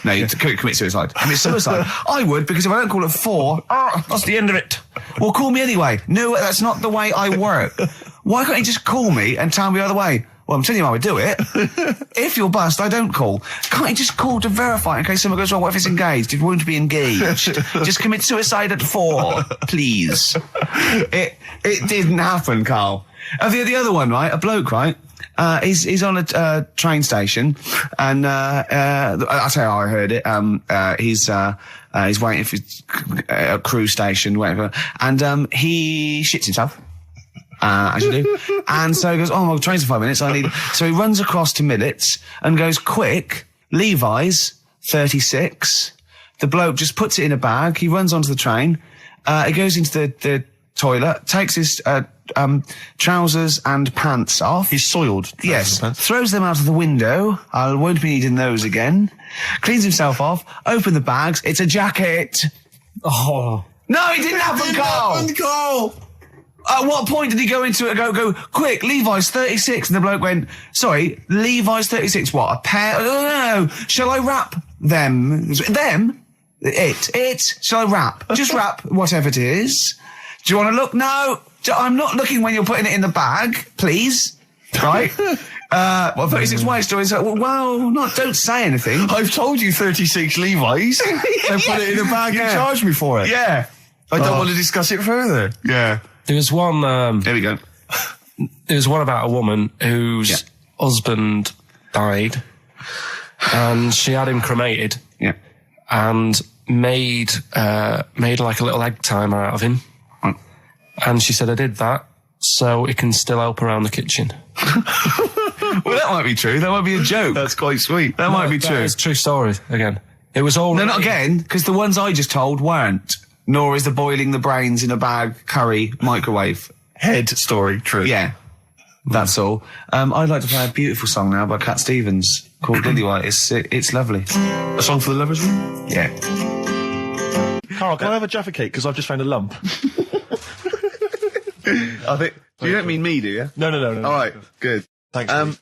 you commit suicide. Commit suicide. I would, because if I don't call at 4, that's the end of it. Well, call me anyway. No, that's not the way I work. Why can't you just call me and tell me the other way? Well, I'm telling you how I do it. If you're bust, I don't call. Can't you just call to verify in case something goes wrong? What if it's engaged? It won't be engaged. Just commit suicide at 4, please. It didn't happen, Carl. The other one, right? A bloke, right? He's on a train station, and I'll tell you how I heard it. He's waiting for a cruise station, and he shits himself. As you do. And so he goes, my train's in 5 minutes, so he runs across to Millets and goes, quick, Levi's, 36. The bloke just puts it in a bag, he runs onto the train, he goes into the toilet, takes his, trousers and pants off. He's soiled. Yes. Throws them out of the window. I won't be needing those again. Cleans himself off, open the bags, it's a jacket. Oh. No, it didn't happen, Carl! At what point did he go into it and go, quick, Levi's 36? And the bloke went, sorry, Levi's 36, what, a pair? No. Shall I wrap them? Them? It. Shall I wrap? Just wrap whatever it is. Do you want to look? No. I'm not looking when you're putting it in the bag, please. Right? 36 white stories. Don't say anything. I've told you 36 Levi's. They put it in a bag and charged me for it. Yeah. I don't want to discuss it further. Yeah. There was one. There we go. There was one about a woman whose husband died, and she had him cremated. Yeah. And made like a little egg timer out of him. Right. And she said, I did that so it can still help around the kitchen. Well, that might be true. That might be a joke. That's quite sweet. That might be true. It's a true story, again. It was all... No, not again, because the ones I just told weren't. Nor is the boiling the brains in a bag curry microwave. Head story, true. Yeah. That's all. I'd like to play a beautiful song now by Cat Stevens called Lily White. It's lovely. A song for the lovers room? Yeah. Carl, can I have a Jaffa cake? Because I've just found a lump. I think... You don't mean me, do you? No. All right, good. Thanks. Steve.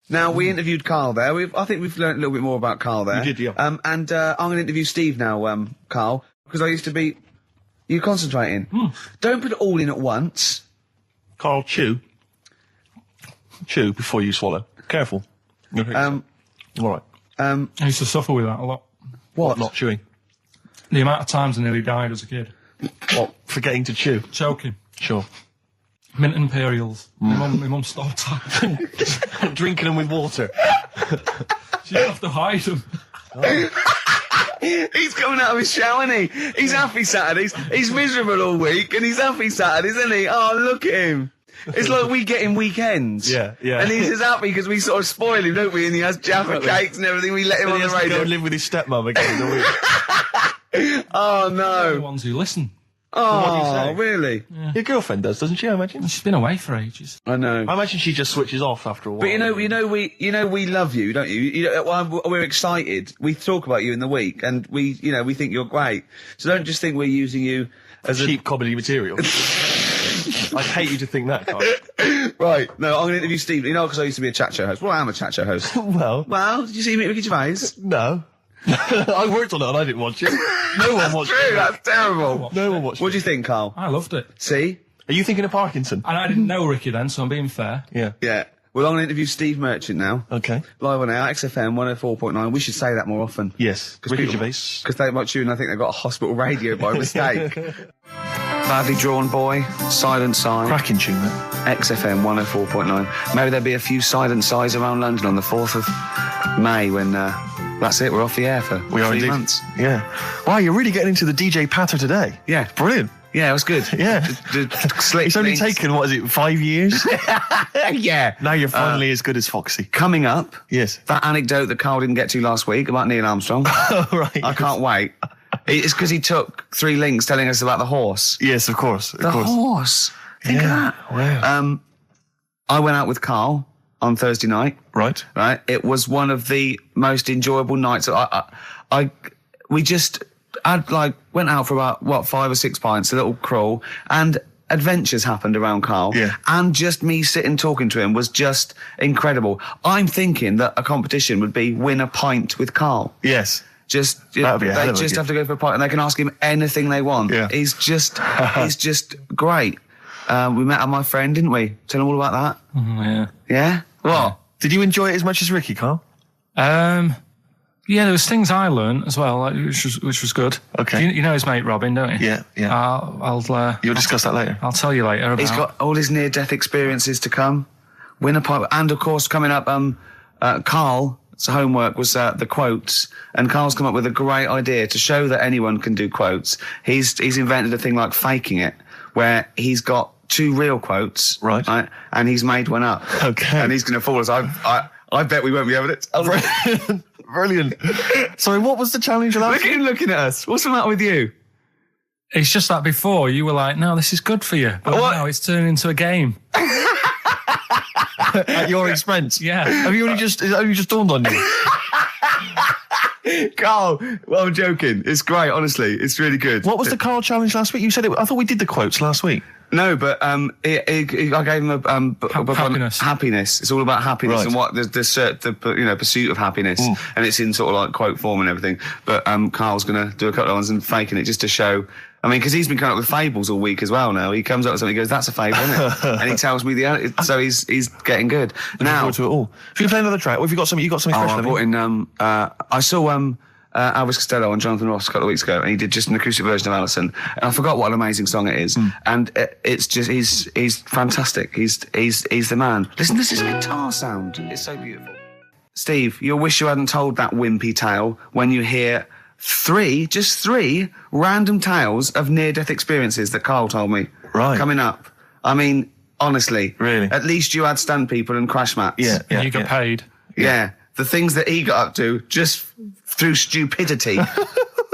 Now, we interviewed Carl there. I think we've learned a little bit more about Carl there. We did, yeah. And I'm going to interview Steve now, Carl, because I used to be... You concentrating. Don't put it all in at once. Carl, chew. Chew before you swallow. Careful. All right. I used to suffer with that a lot. What? Not chewing. The amount of times I nearly died as a kid. What? Forgetting to chew. Choking. Sure. Mint Imperials. My mum stopped. Drinking them with water. She didn't have to hide them. He's coming out of his shower, isn't he? He's happy Saturdays. He's miserable all week, and he's happy Saturdays, isn't he? Oh, look at him. It's like we get him weekends. Yeah. And he's just happy because we sort of spoil him, don't we? And he has Jaffa cakes and everything. We let him on the He has to go radio. and live with his stepmom again in a week. Oh, They're the no. ones who listen. Oh, really? Your girlfriend does, doesn't she, I imagine? She's been away for ages. I know. I imagine she just switches off after a while. But we love you, don't you? We're excited. We talk about you in the week, and we think you're great. So don't just think we're using you as cheap comedy material. I'd hate you to think that, Carl. Right. No, I'm going to interview Steve. Because I used to be a chat show host. Well, I am a chat show host. Well, did you see me at Ricky Gervais? No. I worked on it and I didn't watch it. No one watched it. That's terrible. No one watched it. What do you think, Carl? I loved it. See? Are you thinking of Parkinson? And I didn't know Ricky then, so I'm being fair. Yeah. Yeah. Well, I'm going to interview Steve Merchant now. Okay. Live on air, XFM 104.9. We should say that more often. Yes. Ricky Gervais. Because they might tune, I think they've got a hospital radio by mistake. Badly Drawn Boy, Silent Sigh. Cracking tune, man. XFM 104.9. Maybe there'll be a few silent sighs around London on the 4th of May when, that's it, we're off the air for 3 months. Yeah. Wow, you're really getting into the DJ patter today. Yeah. Brilliant. Yeah, it was good. Yeah. It's only taken, 5 years? Yeah. Now you're finally as good as Foxy. Coming up. Yes. That anecdote that Carl didn't get to last week about Neil Armstrong. Right. I can't wait. It's because he took 3 links telling us about the horse. Yes, of course. The horse. Think of that. Wow. I went out with Carl on Thursday night. Right. Right. It was one of the most enjoyable nights. We just went out for about 5 or 6 pints, a little crawl, and adventures happened around Carl. Yeah. And just me sitting talking to him was just incredible. I'm thinking that a competition would be win a pint with Carl. Yes. That'd be a hell of a just gift. have to go for a pint, and they can ask him anything they want. Yeah. He's just great. We met my friend, didn't we? Tell him all about that. Yeah. Yeah. What? Did you enjoy it as much as Ricky, Carl? Yeah, there was things I learned as well, which was good. Okay. You know his mate Robin, don't you? Yeah. I'll You'll discuss that later. I'll tell you later about. He's got all his near-death experiences to come. Win a pint, and of course coming up, Carl's homework was the quotes, and Carl's come up with a great idea to show that anyone can do quotes. He's invented a thing like faking it, where he's got 2 real quotes, right, and he's made one up. Okay. And he's going to fool us. I bet we won't be able to. Brilliant. Sorry, what was the challenge last Look at him looking at us. What's the matter with you? It's just that before you were like, no, this is good for you, but now it's turning into a game. At your expense? Yeah. Has it only just dawned on you? Carl, well, I'm joking. It's great, honestly. It's really good. What was the Carl challenge last week? You said it. I thought we did the quotes last week. No, but I gave him a book on happiness. Happiness. It's all about happiness Right. and what the pursuit of happiness, and it's in sort of like quote form and everything. But Carl's going to do a couple of ones and faking it just to show. I mean, because he's been coming up with fables all week as well. Now he comes up with something, he goes, "That's a fable, isn't it?" And he tells me so he's getting good. Looking forward to it all. If you can play another track, or if you got something, fresh. I brought in. I saw Elvis Costello and Jonathan Ross a couple of weeks ago, and he did just an acoustic version of Alison, and I forgot what an amazing song it is. And it's just he's fantastic. He's the man. Listen to this guitar sound. It's so beautiful. Steve, you'll wish you hadn't told that wimpy tale when you hear just three random tales of near-death experiences that Karl told me. Right. Coming up. I mean, honestly. Really? At least you had stunt people and crash mats. Yeah. You got paid. Yeah. The things that he got up to just through stupidity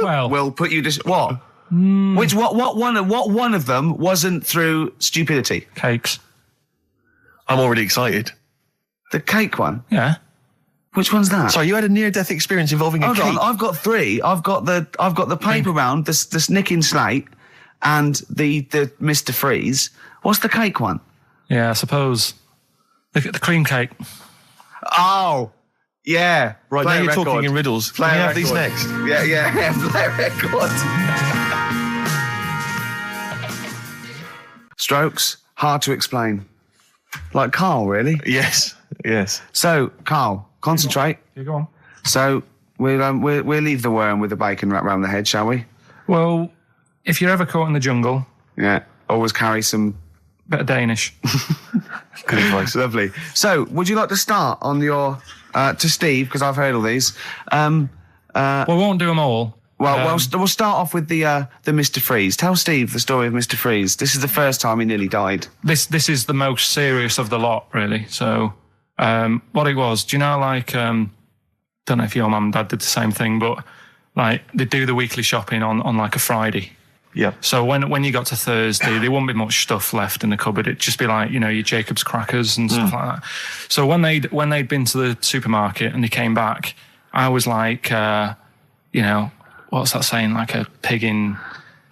Well, will put you what? What one of them wasn't through stupidity? cakes. I'm already excited. The cake one? Yeah. Which one's that? Sorry, you had a near-death experience involving a Hold cake. on, I've got three. I've got the paper round, the nicking slate, and the Mr. Freeze. What's the cake one? Yeah, I suppose. The cream cake. Oh, yeah. Right, Play now a you're record. talking in riddles. Play Can we a have these record. next? Yeah. Play a record. Strokes, hard to explain. Like Karl, really. Yes. So, Karl, concentrate. You go on. So, we'll leave the worm with the bacon wrapped around the head, shall we? Well, if you're ever caught in the jungle, Yeah. Always carry some... bit of Danish. Good advice. Lovely. So, would you like to start on your... to Steve, because I've heard all these. We won't do them all. We'll start off with the Mr. Freeze. Tell Steve the story of Mr. Freeze. This is the first time he nearly died. This is the most serious of the lot, really. So, what it was, do you know, like, don't know if your mum and dad did the same thing, but like they do the weekly shopping on like a Friday. Yeah. So when you got to Thursday, there wouldn't be much stuff left in the cupboard. It'd just be like, you know, your Jacob's crackers and stuff like that. So when they'd been to the supermarket and they came back, I was like, you know, what's that saying? Like a pig in...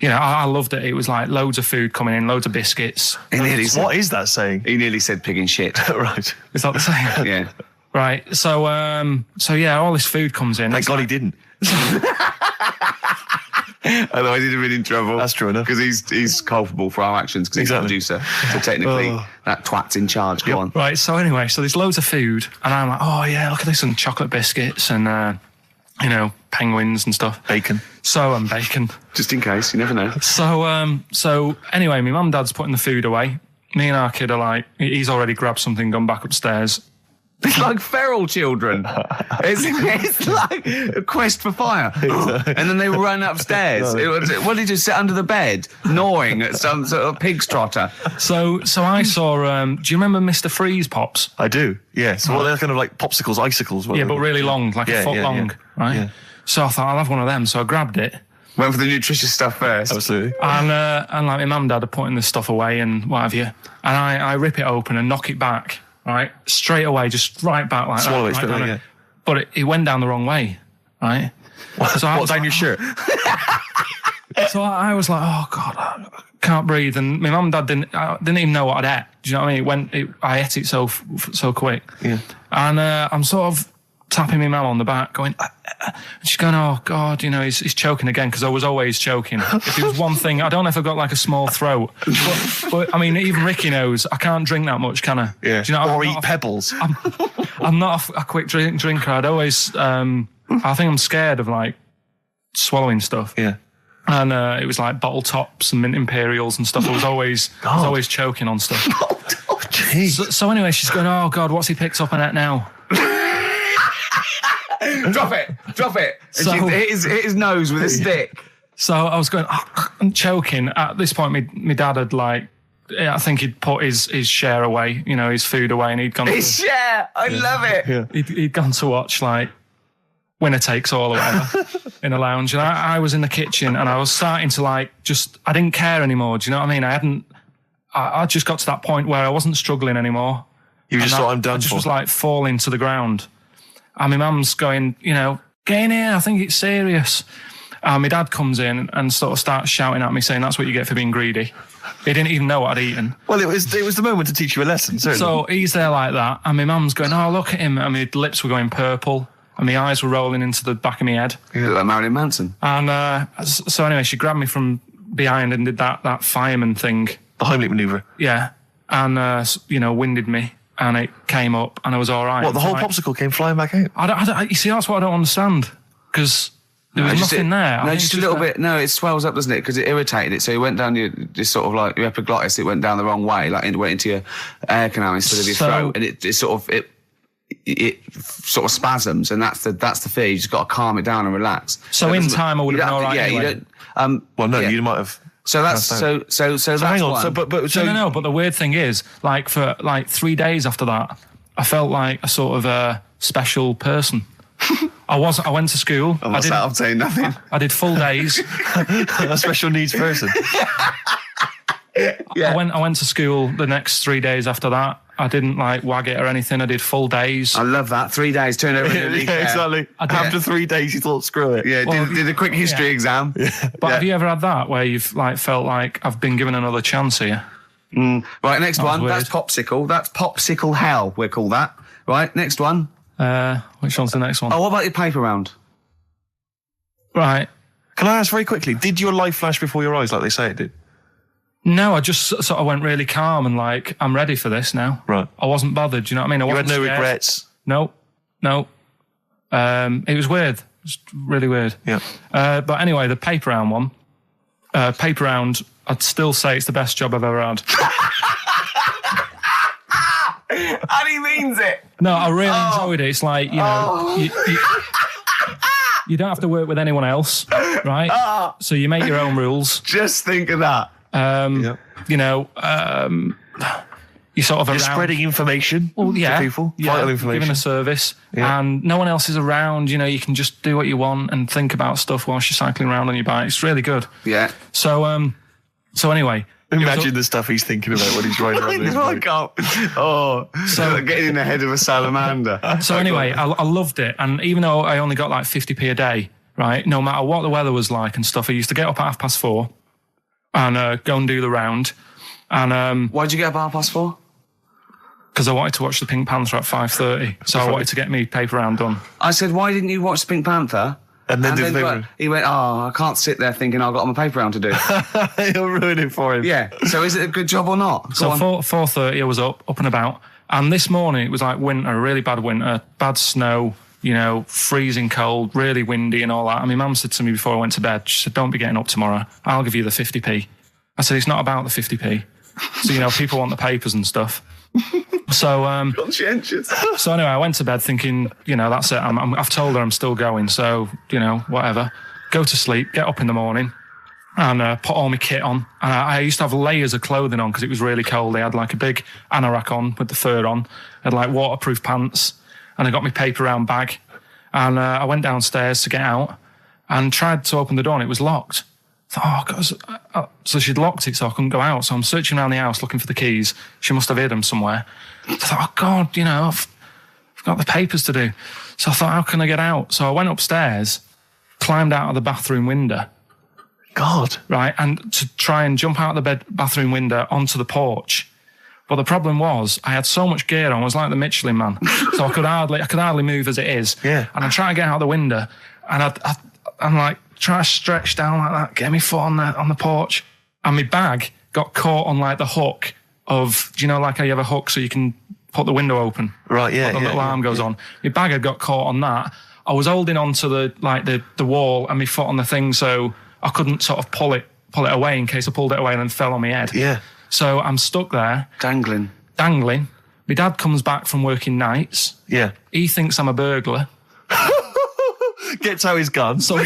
You know, I loved it. It was like loads of food coming in, loads of biscuits. What is that saying? He nearly said pig in shit. Right. Is that the same? Yeah. Right. So yeah, all this food comes in. Thank God he didn't. Otherwise he'd have been in trouble. That's true enough. Because he's culpable for our actions because he's the producer. So technically, that twat's in charge. Go on. Right. So anyway, so there's loads of food, and I'm like, oh yeah, look at this, and chocolate biscuits, and you know, penguins and stuff. Bacon. And bacon. Just in case, you never know. So anyway, my mum and dad's putting the food away. Me and our kid are like, he's already grabbed something, gone back upstairs. It's like feral children. It's like a quest for fire. And then they run upstairs. What did you sit under the bed, gnawing at some sort of pig's trotter? So I saw, do you remember Mr. Freeze Pops? I do, yes. Well, they're kind of like popsicles, icicles. Yeah, but really long, like a foot long, right? Yeah. So I thought, I'll have one of them. So I grabbed it. Went for the nutritious stuff first. Absolutely. And like my mum and dad are putting the stuff away and what have you. And I rip it open and knock it back, right? Straight away, just right back like Swallow that. it straight away, yeah. But it went down the wrong way, right? So What's down your shirt? So I was like, oh God, I can't breathe. And my mum and dad didn't even know what I'd ate. Do you know what I mean? I ate it so quick. Yeah. And I'm sort of tapping my mum on the back, going, and she's going, oh God, you know, he's choking again, because I was always choking. If it was one thing, I don't know if I've got like a small throat, but I mean, even Ricky knows I can't drink that much, can I? Yeah. Do you know, or eat pebbles. I'm not a quick drinker. I'd always, I think I'm scared of like swallowing stuff. Yeah. And it was like bottle tops and mint imperials and stuff. I was always choking on stuff. Oh, jeez. So anyway, she's going, oh God, what's he picked up on it now? Drop it. So- And hit his nose with a stick. So I was going, I'm choking. At this point, my dad had like, I think he'd put his share away, you know, his food away, and he'd gone. His share. I love it. Yeah. He'd gone to watch like Winner Takes All or whatever in a lounge, and I was in the kitchen, and I was starting to like I didn't care anymore. Do you know what I mean? I just got to that point where I wasn't struggling anymore. You just thought, I'm done I just for. was like falling to the ground. And my mum's going, you know, get in here, I think it's serious. And my dad comes in and sort of starts shouting at me, saying, that's what you get for being greedy. He didn't even know what I'd eaten. Well, it was the moment to teach you a lesson, certainly. So he's there like that, and my mum's going, oh, look at him. And my lips were going purple, and my eyes were rolling into the back of my head. You look like Marilyn Manson. And so anyway, she grabbed me from behind and did that fireman thing. The Heimlich manoeuvre. Yeah. And, you know, winded me. And it came up, and I was all right. What, the whole popsicle came flying back out? You see, that's what I don't understand. Because There was nothing there. No, just a little bit. No, it swells up, doesn't it? Because it irritated it. So it went down your sort of like your epiglottis. It went down the wrong way, like it went into your air canal instead of your throat, and it sort of spasms, and that's the fear. You just got to calm it down and relax. So in time, I would have been all right. Yeah, anyway. you don't. Well, no, you might have. So that's so that's hang on. one. So, but No. But the weird thing is, like for like 3 days after that, I felt like a sort of a special person. I went to school. I'm saying nothing. I did full days. A special needs person. Yeah. I went to school the next 3 days after that. I didn't like wag it or anything. I did full days. I love that. 3 days, turn over a leaf. Yeah, exactly. After 3 days, you thought, screw it. Yeah, did a quick history exam. But have you ever had that where you've like felt like I've been given another chance here? Right, next one. weird. That's popsicle. That's popsicle hell, we'll call that. Right, next one. Which one's the next one? Oh, what about your paper round? Right. Can I ask very quickly, did your life flash before your eyes like they say it did? No, I just sort of went really calm and like, I'm ready for this now. Right. I wasn't bothered, do you know what I mean? You had wasn't no scared. regrets? No. It was weird. It was really weird. Yeah. But anyway, the paper round one. Paper round, I'd still say it's the best job I've ever had. And he means it. No, I really enjoyed it. It's like, you know, you don't have to work with anyone else, right? So you make your own rules. Just think of that. You know, you sort of You're around, spreading information to people, vital information. giving a service, and no one else is around. You know, you can just do what you want and think about stuff whilst you're cycling around on your bike. It's really good. Yeah. So anyway. Imagine the stuff he's thinking about when he's riding around his bike. So getting in the head of a salamander. So anyway, I loved it, and even though I only got like 50p a day, right, no matter what the weather was like and stuff, I used to get up at 4:30 and go and do the round. And why'd you get up at 4:30? Because I wanted to watch the Pink Panther at 5:30, so I wanted to get me paper round done. I said, why didn't you watch the Pink Panther? And then do the paper round. He went, I can't sit there thinking I've got my paper round to do. You'll ruin it for him. Yeah. So is it a good job or not? So 4:30 I was up and about, and this morning it was like winter, really bad winter, bad snow, you know, freezing cold, really windy and all that. And my mum said to me before I went to bed, she said, don't be getting up tomorrow, I'll give you the 50p. I said, it's not about the 50p. So, you know, people want the papers and stuff. So, conscientious. So anyway, I went to bed thinking, you know, that's it. I've told her I'm still going, so, you know, whatever. Go to sleep, get up in the morning, and put all my kit on. And I used to have layers of clothing on because it was really cold. I had like a big anorak on with the fur on. I had like waterproof pants, and I got my paper round bag. And I went downstairs to get out and tried to open the door, and it was locked. I thought, God. So she'd locked it so I couldn't go out. So I'm searching around the house looking for the keys. She must have hid them somewhere. I thought, oh God, you know, I've got the papers to do. So I thought, how can I get out? So I went upstairs, climbed out of the bathroom window. God. Right, and to try and jump out of the bathroom window onto the porch. But the problem was, I had so much gear on, I was like the Michelin Man. So I could hardly move as it is. Yeah. And I'm trying to get out the window, and I'm like, try to stretch down like that, get my foot on the porch, and my bag got caught on like the hook of, do you know, like how you have a hook so you can put the window open? Right, yeah. The little arm goes on. My bag had got caught on that. I was holding on to the wall and my foot on the thing, so I couldn't sort of pull it away in case I pulled it away and then fell on my head. Yeah. So I'm stuck there. Dangling. My dad comes back from working nights. Yeah. He thinks I'm a burglar. Gets out his gun. So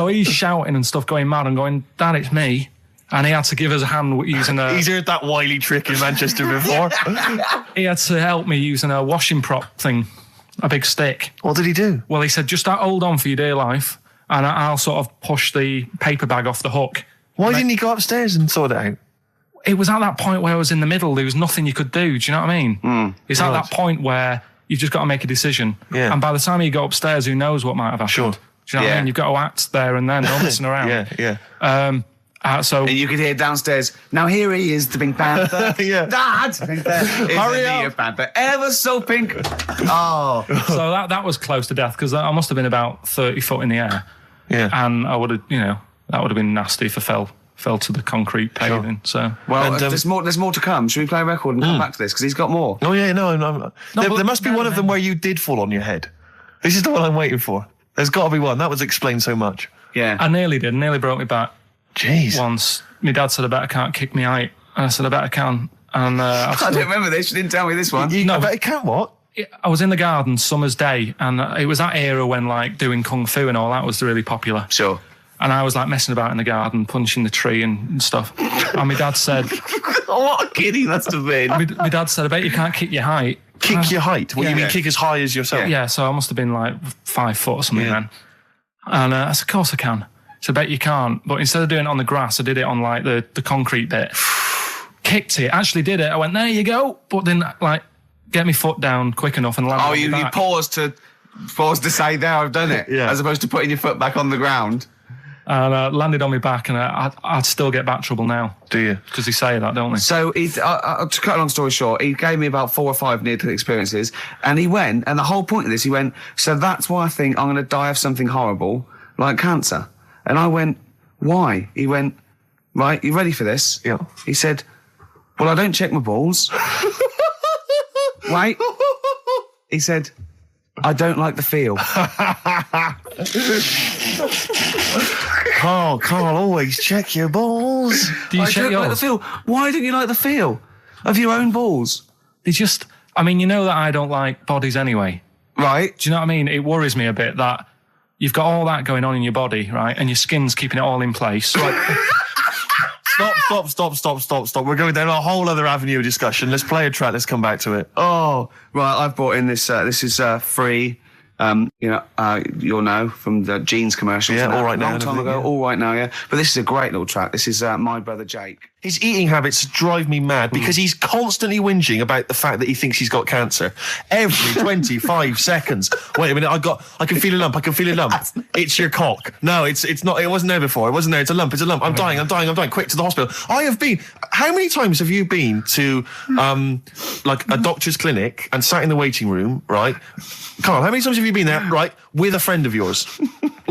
he's shouting and stuff, going mad and going, Dad, it's me. And he had to give us a hand using a... He's heard that wily trick in Manchester before. He had to help me using a washing prop thing, a big stick. What did he do? Well, he said, just hold on for your dear life, and I'll sort of push the paper bag off the hook. Why didn't he go upstairs and sort it out? It was at that point where I was in the middle. There was nothing you could do. Do you know what I mean? It's at that point where you've just got to make a decision. Yeah. And by the time you go upstairs, who knows what might have happened? Sure. Do you know what I mean? You've got to act there and then, not messing around. Yeah. So and you could hear downstairs, now here he is, the Pink Panther. Yeah. Dad! Hurry up. Panther, ever so pink. Oh. So that was close to death, because I must have been about 30 foot in the air. Yeah. And I would have, you know, that would have been nasty if I fell to the concrete paving. So well, there's more to come. Should we play a record and come back to this? Because he's got more. Oh yeah, no. There must be one of them where you did fall on your head. This is the one I'm waiting for. There's got to be one. That would explain so much. Yeah. I nearly did. Nearly broke my back. Jeez. Once. My dad said, I bet I can't kick me height. And I said, I bet I can. And I don't remember this. You didn't tell me this one. I bet it can what? I was in the garden summer's day, and it was that era when like doing kung fu and all that was really popular. Sure. And I was like messing about in the garden, punching the tree and stuff. And my dad said, what a kid he must have been. my dad said, I bet you can't kick your height. Kick your height? What do you mean kick as high as yourself? Yeah, so I must have been like 5 foot or something then. And I said, of course I can. So I bet you can't. But instead of doing it on the grass, I did it on like the concrete bit. Kicked it, actually did it. I went, there you go. But then like get my foot down quick enough and land on you back. paused to say, there, I've done it. Yeah. As opposed to putting your foot back on the ground. And landed on my back, and I'd still get back trouble now. Do you? Because they say that, don't they? So, to cut a long story short, he gave me about 4 or 5 near-death experiences, and he went, and the whole point of this, he went, so that's why I think I'm going to die of something horrible, like cancer. And I went, why? He went, right, you ready for this? Yeah. He said, well, I don't check my balls. Wait. He said, I don't like the feel. Carl, always check your balls. Do you I check don't like the yours? feel. Why don't you like the feel of your own balls? They just, I mean, you know that I don't like bodies anyway. Right. Do you know what I mean? It worries me a bit that you've got all that going on in your body, right? And your skin's keeping it all in place. Like, Stop. We're going down a whole other avenue of discussion. Let's play a track. Let's come back to it. Oh, right. I've brought in this. This is free. You'll know from the jeans commercials. Yeah, All Right Now Long and time everything, ago. yeah. All Right Now, yeah. But this is a great little track. This is My Brother Jake. His eating habits drive me mad because he's constantly whinging about the fact that he thinks he's got cancer. Every 25 seconds. Wait a minute, I can feel a lump, It's your cock. No, it's not, it wasn't there before. It wasn't there, it's a lump. I'm dying. Quick to the hospital. How many times have you been to, like a doctor's clinic and sat in the waiting room, right? Carl, how many times have you been there, right, with a friend of yours?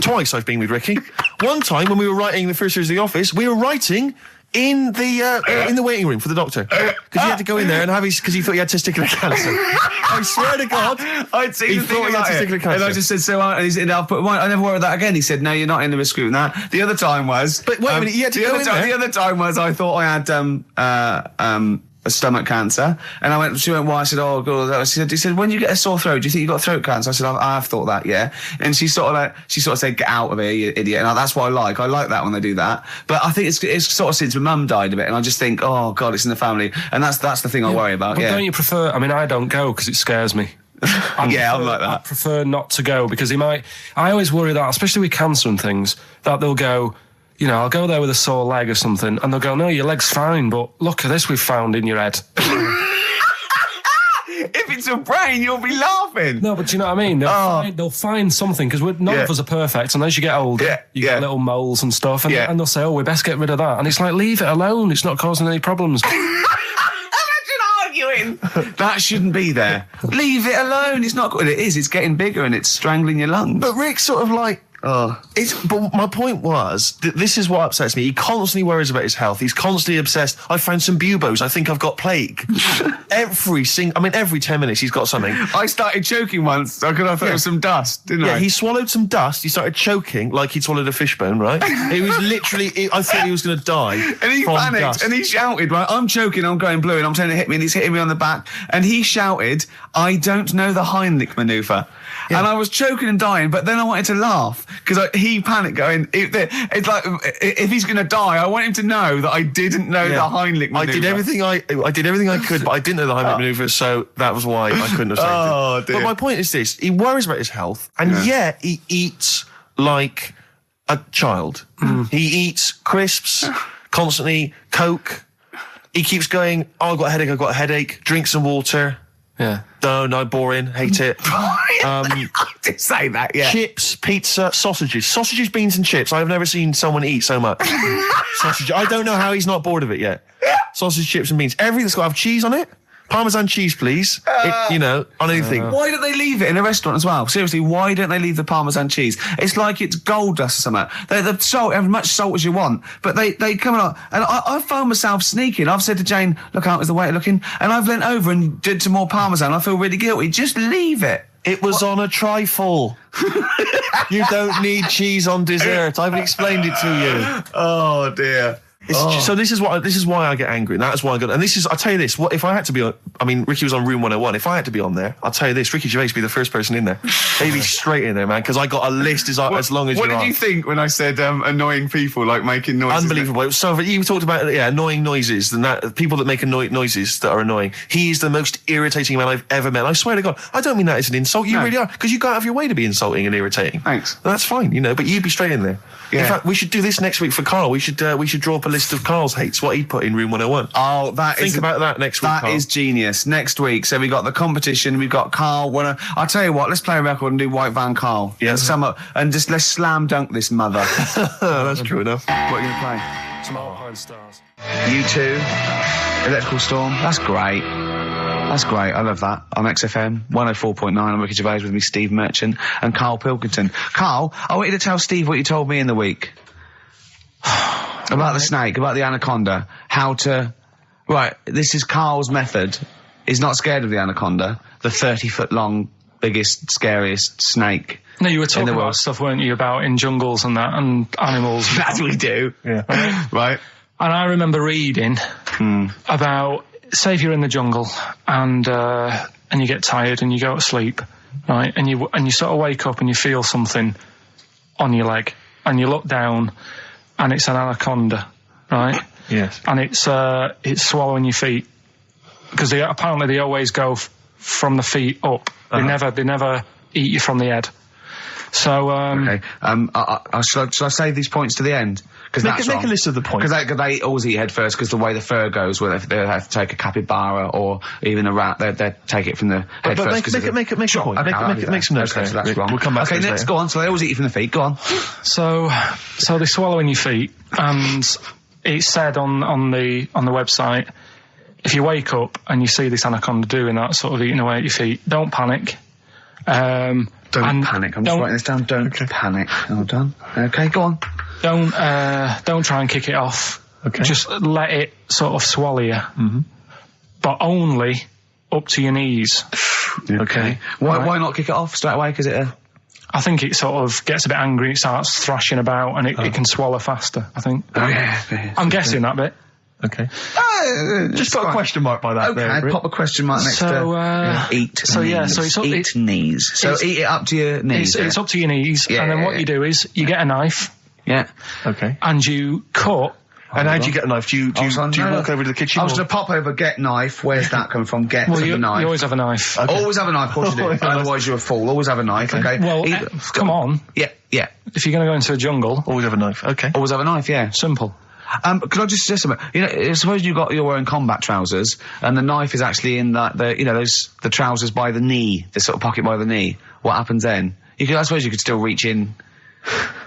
Twice I've been with Ricky. One time when we were writing the first series of The Office, we were writing in the waiting room for the doctor because he had to go in there and have because he thought he had testicular cancer. I swear to God, I'd seen he the thing thought he had about testicular it. cancer. And I just said, and he said, I never worry about that again. He said, no, you're not in the risk group. That the other time was, but wait a minute, you had to go in there. The other time was I thought I had a stomach cancer, and she went, why? I said, oh God. He said, when you get a sore throat, do you think you got throat cancer? I said, I've thought that, yeah. And she sort of said, get out of here, you idiot. And that's what I like. I like that when they do that. But I think it's sort of since my mum died a bit, and I just think, oh God, it's in the family, and that's the thing I worry about. But yeah. don't you prefer? I mean, I don't go because it scares me. I'm like that. I prefer not to go because he might. I always worry that, especially with cancer and things, that they'll go. You know, I'll go there with a sore leg or something, and they'll go, no, your leg's fine, but look at this we've found in your head. If it's a brain, you'll be laughing. No, but do you know what I mean? They'll find something, because none of us are perfect, and as you get older, you get little moles and stuff, and they'll say, oh, we best get rid of that. And it's like, leave it alone, it's not causing any problems. Arguing. That shouldn't be there. Leave it alone, it's not good. It is, it's getting bigger and it's strangling your lungs. But Rick's sort of like, but my point was, this is what upsets me. He constantly worries about his health. He's constantly obsessed. I found some buboes. I think I've got plague. every 10 minutes he's got something. I started choking once. I thought it was some dust, didn't I? Yeah, he swallowed some dust. He started choking like he'd swallowed a fishbone, right? It was literally, I thought he was going to die. And he from panicked dust. and he shouted, right, I'm choking, I'm going blue, and I'm telling him to hit me, and he's hitting me on the back. And he shouted, I don't know the Heimlich manoeuvre. Yeah. And I was choking and dying, but then I wanted to laugh because he panicked going, it's like, if he's going to die, I want him to know that I didn't know the Heimlich manoeuvre. I did everything I could, but I didn't know the Heimlich manoeuvre, so that was why I couldn't have saved it. Dear. But my point is this, he worries about his health, and yet he eats like a child. He eats crisps, constantly, Coke. He keeps going, I've got a headache, drink some water. Yeah. No, boring, hate it. I did say that, yeah. Chips, pizza, sausages, beans and chips. I've never seen someone eat so much. Sausage. I don't know how he's not bored of it yet. Sausage, chips and beans. Everything that's got to have cheese on it. Parmesan cheese, please. On anything. Why don't they leave it in a restaurant as well? Seriously, why don't they leave the Parmesan cheese? It's like it's gold dust or something. The salt, as much salt as you want, but they come along. And I found myself sneaking. I've said to Jane, look out, is the waiter looking? And I've leant over and did some more Parmesan. I feel really guilty. Just leave it. It was on a trifle. You don't need cheese on dessert. I've explained it to you. Oh dear. So this is why I get angry. And that's why I got. And this is, I'll tell you this. What if I had to be on? I mean, Ricky was on Room 101. If I had to be on there, I'll tell you this. Ricky Gervais would be the first person in there. He'd be straight in there, man. Because I got a list as long as. What did you think when I said annoying people like making noises? Unbelievable. It was so. You talked about annoying noises and that people that make noises that are annoying. He is the most irritating man I've ever met. I swear to God, I don't mean that as an insult. You really are, because you go out of your way to be insulting and irritating. Thanks. That's fine, you know. But you'd be straight in there. Yeah. In fact, we should do this next week for Karl. We should draw up a list of Karl's hates. What he'd put in Room 101. Oh, Think about that next week, That Karl. is genius. Next week, so we got the competition, we've got Karl. I'll tell you what, let's play a record and do White Van Karl. Yeah. And just let's slam dunk this mother. That's true enough. What are you going to play? Some Alpine Stars. U2, Electrical Storm. That's great. That's great. I love that. On XFM 104.9. I'm Ricky Gervais, with me Steve Merchant and Karl Pilkington. Karl, I want you to tell Steve what you told me in the week. About the snake, about the anaconda, this is Karl's method. He's not scared of the anaconda, the 30-foot long, biggest, scariest snake. No, you were talking about stuff, weren't you, about in jungles and that, and animals. That's what we do. Yeah. Right. And I remember reading about, say if you're in the jungle and you get tired and you go to sleep, right, and you sort of wake up and you feel something on your leg, and you look down, and it's an anaconda, right? Yes. And it's swallowing your feet, because apparently they always go from the feet up. They never eat you from the head. So okay. Should I save these points to the end? Because make a list of the points. Because they always eat head first, because the way the fur goes, where they have to take a capybara or even a rat, they take it from the head first. Make a point. Make some notes. Okay, so that's wrong. We'll come back. Okay, let's go on. So they always eat you from the feet. Go on. So they swallow in your feet, and it's said on the website, if you wake up and you see this anaconda doing that, sort of eating away at your feet, don't panic. Don't panic. I'm just writing this down. Don't panic. Hold on. Okay, go on. Don't try and kick it off. Okay. Just let it sort of swallow you. Mm-hmm. But only up to your knees. Okay. Why not kick it off straight away? Because I think it sort of gets a bit angry, it starts thrashing about, and it can swallow faster, I think. Oh, yeah. I'm guessing that bit. Okay. Just put a question mark by that. Okay, there, pop a question mark next to eat. So knees. yeah, so it's knees. So eat it up to your knees. It's up to your knees, and then what you do is you get a knife. Yeah. Okay. And you cut. And how do you get a knife? Do you walk over to the kitchen? I was going to pop over, get knife. Where's that coming from? Get the knife. You always have a knife. Okay. Always have a knife, of course you do. Otherwise you're a fool. Always have a knife, okay? Well, come on. Yeah. If you're going to go into a jungle... Always have a knife, okay. Always have a knife, yeah. Simple. Could I just suggest something? You know, suppose you're wearing combat trousers, and the knife is actually in the trousers by the knee, the sort of pocket by the knee. What happens then? I suppose you could still reach in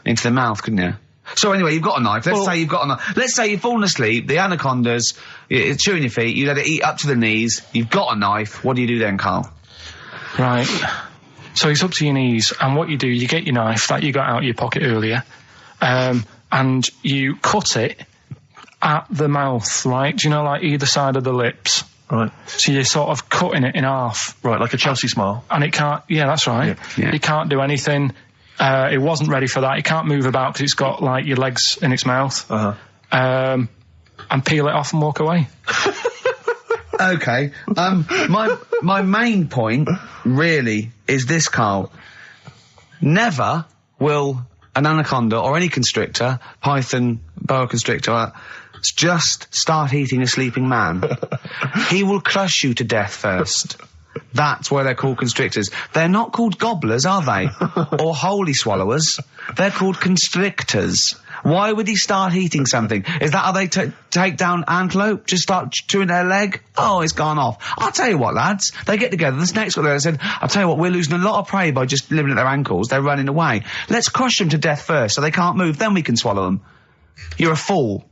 into the mouth, couldn't you? So anyway, you've got a knife. Let's say you've got a knife. Let's say you've fallen asleep, the anaconda's chewing your feet, you let it eat up to the knees, you've got a knife. What do you do then, Karl? Right. So it's up to your knees, and what you do, you get your knife that you got out of your pocket earlier, and you cut it at the mouth, right? Do you know, like either side of the lips? Right. So you're sort of cutting it in half. Right, like a Chelsea smile. And it can't, yeah, that's right. Yeah. It can't do anything. It wasn't ready for that. It can't move about because it's got, like, your legs in its mouth. And peel it off and walk away. Okay. My main point, really, is this, Karl. Never will an anaconda or any constrictor, python, boa constrictor, just start eating a sleeping man. He will crush you to death first. That's why they're called constrictors. They're not called gobblers, are they? Or holy swallowers. They're called constrictors. Why would he start eating something? Is that how they take down antelope? Just start chewing their leg? Oh, it's gone off. I'll tell you what, lads. They get together. The snakes got there and said, I'll tell you what, we're losing a lot of prey by just living at their ankles. They're running away. Let's crush them to death first so they can't move. Then we can swallow them. You're a fool.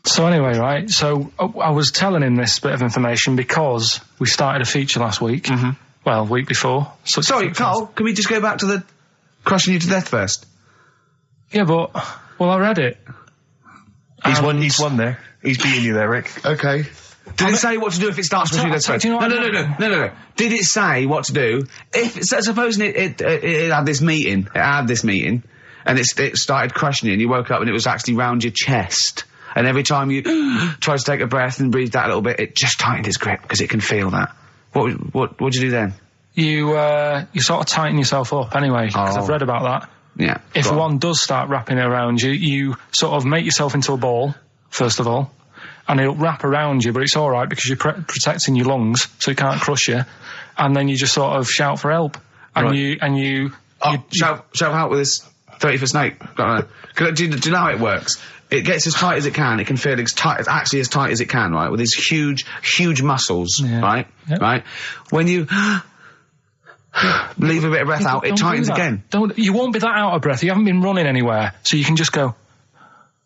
So anyway, right, so I was telling him this bit of information because we started a feature last week. Mm-hmm. Well, week before. Sorry, Karl, can we just go back to the crushing you to death first? Yeah, but, well, I read it. He's won there. He's beating you there, Rick. Okay. Did it say what to do if it starts pushing its face? No. Did it say what to do? Supposing it had this meeting, and it started crushing you, and you woke up and it was actually round your chest. And every time you tried to take a breath and breathed out a little bit, it just tightened its grip, because it can feel that. What'd you do then? You sort of tighten yourself up anyway, because I've read about that. Yeah. If one does start wrapping it around you, you sort of make yourself into a ball, first of all, and it'll wrap around you, but it's alright because you're protecting your lungs, so it can't crush you, and then you just sort of shout for help. And you shout out with this 30-foot snake. Do you know how it works? It gets as tight as it can. It can feel as tight as it can, right? With these huge muscles, right? Yep. Right? When you leave a bit of breath out, it tightens again. You won't be that out of breath. You haven't been running anywhere, so you can just go.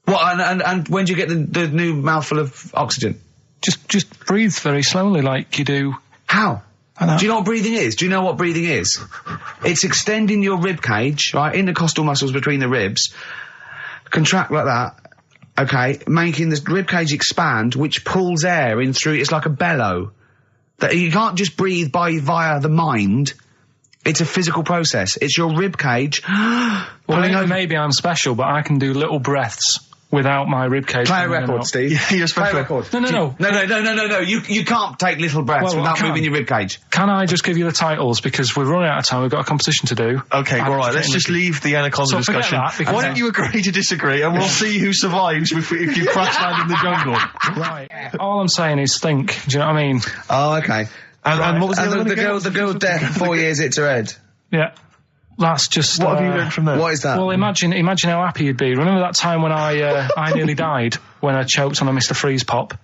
What? And when do you get the new mouthful of oxygen? Just breathe very slowly, like you do. How? Do you know what breathing is? Do you know what breathing is? It's extending your rib cage, right, intercostal muscles between the ribs, contract like that. Okay, making the rib cage expand, which pulls air in through. It's like a bellow. That you can't just breathe via the mind. It's a physical process. It's your rib cage. Well, maybe I'm special, but I can do little breaths without my rib cage. Play a record, Steve. Yeah, you're special. Play a record. No. You can't take little breaths without moving your rib cage. Can I just give you the titles, because we're running out of time? We've got a competition to do. Okay, all right. Let's just leave the anaconda discussion. Why don't you agree to disagree, and we'll see who survives if you crash land in the jungle. Right. All I'm saying is think. Do you know what I mean? Oh, okay. And what was the girl deaf for 4 years hits her head. Yeah. That's just. What have you learned from that? What is that? Well, imagine how happy you'd be. Remember that time when I nearly died when I choked on a Mr. Freeze pop?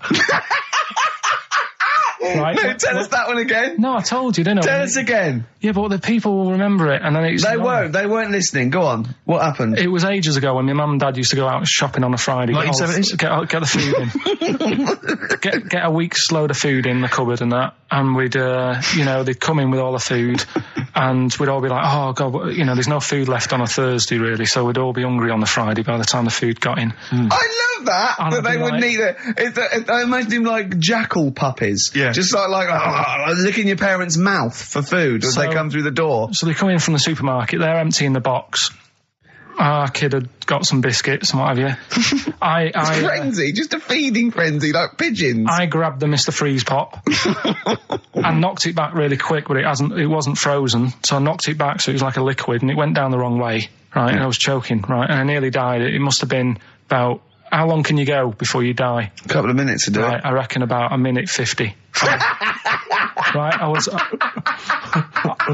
Right? No, tell us that one again. No, I told you, didn't I? Tell us again. Yeah, but the people will remember it, and then it's. They weren't listening. Go on. What happened? It was ages ago when my mum and dad used to go out shopping on a Friday. 1970s? Get the food in. get a week's load of food in the cupboard and that, and we'd, they'd come in with all the food, and we'd all be like, oh God, there's no food left on a Thursday really, so we'd all be hungry on the Friday by the time the food got in. I love that. That they wouldn't eat it. I imagine him like jackal puppies. Yeah. Just like licking your parents' mouth for food as they come through the door. So they come in from the supermarket, they're emptying the box. Our kid had got some biscuits and what have you. It's frenzy, just a feeding frenzy, like pigeons. I grabbed the Mr. Freeze pop and knocked it back really quick, but it wasn't frozen, so I knocked it back so it was like a liquid, and it went down the wrong way, right, and I was choking, right, and I nearly died. It must have been about, how long can you go before you die? A couple of minutes to do it. I reckon about 1:50. Right, I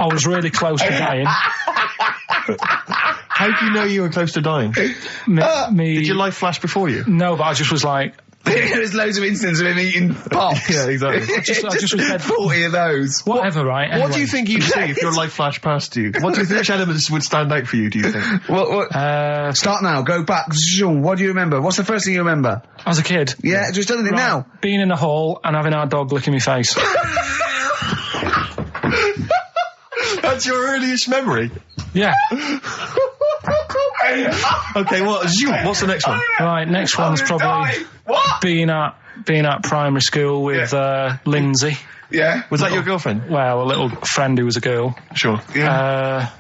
was really close to dying. How do you know you were close to dying? Did your life flash before you? No, but I just was like... There's loads of instances of him eating pops. Yeah, exactly. I just was dead. 40 of those. Whatever, right? Anyway. What do you think you'd see if your life flashed past you? Which elements would stand out for you, do you think? Start now, go back. What do you remember? What's the first thing you remember? As a kid? Yeah, just tell me now. Being in the hall and having our dog licking my face. That's your earliest memory? Yeah. Okay, what's the next one? Right, next one's probably being at primary school with Lindsay. Yeah. Was that your girlfriend? Well, a little friend who was a girl. Sure. Yeah.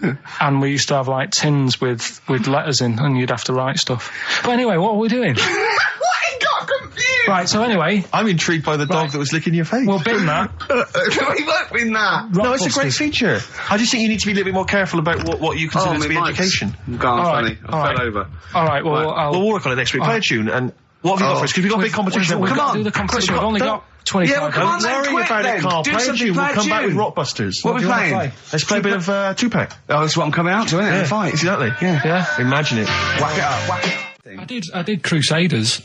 And we used to have like tins with letters in, and you'd have to write stuff. But anyway, what were we doing? What? He got confused. Right, so anyway. I'm intrigued by the dog that was licking your face. Well, bin that. We won't win that. No, it's a great feature. I just think you need to be a little bit more careful about what you consider to be education. Gone funny. I fell over. All right, well, we'll work on it next week. Play a tune, and what have you got for us? Because we've got a big competition. We've got to do the competition. We've only got 25 Yeah, well, come on, Don't worry about it, Carl. Play a tune. We'll come back with Rockbusters. What are we playing? Let's play a bit of Tupac. Oh, that's what I'm coming out to, isn't it? Yeah, Fight. exactly. Yeah. Imagine it. Whack it up, whack it up. I did Crusaders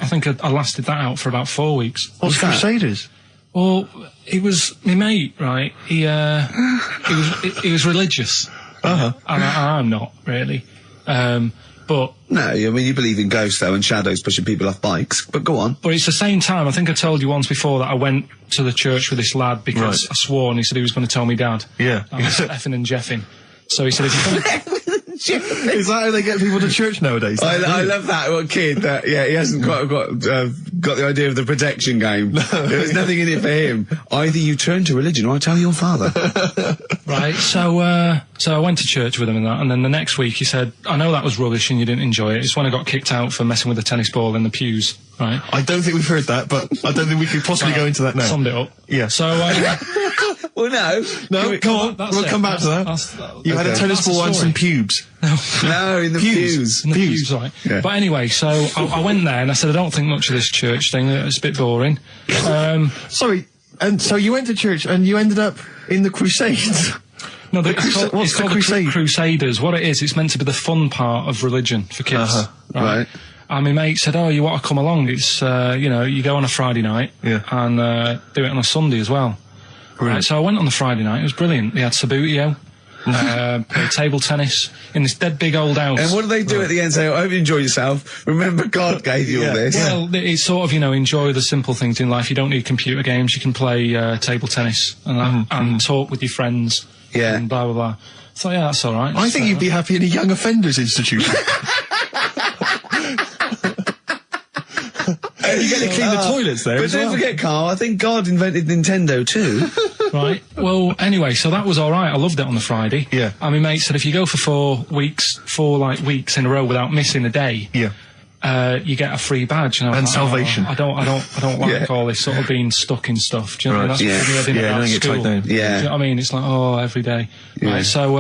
I think I lasted that out for about 4 weeks. What's Crusaders? Well, it was my mate, right? He was religious. And I'm not really. But no, I mean you believe in ghosts though and shadows pushing people off bikes. But go on. But it's the same time. I think I told you once before that I went to the church with this lad because I swore, and he said he was going to tell me dad. Yeah. I was effing and jeffing. So he said, if you're going Is that how they get people to church nowadays? I love that little kid that, he hasn't quite got the idea of the protection game. There's nothing in it for him. Either you turn to religion or I tell your father. Right, so I went to church with him and that, and then the next week he said, I know that was rubbish and you didn't enjoy it. It's when I got kicked out for messing with a tennis ball in the pews, right? I don't think we've heard that, but I don't think we could possibly go into that now. Summed it up. Yeah. So, Well, no. Come on. We'll come back to that. You had a tennis ball and some pubes. No, in the pews. In the pews, right. Yeah. But anyway, so I went there and I said, I don't think much of this church thing. It's a bit boring. Sorry, and so you went to church and you ended up in the Crusades? No, it's called Crusade? the Crusaders. What it is, it's meant to be the fun part of religion for kids. Right. And my mate said, you want to come along? It's, you go on a Friday night and do it on a Sunday as well. Right, so I went on the Friday night. It was brilliant. They had Sabutio, played table tennis in this dead big old house. And what do they do at the end? Say, I hope you enjoy yourself. Remember, God gave you all this. Well, it's sort of, enjoy the simple things in life. You don't need computer games. You can play table tennis and that, and talk with your friends. Yeah. And blah, blah, blah. So, that's all right. I think you'd be happy in a young offenders institution. You get to clean the toilets there. But don't forget, Carl, I think God invented Nintendo too. Right. Well, anyway, so that was all right. I loved it on the Friday. Yeah. And my mate said if you go for 4 weeks in a row without missing a day, you get a free badge. And, and salvation. I don't like all this sort of being stuck in stuff. Do you know what I mean? That's what I did don't get tied down. Do you know what I mean? It's like, every day. Yeah. Right. So,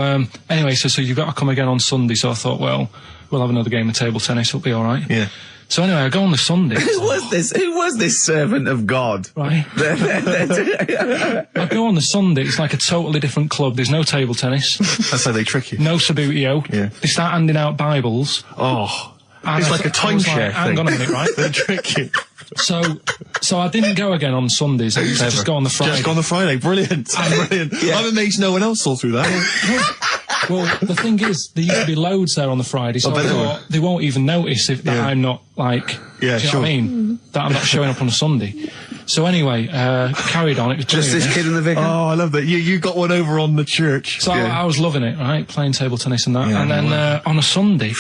anyway, so you've got to come again on Sunday. So I thought, well, we'll have another game of table tennis. It'll be all right. Yeah. So anyway, I go on the Sunday. Who was this servant of God? Right. I go on the Sunday. It's like a totally different club. There's no table tennis. That's how they trick you. No Sabutio. Yeah. They start handing out Bibles. Oh. It's like a timeshare thing. Hang on a minute, right? They trick you. So I didn't go again on Sundays. I used to just go on the Friday. Just go on the Friday. Brilliant. Brilliant. Yeah. I'm amazed no one else saw through that. Well, the thing is, there used to be loads there on the Friday, so I thought they won't even notice that I'm not, like, do you know what I mean? That I'm not showing up on a Sunday. So anyway, carried on. It was just this kid and the vicar? Oh, I love that. You got one over on the church. So I was loving it, right? Playing table tennis and that. Yeah, and then on a Sunday,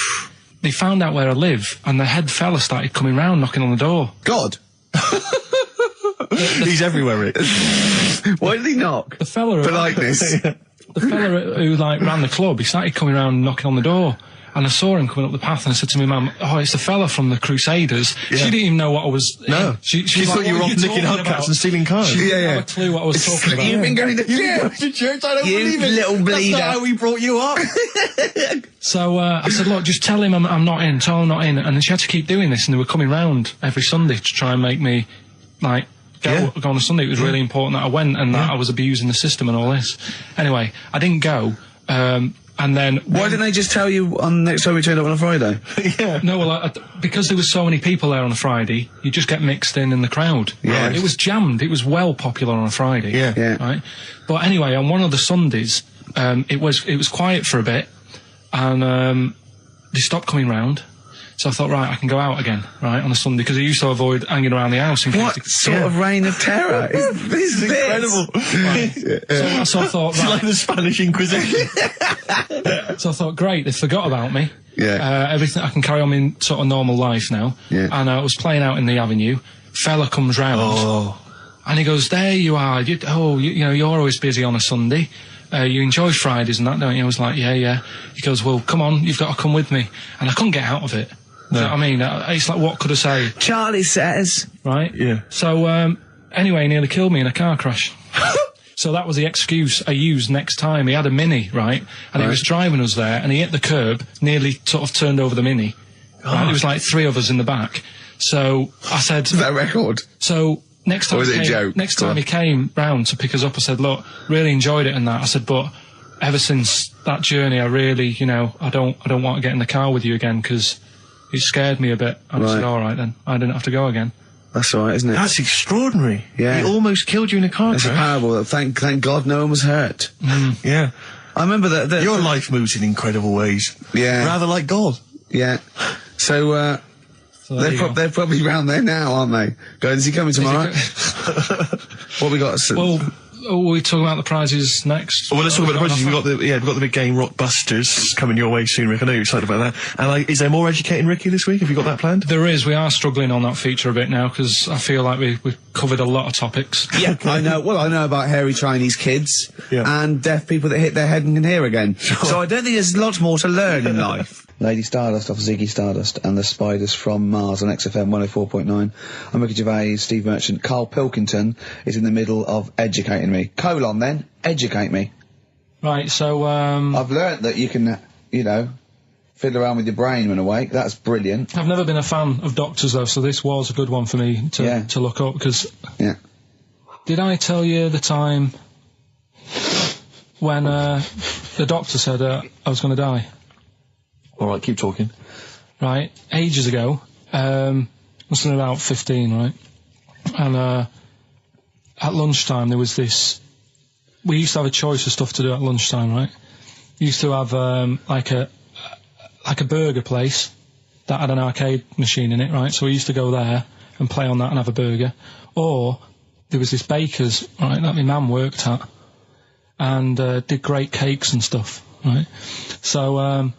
they found out where I live, and the head fella started coming round, knocking on the door. God. He's everywhere, Rick. Why did he knock? The fella... Politeness. The fella who ran the club, he started coming around knocking on the door, and I saw him coming up the path, and I said to my mum, it's the fella from the Crusaders. Yeah. She didn't even know what I was... No. She thought like, you were off nicking hubcaps and stealing cars. She didn't have a clue what I was talking about. You've been going to church? I don't believe it. Little bleeder. That's not how we brought you up. So I said, look, just tell him I'm not in, tell him I'm not in. And then she had to keep doing this, and they were coming round every Sunday to try and make me, like... Go on a Sunday. It was really important that I went and that I was abusing the system and all this. Anyway, I didn't go. And then... Why didn't they just tell you on next time we turned up on a Friday? No, well, because there was so many people there on a Friday, you just get mixed in the crowd. Yeah. It was jammed. It was well popular on a Friday. Yeah. Right? But anyway, on one of the Sundays, it was quiet for a bit, and they stopped coming round. So I thought, right, I can go out again, right, on a Sunday, because I used to avoid hanging around the house. What sort of reign of terror is this? Incredible. Right. So I thought, it's like the Spanish Inquisition. So I thought, great, they forgot about me. Yeah. Everything, I can carry on in sort of normal life now. Yeah. And I was playing out in the avenue. Fella comes round. And he goes, there you are. You're always busy on a Sunday. You enjoy Fridays and that, don't you? I was like, yeah. He goes, well, come on, you've got to come with me. And I couldn't get out of it. No. You know what I mean? It's like, what could I say? Charlie says. Right? Yeah. So, anyway, he nearly killed me in a car crash. So that was the excuse I used next time. He had a Mini, right? And he was driving us there, and he hit the curb, nearly sort of turned over the Mini. Right? There was like 3 of us in the back. So I said... Is that a record? So... Next time he came round to pick us up, I said, look, really enjoyed it and that. I said, but ever since that journey, I really, I don't want to get in the car with you again because it scared me a bit. And I said, all right then, I didn't have to go again. That's all right, isn't it? That's extraordinary. Yeah. He almost killed you in a car crash. It's a parable. Thank God no one was hurt. Yeah. I remember that... Your life moves in incredible ways. Yeah. Rather like God. Yeah. So they're probably round there now, aren't they? Going, is he coming tomorrow? What we got? Well, we talking about the prizes next? Well, let's talk about the prizes. We've got the big game Rockbusters coming your way soon, Rick. I know you're excited about that. And is there more Educating Ricky this week? Have you got that planned? There is. We are struggling on that feature a bit now because I feel like we've covered a lot of topics. Yeah, I know. Well, I know about hairy Chinese kids and deaf people that hit their head and can hear again. So I don't think there's lots more to learn in life. Lady Stardust off Ziggy Stardust and the Spiders from Mars on XFM 104.9. I'm Ricky Gervais, Steve Merchant. Karl Pilkington is in the middle of educating me. Colon then, educate me. Right, so, I've learnt that you can, fiddle around with your brain when awake. That's brilliant. I've never been a fan of doctors though, so this was a good one for me to look up, because... Yeah. Did I tell you the time when, the doctor said, I was gonna die? Alright, keep talking. Right, ages ago, must have been about 15, right? And, at lunchtime there was this... We used to have a choice of stuff to do at lunchtime, right? We used to have, like a burger place that had an arcade machine in it, right? So we used to go there and play on that and have a burger. Or, there was this baker's, right, that my mum worked at, and, did great cakes and stuff, right? So,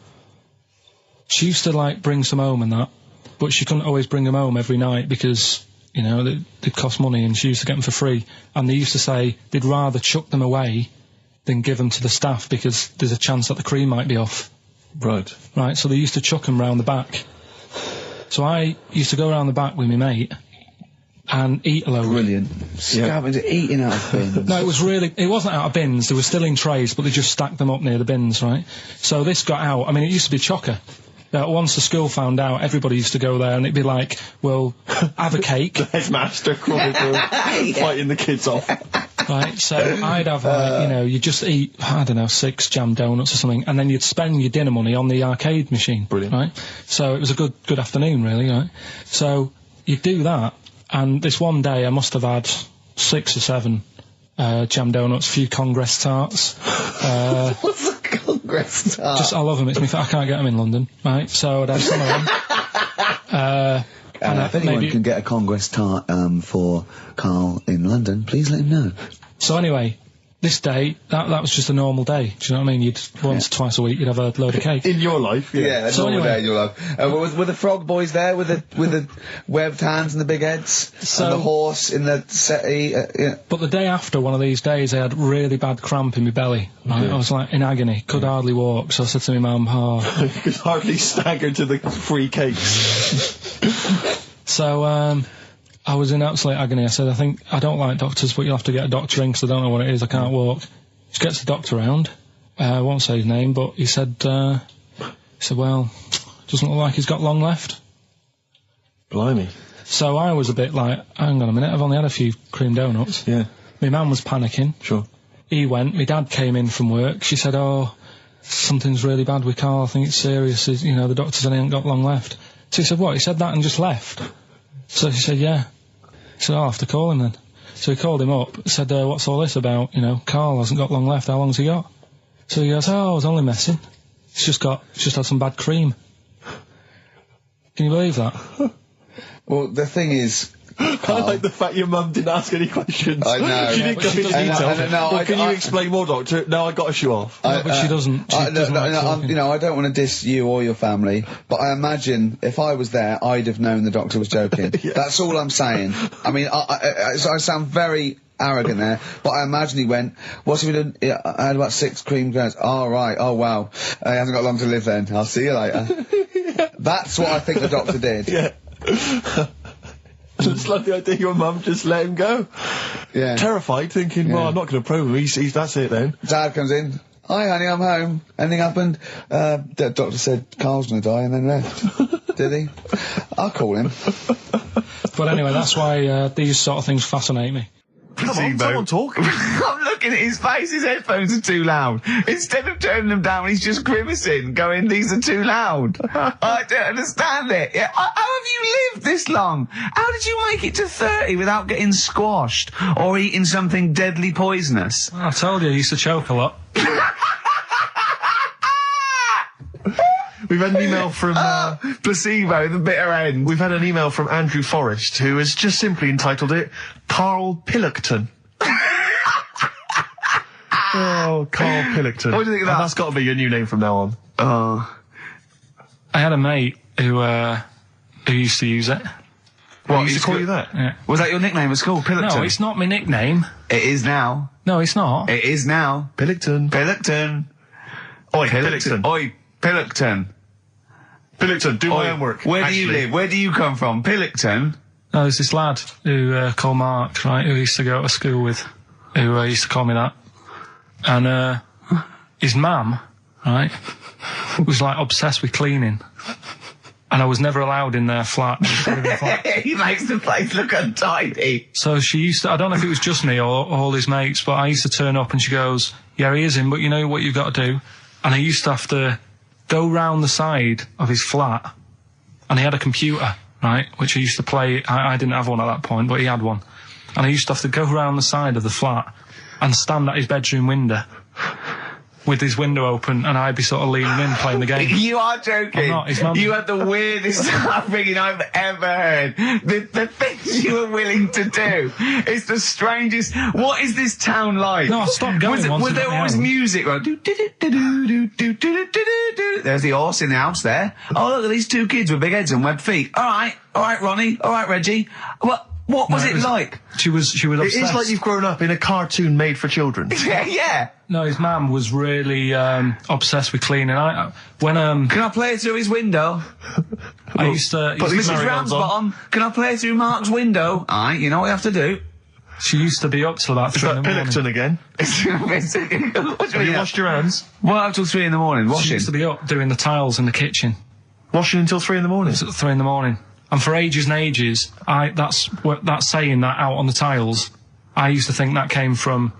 she used to, like, bring some home and that, but she couldn't always bring them home every night because, they'd cost money and she used to get them for free. And they used to say they'd rather chuck them away than give them to the staff because there's a chance that the cream might be off. Right. Right, so they used to chuck them round the back. So I used to go round the back with my mate and eat a load. Brilliant. Scavenging, eating out of bins. No, it wasn't out of bins, they were still in trays, but they just stacked them up near the bins, right? So this got out, I mean, it used to be chocker. Once the school found out, everybody used to go there and it'd be like, well, have a cake. The headmaster crawling through, fighting the kids off. Right, so I'd have, you just eat, 6 jam donuts or something, and then you'd spend your dinner money on the arcade machine. Brilliant. Right? So it was a good afternoon, really, right? So you'd do that, and this one day I must have had 6 or 7 jam donuts, a few Congress tarts. What's a Congress tart? I love them. I can't get them in London, right? So I'd have some of them. If anyone can get a Congress tart for Karl in London, please let him know. So anyway, this day, that was just a normal day. Do you know what I mean? Once, twice a week, you'd have a load of cake. In your life, yeah. So normal anyway, day in your life. Were the frog boys there with the webbed hands and the big heads? And the horse in the settee? But the day after one of these days, I had really bad cramp in my belly. Right? I was like in agony, could hardly walk. So I said to my mum, you could hardly stagger to the free cakes. So, I was in absolute agony. I said, I don't like doctors, but you'll have to get a doctor in because I don't know what it is, I can't walk. Just gets the doctor round. I won't say his name, but he said, well, doesn't look like he's got long left. Blimey. So I was a bit like, hang on a minute, I've only had a few cream donuts. Yeah. My mum was panicking. Sure. He went, my dad came in from work, she said, something's really bad with Karl, I think it's serious, the doctor said he ain't got long left. So he said, what? He said that and just left? So she said, yeah. He said, I'll have to call him then. So he called him up, said, what's all this about? Karl hasn't got long left, how long's he got? So he goes, I was only messing. He's just had some bad cream. Can you believe that? Well, the thing is... I like the fact your mum didn't ask any questions. I know. She didn't go into detail. Can you explain more, Doctor? No, I got a shoe off. But she doesn't. I don't want to diss you or your family, but I imagine if I was there, I'd have known the doctor was joking. Yeah. That's all I'm saying. I mean, I sound very arrogant there, but I imagine he went, what's he been doing? I had about 6 cream cones. Oh, right. Oh, wow. He hasn't got long to live then. I'll see you later. That's what I think the doctor did. Yeah. Just like the idea your mum just let him go. Yeah. Terrified, thinking, well, I'm not going to probe him. He's that's it then. Dad comes in. Hi, honey, I'm home. Anything happened? The doctor said Karl's going to die and then left. Did he? I'll call him. But anyway, that's why these sort of things fascinate me. Come on, someone talk. I'm looking at his face, his headphones are too loud. Instead of turning them down, he's just grimacing, going, these are too loud. I don't understand it. How have you lived this long? How did you make it to 30 without getting squashed or eating something deadly poisonous? I told you I used to choke a lot. We've had an email from... placebo, the bitter end. We've had an email from Andrew Forrest, who has just simply entitled it, Karl Pilkington. Oh, Karl Pilkington. What do you think of that? That's got to be your new name from now on. Oh. I had a mate who used to use it. What, he used to call you that? Yeah. Was that your nickname at school, Pilkington? No, it's not my nickname. It is now. No, it's not. It is now. Pilkington. Pilkington. Oi, Pilkington. Oi, Pilkington. Pilkington, do my homework. Where do you live? Where do you come from? Pilkington? No, there's this lad who called Mark, right, who I used to go to school with, who used to call me that. And his mum, right, was like obsessed with cleaning. And I was never allowed in their flat. He makes the place look untidy. So she used to, I don't know if it was just me or all his mates, but I used to turn up and she goes, yeah, he is in, but you know what you've got to do? And I used to have to go round the side of his flat, and he had a computer, right, which I used to play. I didn't have one at that point, but he had one. And I used to have to go round the side of the flat and stand at his bedroom window with his window open, and I'd be sort of leaning in playing the game. You are joking. I'm not. His mum. You had the weirdest upbringing I've ever heard. The things you were willing to do. It's the strangest. What is this town like? No, I stopped going once. Was there always music? Like, there's the horse in the house there. Oh, look at these two kids with big heads and webbed feet. All right, Ronnie. All right, Reggie. What was it like? She was obsessed. It is like you've grown up in a cartoon made for children. Yeah. No, his mum was really obsessed with cleaning. Can I play it through his window? I used to. Mrs. Ramsbottom, can I play it through Mark's window? Aye, you know what you have to do. She used to be up till about 3 in the morning. Pilkington again? Have you washed your hands? Well, up till 3 in the morning, She washing. used to be up doing the tiles in the kitchen. Washing until 3 in the morning? It was at 3 in the morning. And for ages and ages, that saying that out on the tiles, I used to think that came from,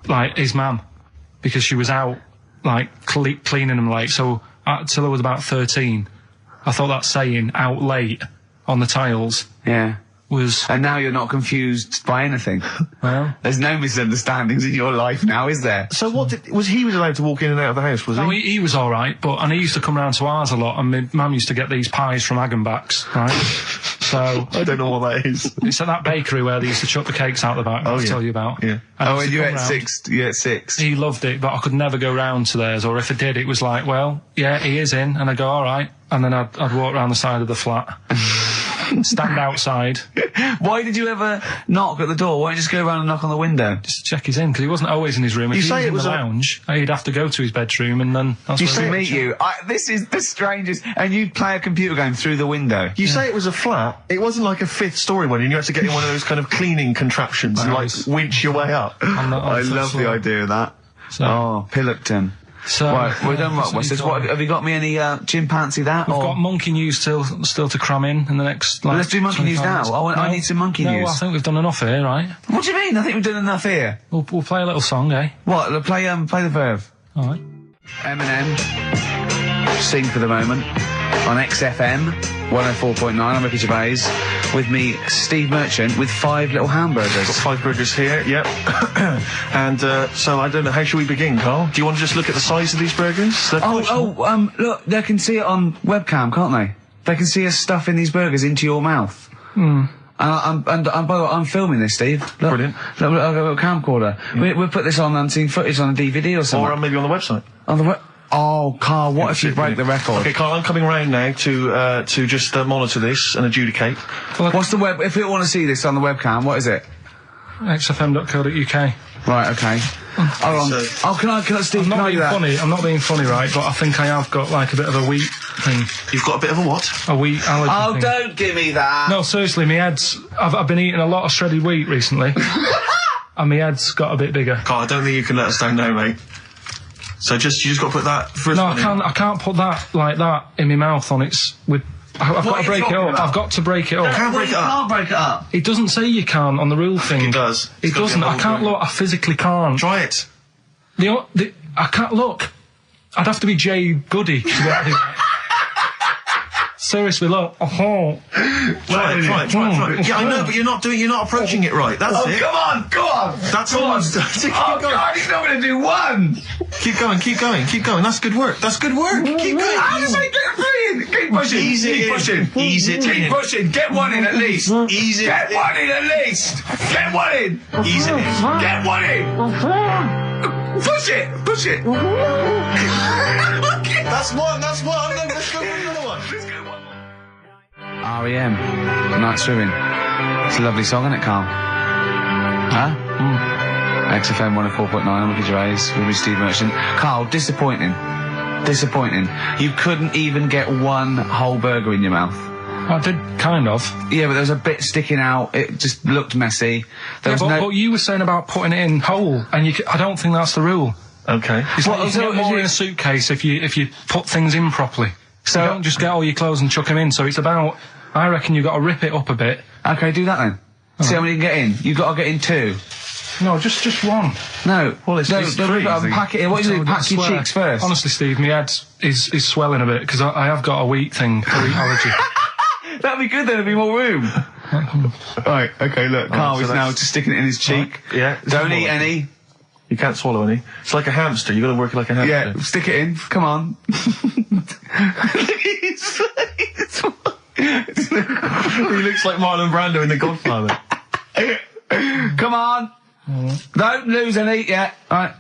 like, his mum. Because she was out, like, cleaning them late. So, till I was about 13, I thought that saying, out late, on the tiles, Yeah. was... And now you're not confused by anything. Well... There's no misunderstandings in your life now, is there? So he was allowed to walk in and out of the house, was he? No, he was alright, and he used to come round to ours a lot, and my mum used to get these pies from Hagenbach's, right? So... I don't know what that is. It's at that bakery where they used to chuck the cakes out the back, I'll tell you about. Yeah. And you at 6, you at 6. He loved it, but I could never go round to theirs, or if I did, it was like, well, yeah, he is in, and I'd go, alright, and then I'd walk round the side of the flat. Stand outside. Why did you ever knock at the door? Why don't you just go around and knock on the window? Just to check he's in, because he wasn't always in his room. If he was in the lounge, he'd have to go to his bedroom, and then that's Used to meet you. This is the strangest. And you'd play a computer game through the window. You say it was a flat. It wasn't like a 5th story one, and you had to get in one of those kind of cleaning contraptions and, like, winch your way up. I love the idea of that. So, oh, Pilkington. So, right, we're done. What have you got me any chimpanzee that? We've got monkey news still to cram in the next. Like, let's do monkey news now. I need some monkey news. No, I think we've done enough here, right? What do you mean? I think we've done enough here. We'll play a little song, eh? What? Play the verve. All right. Eminem, Sing for the Moment on XFM 104.9. I'm Ricky Gervais. With me, Steve Merchant, with 5 little hamburgers. Got 5 burgers here, yep. And so I don't know, how should we begin, Carl? Do you want to just look at the size of these burgers? Look, they can see it on webcam, can't they? They can see us stuffing these burgers into your mouth. Hmm. And by the way, I'm filming this, Steve. Look, brilliant. Look, I've got a camcorder. Yeah. We'll put this on unseen footage on a DVD or something. Or maybe on the website. On the Oh, Carl, what if you break the record? Okay, Carl, I'm coming round now to just monitor this and adjudicate. What's the web? If you want to see this on the webcam, what is it? XFM.co.uk. Right, okay. Hold on. Can I, Steve, I'm not being that? funny. I'm not being funny, right? But I think I have got like a bit of a wheat thing. You've got a bit of a what? A wheat allergy thing. Oh, don't give me that. No, seriously, my head's... I've been eating a lot of shredded wheat recently. And my head's got a bit bigger. Carl, I don't think you can let us down now, mate. So you just got to put that first. No, I can't put that like that in my mouth on its with. I've got to break it up. I've got to break it up. Can't break it up. Can't break it up. It doesn't say you can't on the rule thing. It does. It doesn't. I can't look. I physically can't. Try it. I can't look. I'd have to be Jay Goody to get to that. Seriously, look. Try it. Yeah, I know, but you're not approaching it right. That's it. Come on. That's all. Keep going. God, he's not going to do one. Keep going. That's good work. Keep going. How does I get brilliant? Keep pushing. Keep pushing. Ease it in. Keep pushing. Get one in at least. Ease it. Get one in at least. Get one in. Ease it in. Get one in. Push it! Push it! That's one. Let's go for another one. R.E.M. Night Swimming. It's a lovely song, isn't it, Carl? Huh? XFM 104.9, I'm Ricky Gervais, with me, Steve Merchant. Carl, disappointing. You couldn't even get one whole burger in your mouth. I did, kind of. Yeah, but there was a bit sticking out. It just looked messy. But you were saying about putting it in whole, and I don't think that's the rule. Okay. It's like you can get more in a suitcase if you put things in properly. So you don't just get all your clothes and chuck them in. So it's about, I reckon you've got to rip it up a bit. Okay, do that then. See how many you can get in. You've got to get in 2. No, just one. No. Well, it's three. Pack it in. What do you do? Pack your cheeks first. Honestly, Steve, my head is swelling a bit because I have got a wheat thing, a wheat allergy. That'd be good then, there'd be more room. Right, okay, look, Carl is now just sticking it in his cheek. Right. Yeah. Don't eat any. You can't swallow any. It's like a hamster, you've got to work it like a hamster. Yeah, stick it in, come on. He looks like Marlon Brando in The Godfather. Come on. Don't lose any yet. Right.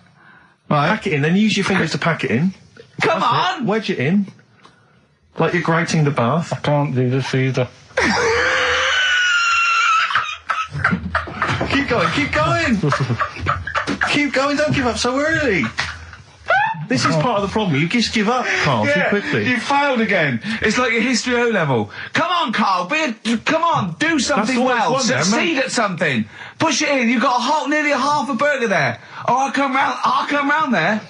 Pack it in, then use your fingers to pack it in. Come on! Wedge it in. Like you're grating the bath. I can't do this either. Keep going. Keep going, don't give up so early. This is part of the problem. You just give up, Carl, too quickly. You failed again. It's like your history O level. Come on, Carl. Come on. Do something well. Succeed at something. Push it in. You've got nearly a half a burger there. Oh, I'll come round there.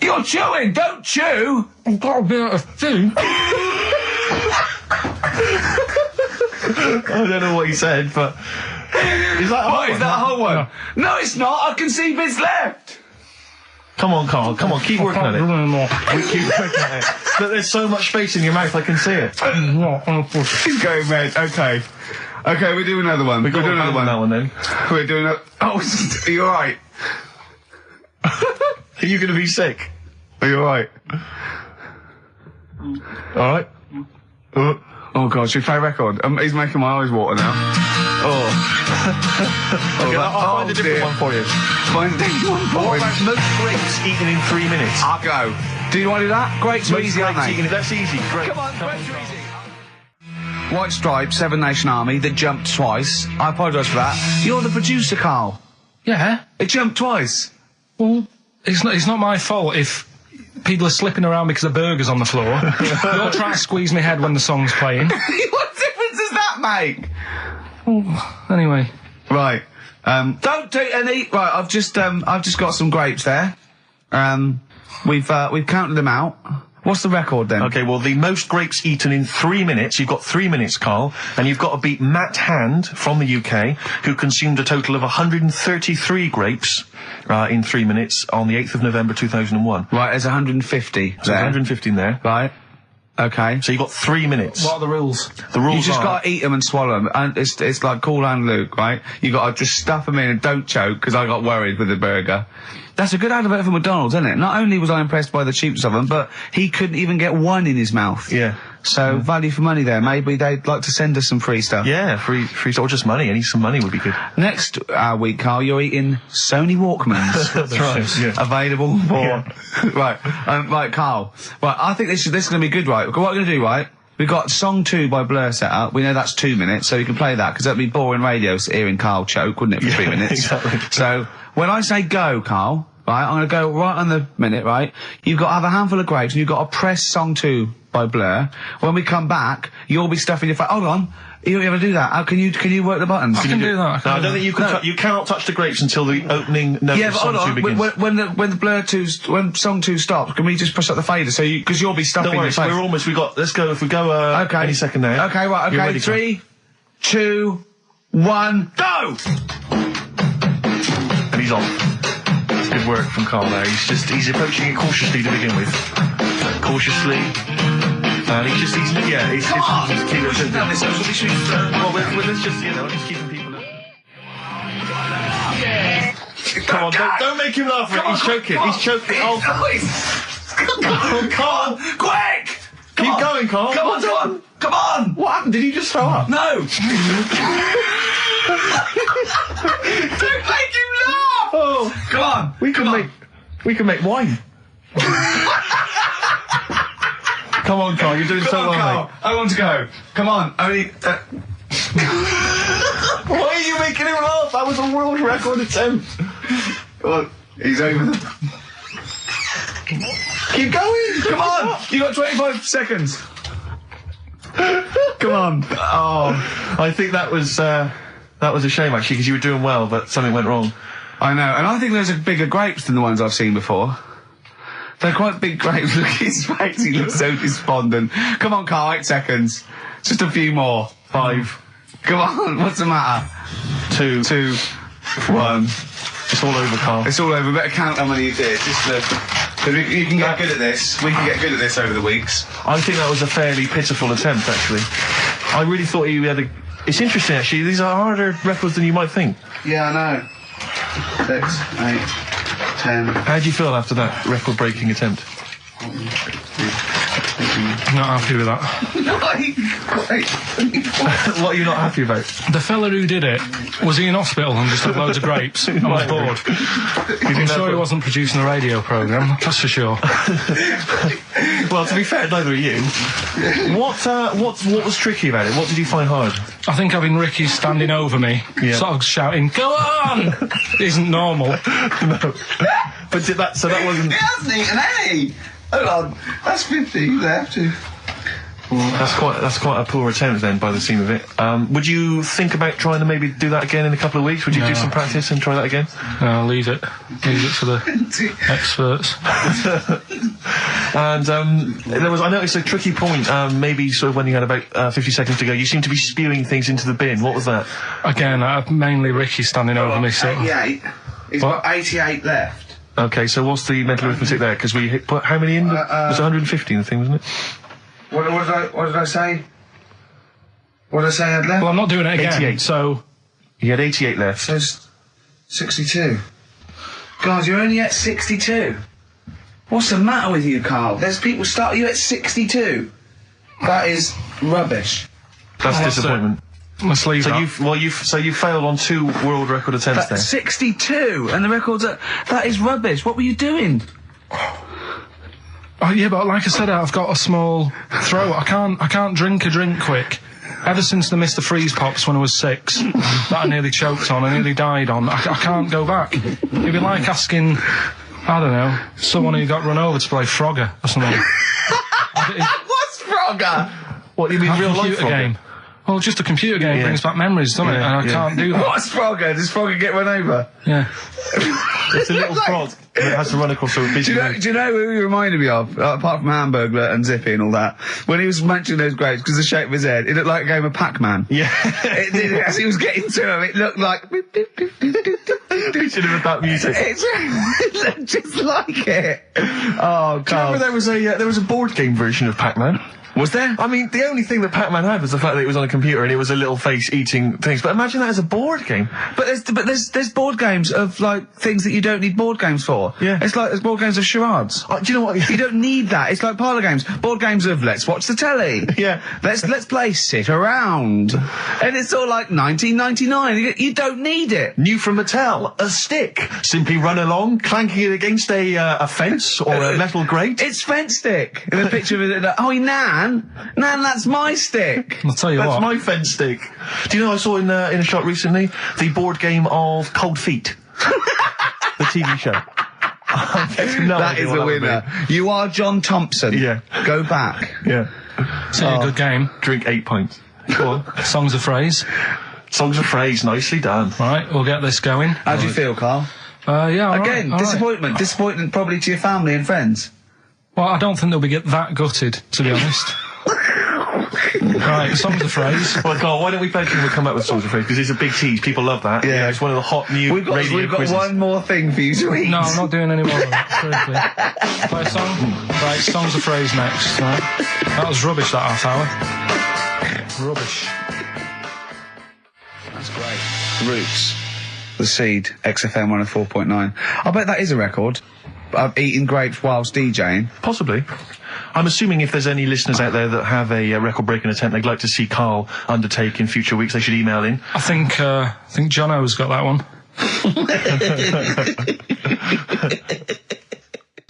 You're chewing. Don't chew. I've got a bit of food. I don't know what he said, but is that a whole one? No, it's not. I can see bits left. Come on, Carl. Come on, keep working at it. We keep working at it. But there's so much space in your mouth, I can see it. He's going red. Okay, we'll do another one. We're doing another one. That one then. We're doing a. Oh, are you alright? Are you going to be sick? Are you alright? Alright. Oh God, should we play a record? He's making my eyes water now. Okay, I'll find a different one for you. Find a different one for What about most grapes eaten in 3 minutes? I'll go. Do you want to do that? Grapes are easy, aren't they? That's easy. Great. Come on, grapes are easy. White Stripes, Seven Nation Army, that jumped twice. I apologise for that. You're the producer, Carl. Yeah. It jumped twice. Well, it's not my fault if people are slipping around because a burger's on the floor. You're trying to squeeze my head when the song's playing. What difference does that make? Anyway. Right. Don't do any. Right. I've just got some grapes there. We've counted them out. What's the record then? Okay, well, the most grapes eaten in 3 minutes. You've got 3 minutes, Carl, and you've got to beat Matt Hand from the UK, who consumed a total of 133 grapes in 3 minutes on the 8th of November 2001. Right, there's 150 there. 150 in there. Right. Okay. So you've got 3 minutes. What are the rules? The rules You just got to eat them and swallow them. And it's like Cool and Luke, right? You got to just stuff them in and don't choke, because I got worried with the burger. That's a good advert for McDonald's, isn't it? Not only was I impressed by the cheapness of them, but he couldn't even get one in his mouth. Yeah. So, value for money there. Maybe they'd like to send us some free stuff. Yeah, free stuff, or just money. Some money would be good. Next week, Carl, you're eating Sony Walkmans. That's right. Yeah. Available for... Right. Right, Carl. Right, I think this is going to be good, right? What we're going to do, right? We've got song 2 by Blur set up. We know that's 2 minutes, so you can play that, because that'd be boring radio hearing Carl choke, wouldn't it, for 3 minutes? Exactly. So, when I say go, Carl, right, I'm going to go right on the minute, right? You've got to have a handful of grapes, and you've got to press song 2 by Blur. When we come back, you'll be stuffing your face. Hold on. You ever do that? How can you work the buttons? I can do that. No, I don't think you can. You cannot touch the grapes until the opening note of song 2 begins. When the Blur 2's, when song 2 stops, can we just push up the fader so because you'll be stuffing Don't worry, your face. we're almost. Let's go. If we go. Okay. Any second now. Okay, right. Okay. Ready, 3, 2, 1, go! And he's off. That's good work from Carl there. He's approaching it cautiously to begin with. Cautiously. And he's keeping this well, let's just, he's keeping people. Come on, don't make him laugh. He's choking. He's choking. Oh, Carl, quick! Keep going, Carl. Come on! What happened? Did you just throw up? No! Don't make him laugh! Oh, Come on. we can make wine. Come on, Carl, you're doing so well, Carl. mate. I want to go. Come on. Only. Why are you making him laugh? That was a world record attempt. Come on. He's over. Keep going. Come on. You got 25 seconds. Come on. Oh, I think that was a shame actually, because you were doing well, but something went wrong. I know, and I think those are bigger grapes than the ones I've seen before. They're quite big grapes. Look at his face, he looks so despondent. Come on, Carl, 8 seconds. Just a few more. 5. Come on, what's the matter? 2. 2, 1. It's all over, Carl. It's all over. Better count how many you did. You can get good at this. We can get good at this over the weeks. I think that was a fairly pitiful attempt, actually. I really thought you had a... It's interesting, actually. These are harder records than you might think. Yeah, I know. 6, 8, 10. How do you feel after that record-breaking attempt? Not happy with that. What are you not happy about? The fella who did it, was he in hospital and just had loads of grapes? I was bored. I'm sure he wasn't producing a radio programme, that's for sure. Well, to be fair, neither are you. What was tricky about it? What did you find hard? I think having Ricky standing over me, sort of shouting, "Go on!" isn't normal. No. But did that, so that wasn't... He hasn't eaten any! Hold on, that's 50 left. That's quite a poor attempt then, by the seam of it. Would you think about trying to maybe do that again in a couple of weeks? Would you do some practice and try that again? No, leave it. Leave it for the experts. And I noticed a tricky point, maybe sort of when you had about 50 seconds to go, you seemed to be spewing things into the bin. What was that? Again, mainly Ricky standing over me, sort of. 88. He's got 88 left. Okay, so what's the mental arithmetic there? Because we put how many in? It was 150 in the thing, wasn't it? What did I say? What did I say I had left? Well, I'm not doing it again, 88. so... He had 88 left. So it's 62. God, you're only at 62. What's the matter with you, Carl? There's people start you at 62. That is rubbish. That's disappointment. Let's leave that. So you failed on 2 world record attempts there. 62, and the record's that is rubbish. What were you doing? Oh, yeah, but like I said, I've got a small throat. I can't drink a drink quick. Ever since the Mr. Freeze Pops when I was 6, that I nearly choked on, I nearly died on, I can't go back. It'd be like asking, I don't know, someone who got run over to play Frogger or something. What's Frogger? What, you mean A real life computer game. Well, just a computer game brings back memories, doesn't it? And I can't do that. What's Frogger? Does Frogger get run over? Yeah. It's a little frog that has to run across a busy road. Do you know who he reminded me of? Apart from Hamburglar and Zippy and all that. When he was munching those grapes, because the shape of his head, it looked like a game of Pac-Man. Yeah. It did, as he was getting to him, it looked like... We should have had that music. It looked just like it. Oh, Do you remember there was a board game version of Pac-Man? Was there? I mean, the only thing that Pac-Man had was the fact that it was on a computer and it was a little face eating things. But imagine that as a board game. But there's board games of, like, things that you don't need board games for. Yeah. It's like there's board games of charades. Do you know what? You don't need that. It's like parlour games. Board games of let's watch the telly. Yeah. Let's play sit around. And it's all like 1999. You don't need it. New from Mattel, a stick. Simply run along, clanking it against a fence or a metal grate. It's fence stick. And a picture of it. Like, oh, Nan, that's my stick. I'll tell you That's what. my fence stick. Do you know I saw in a shop recently the board game of Cold Feet, the TV show. That is a winner. You are John Thompson. Yeah. Go back. Yeah. It's a good game. Drink 8 pints. Go on. Songs of phrase. Songs of phrase, nicely done. Right, we'll get this going. How do you feel, Carl? Yeah, all Again, right, all disappointment. right. Disappointment probably to your family and friends. Well, I don't think they'll be that gutted, to be honest. Right, songs of phrase. Well, Carl, why don't we bet we'll come up with songs of phrase, because it's a big tease. People love that. Yeah. It's one of the hot new We've got quizzes. one more thing for you to eat. No, I'm not doing any more of that, seriously. Play a song? Right, songs of phrase next, right? That was rubbish, that half hour. Rubbish. That's great. Roots. The Seed, XFM 104.9. I bet that is a record. I've eaten grapes whilst DJing. Possibly. I'm assuming if there's any listeners out there that have a record-breaking attempt they'd like to see Carl undertake in future weeks, they should email in. I think Jono's got that one.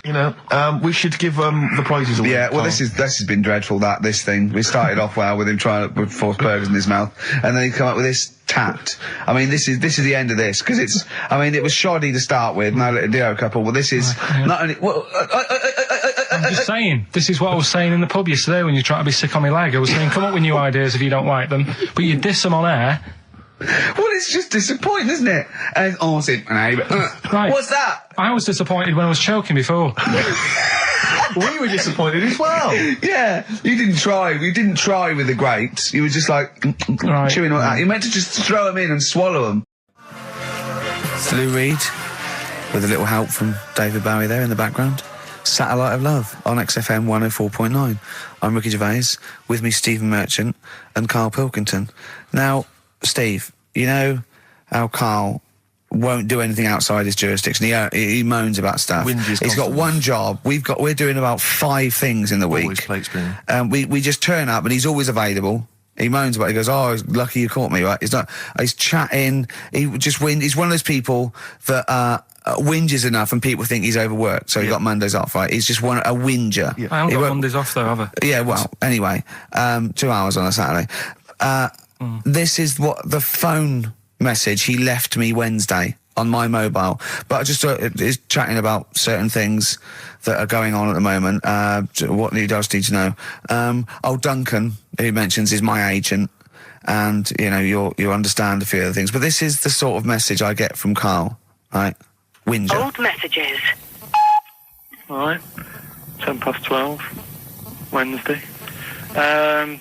You know, we should give the prizes away. Yeah, well, this has been dreadful. This thing. We started off well with him trying to put force burgers in his mouth, and then he come up with this tat. I mean, this is the end of this because it's. I mean, it was shoddy to start with. No, the other couple. Well, this is not only. Well, I'm just saying. This is what I was saying in the pub yesterday when you try to be sick on my leg. I was saying, come up with new ideas if you don't like them, but you diss them on air. Well, it's just disappointing, isn't it? And Right. What's that? I was disappointed when I was choking before. We were disappointed as well. Yeah, you didn't try. You didn't try with the grapes. You were just like chewing on that. You meant to just throw them in and swallow them. It's Lou Reed with a little help from David Bowie there in the background. Satellite of Love on XFM 104.9. I'm Ricky Gervais. With me, Stephen Merchant and Karl Pilkington. Now, Steve, you know how Karl won't do anything outside his jurisdiction. He moans about stuff. He's got one job. We're doing about 5 things in the week. Always plate spinning. We just turn up and he's always available. He moans about it. He goes, "Oh, lucky you caught me." Right? He's chatting. He just He's one of those people that whinges enough and people think he's overworked. So he got Mondays off, right? He's just a whinger. Yeah. I haven't got Mondays off though, have I? Yeah. Well, anyway, 2 hours on a Saturday. This is what the phone message he left me Wednesday on my mobile. But I just is chatting about certain things that are going on at the moment. What he does need to know. Duncan, who mentions, is my agent, and you know you understand a few other things. But this is the sort of message I get from Karl, right? Whinger. Old messages. Alright, 12:10, Wednesday.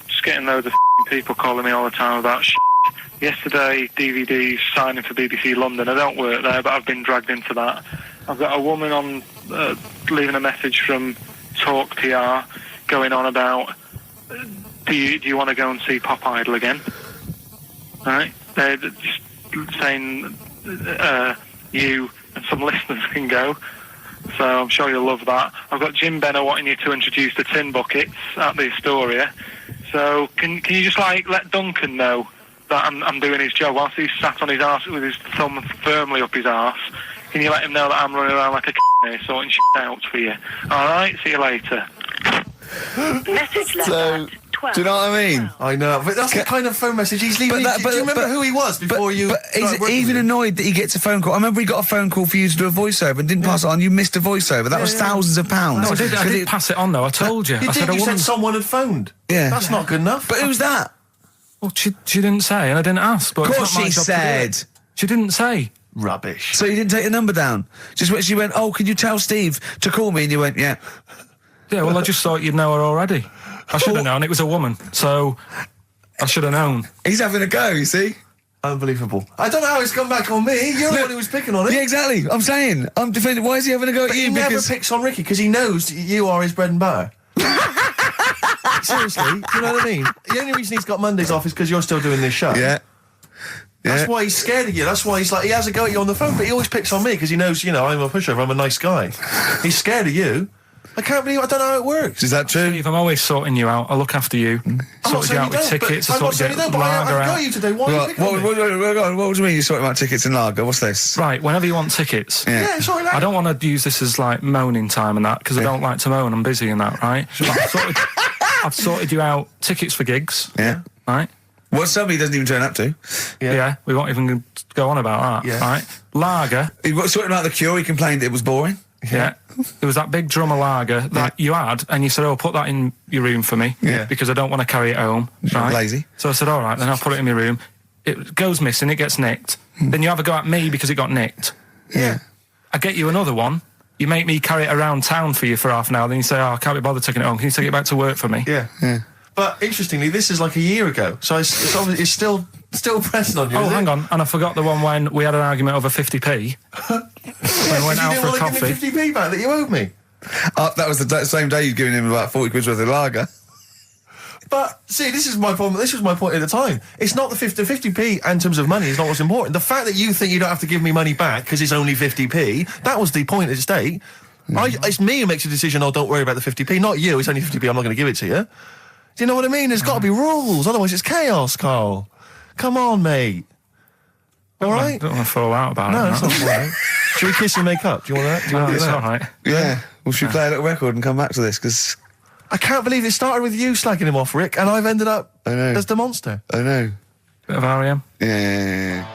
Just getting loads of people calling me all the time about shit. Yesterday, DVD's signing for BBC London. I don't work there, but I've been dragged into that. I've got a woman on leaving a message from Talk PR going on about do you want to go and see Pop Idol again? Right? They're just saying you and some listeners can go. So I'm sure you'll love that. I've got Jim Benner wanting you to introduce the tin buckets at the Astoria. So can you just let Duncan know that I'm doing his job whilst he's sat on his arse with his thumb firmly up his arse? Can you let him know that I'm running around like a here sorting shit out for you? Alright, see you later. Message left at 12. Do you know what I mean? I know, but that's the kind of phone message he's leaving. Do you remember who he was before you? But he's even annoyed that he gets a phone call. I remember he got a phone call for you to do a voiceover and didn't pass it on. You missed a voiceover. That was thousands of pounds. No, I did pass it on though. I told you. You said someone had phoned. Yeah, that's not good enough. But who's that? Well, she didn't say, and I didn't ask. But of course she said. She didn't say. Rubbish. So you didn't take the number down? She went, "Oh, can you tell Steve to call me?" And you went, "Yeah." Yeah, well, I just thought you'd know her already. I should have known. It was a woman, so I should have known. He's having a go, you see? Unbelievable. I don't know how it's come back on me. You're the one who was picking on it. Yeah, exactly. I'm saying. I'm defending. Why is he having a go at you? He never picks on Ricky because he knows you are his bread and butter. Seriously, do you know what I mean? The only reason he's got Mondays off is because you're still doing this show. Yeah. That's why he's scared of you. That's why he has a go at you on the phone, but he always picks on me because he knows, I'm a pushover, I'm a nice guy. He's scared of you. I can't believe I don't know how it works. Is that true? Steve, I'm always sorting you out. I look after you. Sorted you out with tickets. I sorted you out with lager out. I got you today. Why are you picking on me? What do you mean you're sorting out tickets and lager? What's this? Right, whenever you want tickets. Yeah, sorry, I don't want to use this as moaning time and that because I don't like to moan. I'm busy and that, right? I've sorted you out tickets for gigs. Yeah. Right? What somebody doesn't even turn up to. Yeah, we won't even go on about that, right? Lager. He got sorting out the Cure, he complained it was boring. Yeah. There was that big drum of lager that you had, and you said, "Oh, put that in your room for me, because I don't want to carry it home." Right? Lazy. So I said, "All right, then I'll put it in my room." It goes missing, it gets nicked. Then you have a go at me because it got nicked. Yeah. I get you another one. You make me carry it around town for you for half an hour. Then you say, "Oh, I can't be bothered taking it home. Can you take it back to work for me?" Yeah. But interestingly, this is like a year ago, so it's obviously still pressing on you. Oh, hang on, and I forgot the one when we had an argument over 50p. When I went out for a coffee. You didn't want to give me 50p back that you owed me. That was the same day you'd given him about 40 quid worth of lager. But see, this is my problem. This was my point at the time. It's not the 50p in terms of money is not what's important. The fact that you think you don't have to give me money back because it's only 50p, that was the point at stake. It's me who makes the decision. Oh, don't worry about the 50p, not you. It's only 50p. I'm not going to give it to you. Do you know what I mean? There's got to be rules, otherwise it's chaos, Karl. Come on, mate. All right. Don't want to fall out about No, it. it's not all right. Should we kiss and make up? Do you want that? Do you No, want to do it's that? all right. Yeah. Well, should we play a little record and come back to this? Because I can't believe it started with you slagging him off, Rick, and I've ended up I know. as the monster. I know. Bit of R.E.M. Yeah.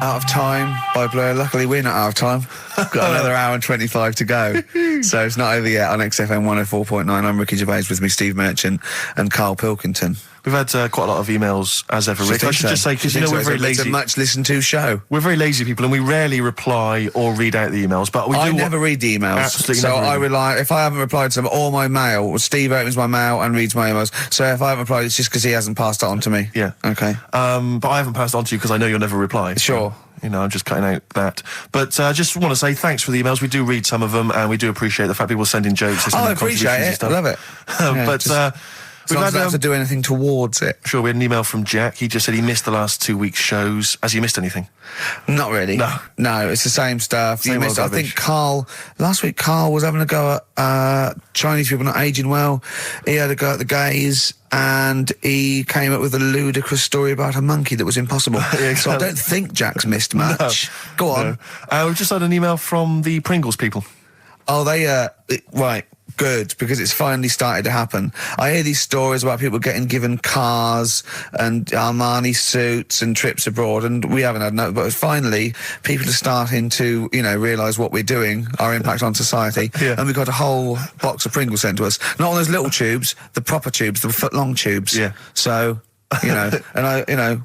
Out of Time by Blur. Luckily, we're not out of time. Got another hour and 25 to go. So it's not over yet on XFM 104.9. I'm Ricky Gervais, with me Steve Merchant and Karl Pilkington. We've had quite a lot of emails, as ever, Rick. I should just say, because we're very It's lazy. a much listened to show. We're very lazy people, and we rarely reply or read out the emails. But we do. I never read the emails. Absolutely So never read I them. rely, if I haven't replied to them, or my mail, well, Steve opens my mail and reads my emails. So if I haven't replied, it's just because he hasn't passed it on to me. Yeah. Okay. But I haven't passed it on to you because I know you'll never reply. Sure. You know, I'm just cutting out that. But I just want to say thanks for the emails. We do read some of them, and we do appreciate the fact people send in jokes. I appreciate it. I love it. Yeah, But we've We've had had to do anything towards it. Sure, we had an email from Jack. He just said he missed the last 2 weeks' shows. Has he missed anything? Not really. No, it's the same stuff. Same old I think rubbish. last week Karl was having a go at Chinese people not aging well. He had a go at the gays, and he came up with a ludicrous story about a monkey that was impossible. Yeah, So I exactly. don't think Jack's missed much. Go on. No. We've just had an email from the Pringles people. Oh, right. Good, because it's finally started to happen. I hear these stories about people getting given cars and Armani suits and trips abroad, and we haven't had no, but finally people are starting to, realise what we're doing, our impact on society, and we've got a whole box of Pringles sent to us. Not on those little tubes, the proper tubes, the foot-long tubes. Yeah. So, and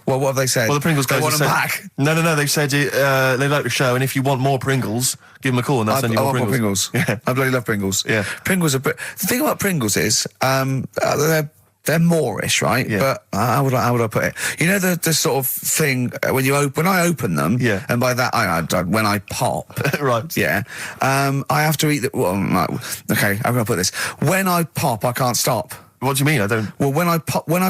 well, what have they said? Well, the Pringles guys they want have them said, back. No, they've said they like the show, and if you want more Pringles, give them a call and they'll send you I more want Pringles. more Pringles. Yeah. I bloody love Pringles. Yeah. Pringles are... The thing about Pringles is, they're Moorish, right? Yeah. But how would I put it? You know the sort of thing when I open them, Yeah. and by that when I pop, Right. yeah, I have to eat the. Well, okay, I'm gonna put this. When I pop, I can't stop. What do you mean? I don't... Well, when I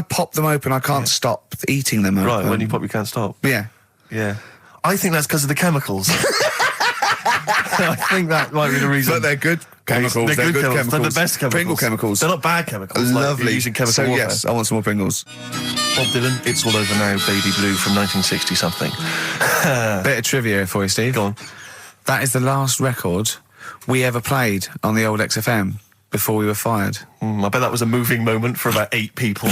pop them open, I can't stop eating them. Right, open. when you pop, you can't stop. Yeah. Yeah. I think that's because of the chemicals. I think that might be the reason. But they're good chemicals. They're good chemicals. They're the best chemicals. Pringle chemicals. They're not bad chemicals. Like Lovely. you're using chemical so warfare. yes, I want some more Pringles. Bob Dylan, It's All Over Now, Baby Blue from 1960 something. Bit of trivia for you, Steve. Go on. That is the last record we ever played on the old XFM before we were fired. I bet that was a moving moment for about 8 people.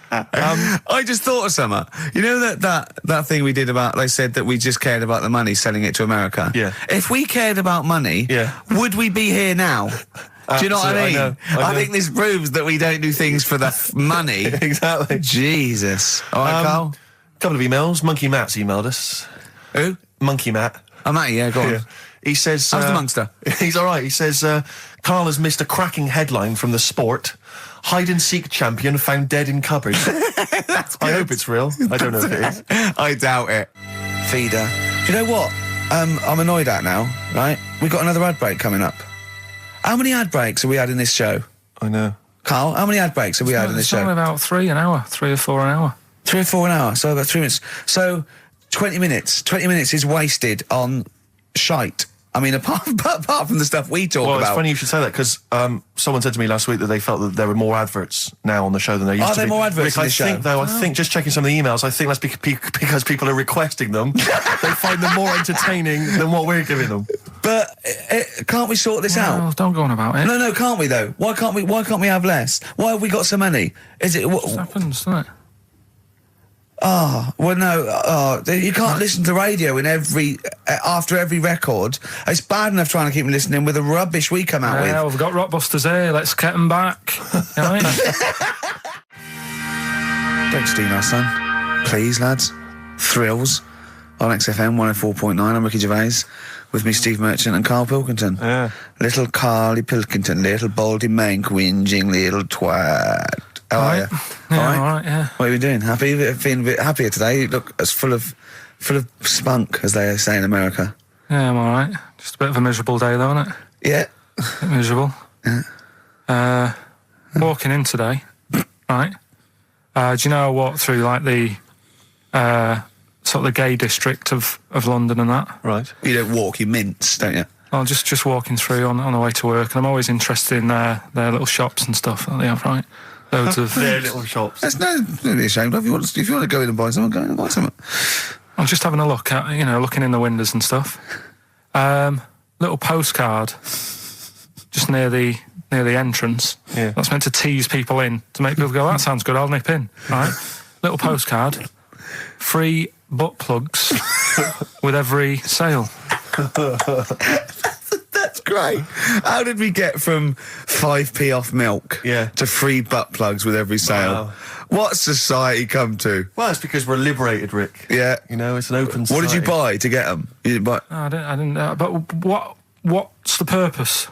I just thought of something. You know that thing we did about, they said that we just cared about the money, selling it to America? Yeah. If we cared about money, would we be here now? Do you know what I mean? I know. think this proves that we don't do things for the money. Exactly. Jesus. All right, Carl? Couple of emails. Monkey Matt's emailed us. Who? Monkey Matt. Oh, Matty, yeah, go on. Yeah. He says... How's the Monkster? He's all right. He says, Karl has missed a cracking headline from The Sport. Hide-and-seek champion found dead in cupboard. I hope it's real. I don't know if it is. I doubt it. Feeder. Do you know what? I'm annoyed at now, right? We've got another ad break coming up. How many ad breaks have we had in this show? I know. Carl, how many ad breaks have we had in this It's show? only about 3 an hour, 3 or 4 an hour. 3 or 4 an hour, so about 3 minutes. So 20 minutes. 20 minutes is wasted on shite. I mean, apart from the stuff we talk Well, about. it's funny you should say that, because someone said to me last week that they felt that there were more adverts now on the show than there used to be. Are there more adverts Rick, in the show? I think, though, I think, just checking some of the emails, I think that's because people are requesting them. They find them more entertaining than what we're giving them. But can't we sort this out? Don't go on about it. No, can't we though? Why can't we have less? Why have we got so many? Is it It happens, doesn't it? well, no. You can't listen to radio in after every record. It's bad enough trying to keep them listening with the rubbish we come out with. Yeah, we've got Rockbusters here. Let's get them back. You know what I mean? Don't steal our son. Please, lads. Thrills on XFM 104.9. I'm Ricky Gervais. With me, Steve Merchant and Karl Pilkington. Yeah. Little Carly Pilkington, little baldy mank, whinging little twat. How are you? Yeah, all right, yeah. What are you doing? Happy? Feeling a bit happier today? You look as full of spunk, as they say in America. Yeah, I'm all right. Just a bit of a miserable day, though, isn't it? Yeah. A bit miserable. Yeah. Walking in today, right? Do you know I walked through, like, the sort of the gay district of London and that? Right. You don't walk, you mince, don't you? Well, just walking through on the way to work, and I'm always interested in their little shops and stuff that they have, right? Loads of... Their little shops. There's don't be ashamed of. If you want to go in and buy something, go in and buy something. I'm just having a look at, looking in the windows and stuff. Little postcard just near the entrance. Yeah. That's meant to tease people in, to make people go, that sounds good, I'll nip in. Right? Little postcard. Free butt plugs with every sale. That's great. How did we get from 5p off milk to free butt plugs with every sale? Wow. What's society come to? Well, it's because we're liberated, Rick. Yeah. It's an open society. What did you buy to get them? You didn't buy... I didn't but what's the purpose?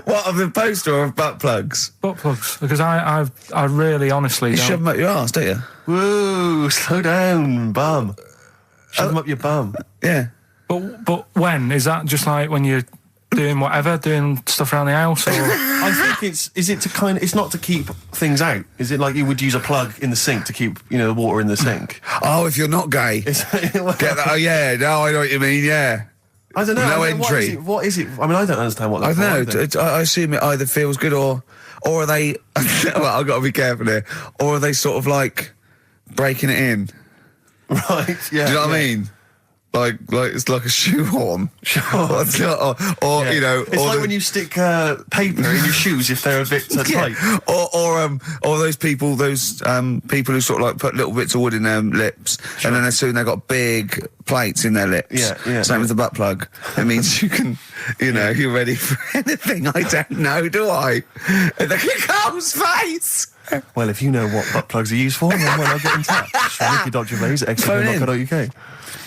What, of the poster or of butt plugs? Butt plugs. Because I really honestly You don't... shove them up your arse, don't you? Whoa, slow down, bum. Shove them up your bum. Yeah. But when? Is that just like when you're doing whatever, doing stuff around the house, or...? I think it's not to keep things out. Is it like you would use a plug in the sink to keep, the water in the sink? Oh, if you're not gay. Get that? Oh, yeah, no, I know what you mean, yeah. I don't know. No entry. What is it? I mean, I don't understand what I that's don't know. I assume it either feels good or are they... well, I've got to be careful here. Or are they sort of like breaking it in? Right, yeah. Do you know what I mean? Like it's like a shoehorn. Sure. or It's like when you stick paper in your shoes if they're a bit tight. Or those people who sort of like put little bits of wood in their lips, and then as soon they've got big plates in their lips. Yeah. Same with the butt plug. It means you can, you're ready for anything. I don't know, do I? The Carl's face. Well, if you know what butt plugs are used for, then I'll get in touch. Ricky.Gervais at XFM.co.uk.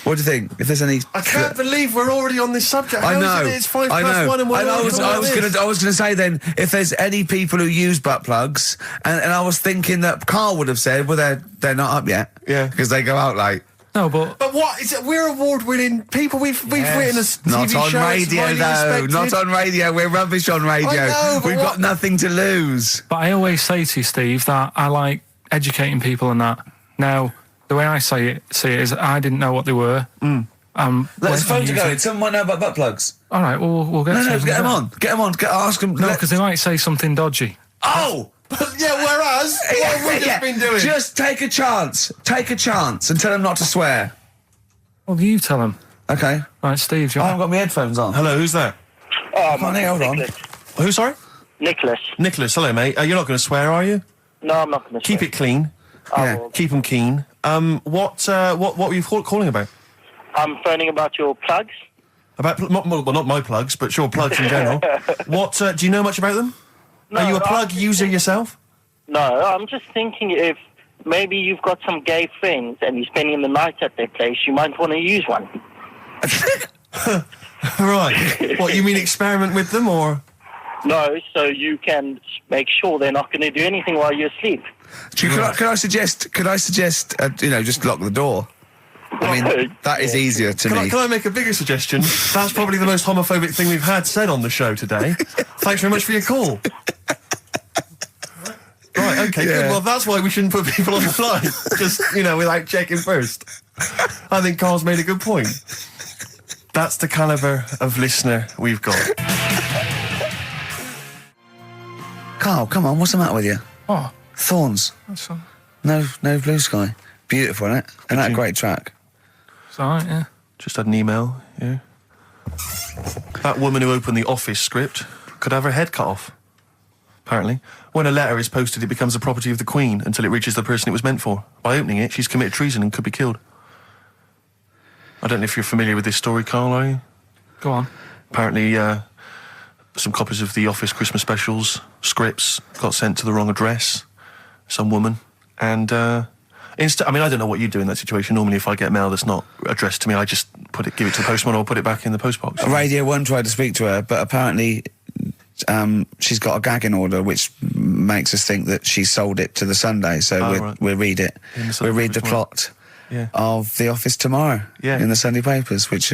What do you think? If there's any... I can't believe we're already on this subject. I know. It's 1:05 and we're I was going to say then, if there's any people who use butt plugs, and I was thinking that Karl would have said, well, they're not up yet. Yeah. Because they go out late. No, but what is it? We're award-winning people. We've written a TV Not on show. radio, though. Not on radio. We're rubbish on radio. I know, We've got nothing to lose. But I always say to you, Steve, that I like educating people and that. Now, the way I see it is I didn't know what they were. Let's phone to go. Someone might know about butt plugs. All right, we'll get No, get them on. Get them on. Ask them. No, because they might say something dodgy. Oh! Yeah, whereas, what have we just been doing? Just take a chance. Take a chance and tell them not to swear. Well, you tell them. Okay. Right, Steve, I haven't got my headphones on. Hello, who's that? Hold on. Who, sorry? Nicholas. Nicholas, hello, mate. You're not going to swear, are you? No, I'm not going to swear. Keep it clean. Yeah. Keep them keen. What were you calling about? I'm phoning about your plugs. About, not my plugs, but sure, plugs in general. What, do you know much about them? No, Are you a plug user yourself? No, I'm just thinking if maybe you've got some gay friends and you're spending the night at their place, you might want to use one. Right. What, you mean experiment with them, or...? No, so you can make sure they're not going to do anything while you're asleep. Could I suggest, just lock the door? I mean, that is easier to me. Can I make a bigger suggestion? That's probably the most homophobic thing we've had said on the show today. Thanks very much for your call. Right, okay, good. Well, that's why we shouldn't put people on the line. Just, without checking first. I think Karl's made a good point. That's the calibre of listener we've got. Karl, come on, what's the matter with you? Oh, Thorns. that's all. No blue sky. Beautiful, isn't it? And that great track. It's all right, yeah. Just had an email, yeah. That woman who opened the Office script could have her head cut off. Apparently. When a letter is posted, it becomes the property of the Queen until it reaches the person it was meant for. By opening it, she's committed treason and could be killed. I don't know if you're familiar with this story, Karl, are you? Go on. Apparently, some copies of the Office Christmas specials, scripts, got sent to the wrong address. Some woman. And, I don't know what you do in that situation. Normally, if I get mail that's not addressed to me, I just give it to the postman or put it back in the postbox. Radio 1 tried to speak to her, but apparently she's got a gagging order, which makes us think that she sold it to the Sunday. So we'll read it. We'll read the plot of The Office tomorrow in the Sunday papers, which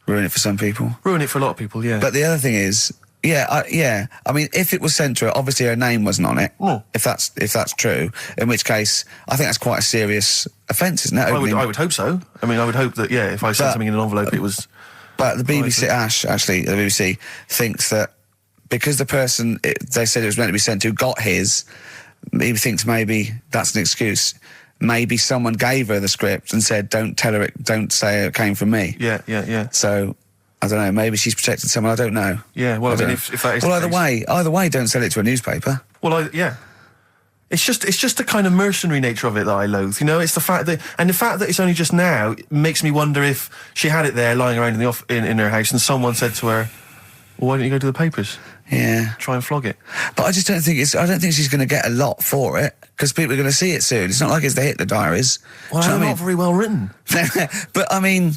ruin it for some people. Ruin it for a lot of people, yeah. But the other thing is, I mean, if it was sent to her, obviously her name wasn't on it. Oh. If that's true, in which case, I think that's quite a serious offence, isn't it? I would hope so. I mean, I would hope that, if I sent something in an envelope, it was... But the BBC, the BBC thinks that because the person they said it was meant to be sent to got his, he thinks maybe that's an excuse. Maybe someone gave her the script and said, don't say it came from me. Yeah. So, I don't know, maybe she's protected someone, I don't know. Yeah, well, I mean, if that is well, the case. either way, don't sell it to a newspaper. Well, yeah. It's just the kind of mercenary nature of it that I loathe, you know? It's the fact that it's only just now makes me wonder if she had it there lying around in her house and someone said to her, well, why don't you go to the papers? Yeah. Try and flog it. But I just don't think she's going to get a lot for it, because people are going to see it soon. It's not like it's the Hitler Diaries. Well, they're not very well written. But, I mean,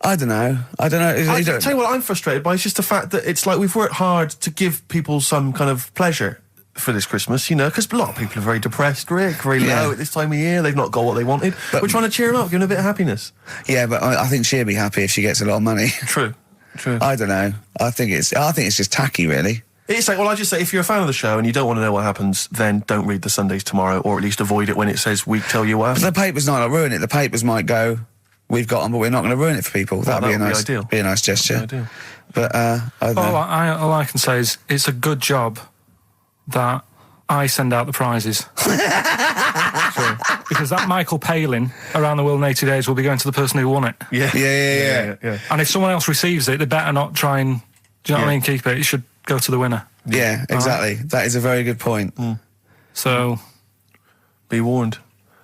I don't know. I tell you what I'm frustrated by, it's just the fact that it's like we've worked hard to give people some kind of pleasure for this Christmas, you know, because a lot of people are very depressed, Rick, very low at this time of year. They've not got what they wanted. But we're trying to cheer them up, give them a bit of happiness. Yeah, but I think she'll be happy if she gets a lot of money. True. I don't know. I think it's just tacky, really. It's like, well, I just say, if you're a fan of the show and you don't want to know what happens, then don't read the Sundays Tomorrow, or at least avoid it when it says we tell you what happens. But the papers might not ruin it. The papers might go, we've got them, but we're not going to ruin it for people. Well, That'd be a nice gesture. Ideal. But I don't know. All I can say is it's a good job that I send out the prizes. Because that Michael Palin around the world in 80 days will be going to the person who won it. Yeah. And if someone else receives it, they better not try and, do you know what I mean, keep it. It should go to the winner. Yeah, exactly. That is a very good point. So, be warned.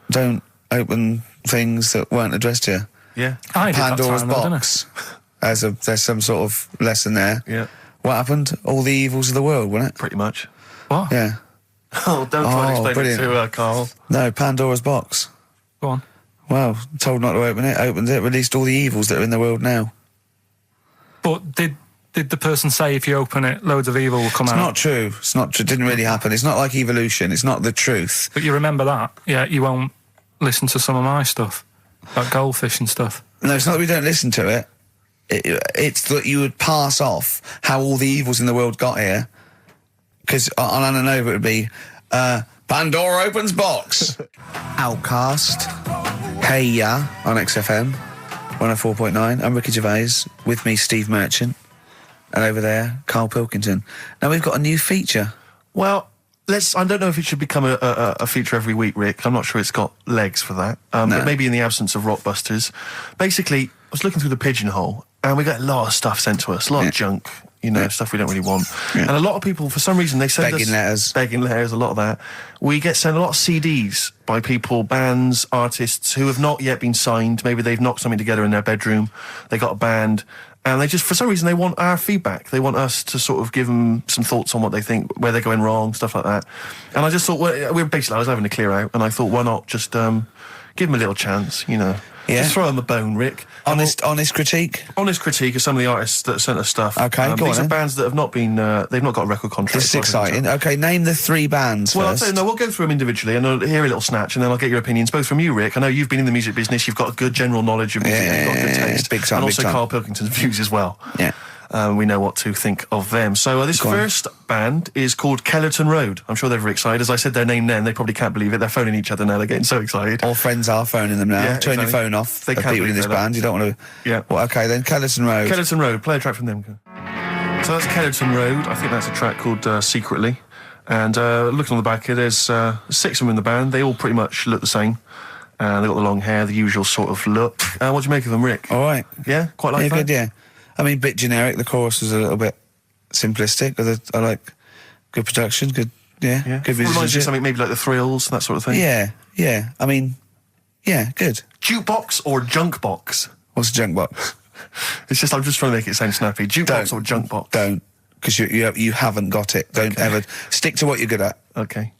Don't open things that weren't addressed to you. Yeah. I did Pandora's that time, box. There's some sort of lesson there. Yeah. What happened? All the evils of the world, wasn't it? Pretty much. What? Yeah. Oh, don't try and explain brilliant. it to Carl. No, Pandora's box. Go on. Well, told not to open it, opened it, released all the evils that are in the world now. But did the person say if you open it, loads of evil will come out? It's not true. It's not true. It didn't really happen. It's not like evolution. It's not the truth. But you remember that? Yeah, you won't listen to some of my stuff. About goldfish and stuff. No, it's not that we don't listen to it. It's that you would pass off how all the evils in the world got here. Because on Anna Nova it would be, Pandora opens box. Outcast. Hey Ya on XFM 104.9. I'm Ricky Gervais. With me, Steve Merchant. And over there, Karl Pilkington. Now we've got a new feature. Well, I don't know if it should become a feature every week, Rick. I'm not sure it's got legs for that. No. But maybe in the absence of Rockbusters. Basically, I was looking through the pigeonhole, and we got a lot of stuff sent to us, a lot of junk, you know, stuff we don't really want. And a lot of people, for some reason, they send us... Begging letters, a lot of that. We get sent a lot of CDs by people, bands, artists, who have not yet been signed. Maybe they've knocked something together in their bedroom, they got a band... And they just, for some reason, they want our feedback. They want us to sort of give them some thoughts on what they think, where they're going wrong, stuff like that. And I just thought, I was having a clear out, and I thought, why not just give them a little chance, you know? Yeah. Just throw them a bone, Rick. Honest critique? Honest critique of some of the artists that sent us stuff. Okay, go on These are then. bands that have not been, they've not got a record contract. This is exciting. Okay, name the 3 bands Well, first. I'll tell you, no, we'll go through them individually, and I'll hear a little snatch, and then I'll get your opinions, both from you, Rick. I know you've been in the music business, you've got a good general knowledge of music, you've got good taste. Big time, and big also time. Karl Pilkington's views as well. Yeah. We know what to think of them. So this first band is called Kellerton Road. I'm sure they're very excited. As I said their name then, they probably can't believe it. They're phoning each other now. They're getting so excited. All friends are phoning them now. Yeah, Turn your exactly. phone off. They They can't people in believe this that. band. You don't want to... Yeah. Well, okay, then Kellerton Road. Kellerton Road. Play a track from them. So that's Kellerton Road. I think that's a track called Secretly. And looking on the back here, there's 6 of them in the band. They all pretty much look the same. They've got the long hair, the usual sort of look. What do you make of them, Rick? All right. Yeah? Quite like Yeah, that? good, yeah. I mean, bit generic. The chorus is a little bit simplistic, but I like good production, good Yeah. good Reminds you of musicianship. something maybe like the Thrills, that sort of thing. Yeah. I mean, yeah, good. Jukebox or junk box? What's a junk box? It's just, I'm just trying to make it sound snappy. Jukebox or junk box? Don't, because you haven't got it. Don't ever stick to what you're good at. Okay.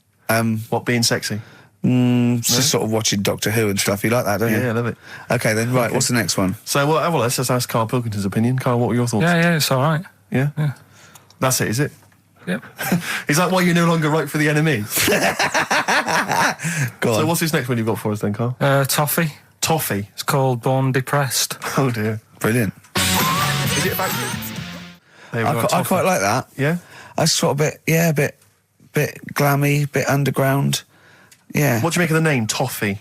What, being sexy? Just sort of watching Doctor Who and stuff. You like that, don't you? Yeah, I love it. Okay, then right. What's the next one? So, well, let's just ask Karl Pilkington's opinion. Karl, what were your thoughts? Yeah, it's all right. Yeah? That's it, is it? Yep. Is that why you're no longer right for the enemy? Go on. So what's this next one you've got for us then, Karl? Toffee. Toffee? It's called Born Depressed. Oh dear. Brilliant. Is it about you? There we go, I Toffee. quite like that. Yeah? I sort of bit glammy, bit underground. Yeah. What do you make of the name, Toffee?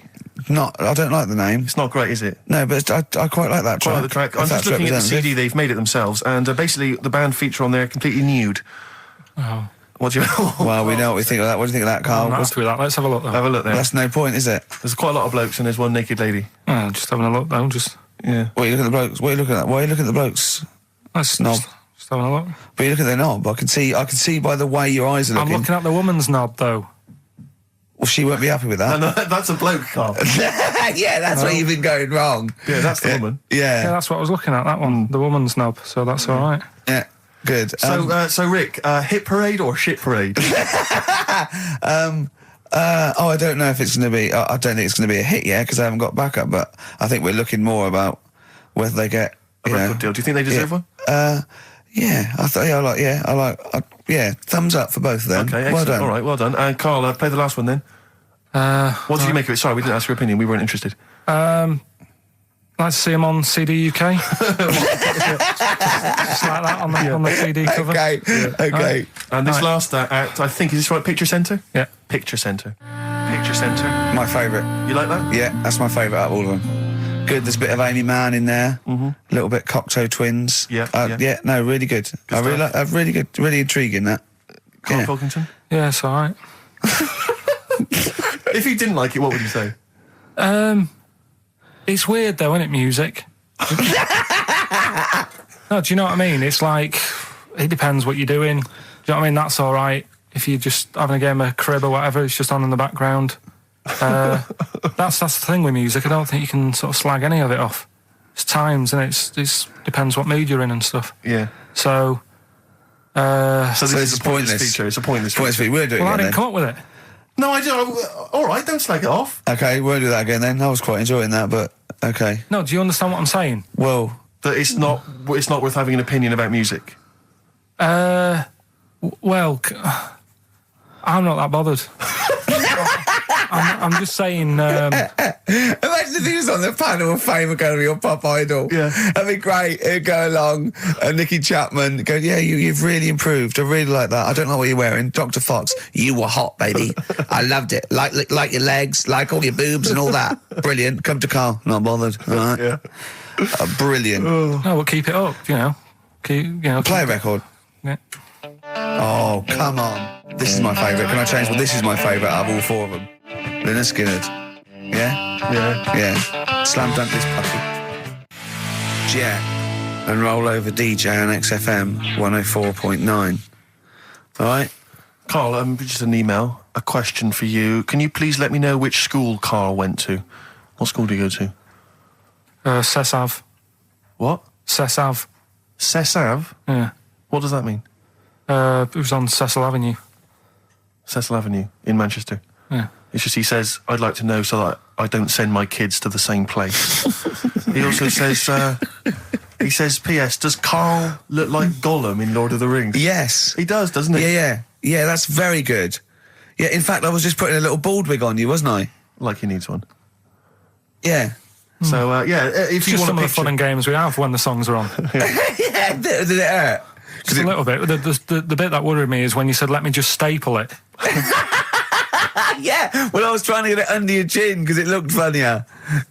I don't like the name. It's not great, is it? No, but I quite like that track. Quite like the track. I'm If just that's looking at the representative. CD, they've made it themselves, and basically the band feature on there completely nude. Oh. What do you? Well, we know what we think of that. What do you think of that, Carl? I'm happy with that. Let's have a look, though. Have a look there. That's no point, is it? There's quite a lot of blokes and there's one naked lady. Oh, just having a look, though. Just Yeah. What are you looking at the blokes? What are you looking at? Why are you looking at the blokes? let's Knob. just having a look. But you're looking at their knob. I can see by the way your eyes are I'm looking. looking at the woman's knob, though. Well, she won't be happy with that. No, that's a bloke, Carl. Yeah, that's where you've been going wrong. Yeah, that's the woman. Yeah, Yeah. that's what I was looking at. That one, the woman's knob. So that's all right. Yeah. Good. So Rick, hit parade or shit parade? I don't know if it's going to be. I don't think it's going to be a hit yet because I haven't got backup. But I think we're looking more about whether they get A record deal. Do you think they deserve one? Yeah, I like. Thumbs up for both of them. Okay, excellent. Well done. All right, well done. And Carl, play the last one then. What did you make of it? Sorry, we didn't ask your opinion. We weren't interested. Nice to see him on CD UK. Just like that on the CD cover. Okay. And this last act, I think, is this right? Picture Centre? Yeah. Picture Centre. Picture Centre. My favourite. You like that? Yeah, that's my favourite out of all of them. Good. There's a bit of Amy Mann in there. A little bit Cocteau Twins. Yeah. No, really good. I really like. Really good. Really intriguing. That. Karl Yeah. Pilkington? Yeah, it's all right. If you didn't like it, what would you say? It's weird though, isn't it? Music. No, do you know what I mean? It's like it depends what you're doing. Do you know what I mean? That's all right if you're just having a game of crib or whatever. It's just on in the background. That's the thing with music. I don't think you can sort of slag any of it off. It's times, and it's depends what mood you're in and stuff. Yeah. So this is a pointless pointless. feature. It's a pointless Points feature. for you. We'll do it well, I again didn't come up with it. No, I don't. All right, don't slag it off. then. Okay, we'll do that again then. I was quite enjoying that, but okay. No, do you understand what I'm saying? Well, That it's not worth having an opinion about music. Well, I'm not that bothered. I'm just saying. imagine if he was on the panel of Fame Academy or Pop Idol. Yeah. That'd be great. He'd go along, and Nicky Chapman go, yeah, you've really improved. I really like that. I don't know what you're wearing. Dr. Fox, you were hot, baby. I loved it. Like your legs, like all your boobs and all that. Brilliant. Come to Carl. Not bothered. All right. Yeah. Brilliant. No, we'll keep it up. Play a record. Yeah. Oh, come on. This is my favourite. Can I change? Well, this is my favourite out of all four of them. Lynyrd Skynyrd. Yeah? Yeah. Yeah. Slam dunk this puppy. Yeah. And roll over DJ on XFM 104.9. All right? Carl, just an email, a question for you. Can you please let me know which school Carl went to? What school did you go to? Cessav. What? Cessav. Cessav? Yeah. What does that mean? It was on Cecil Avenue. Cecil Avenue in Manchester. Yeah. It's just he says, I'd like to know so that I don't send my kids to the same place. He also says, he says, P.S., does Carl look like Gollum in Lord of the Rings? Yes. He does, doesn't he? Yeah, that's very good. Yeah, in fact, I was just putting a little bald wig on you, wasn't I? Like he needs one. Yeah. So, if It's you just want some to of the fun and games we have when the songs are on. Yeah, did it hurt? Just a little bit. The bit that worried me is when you said, let me just staple it. Yeah, well, I was trying to get it under your chin because it looked funnier.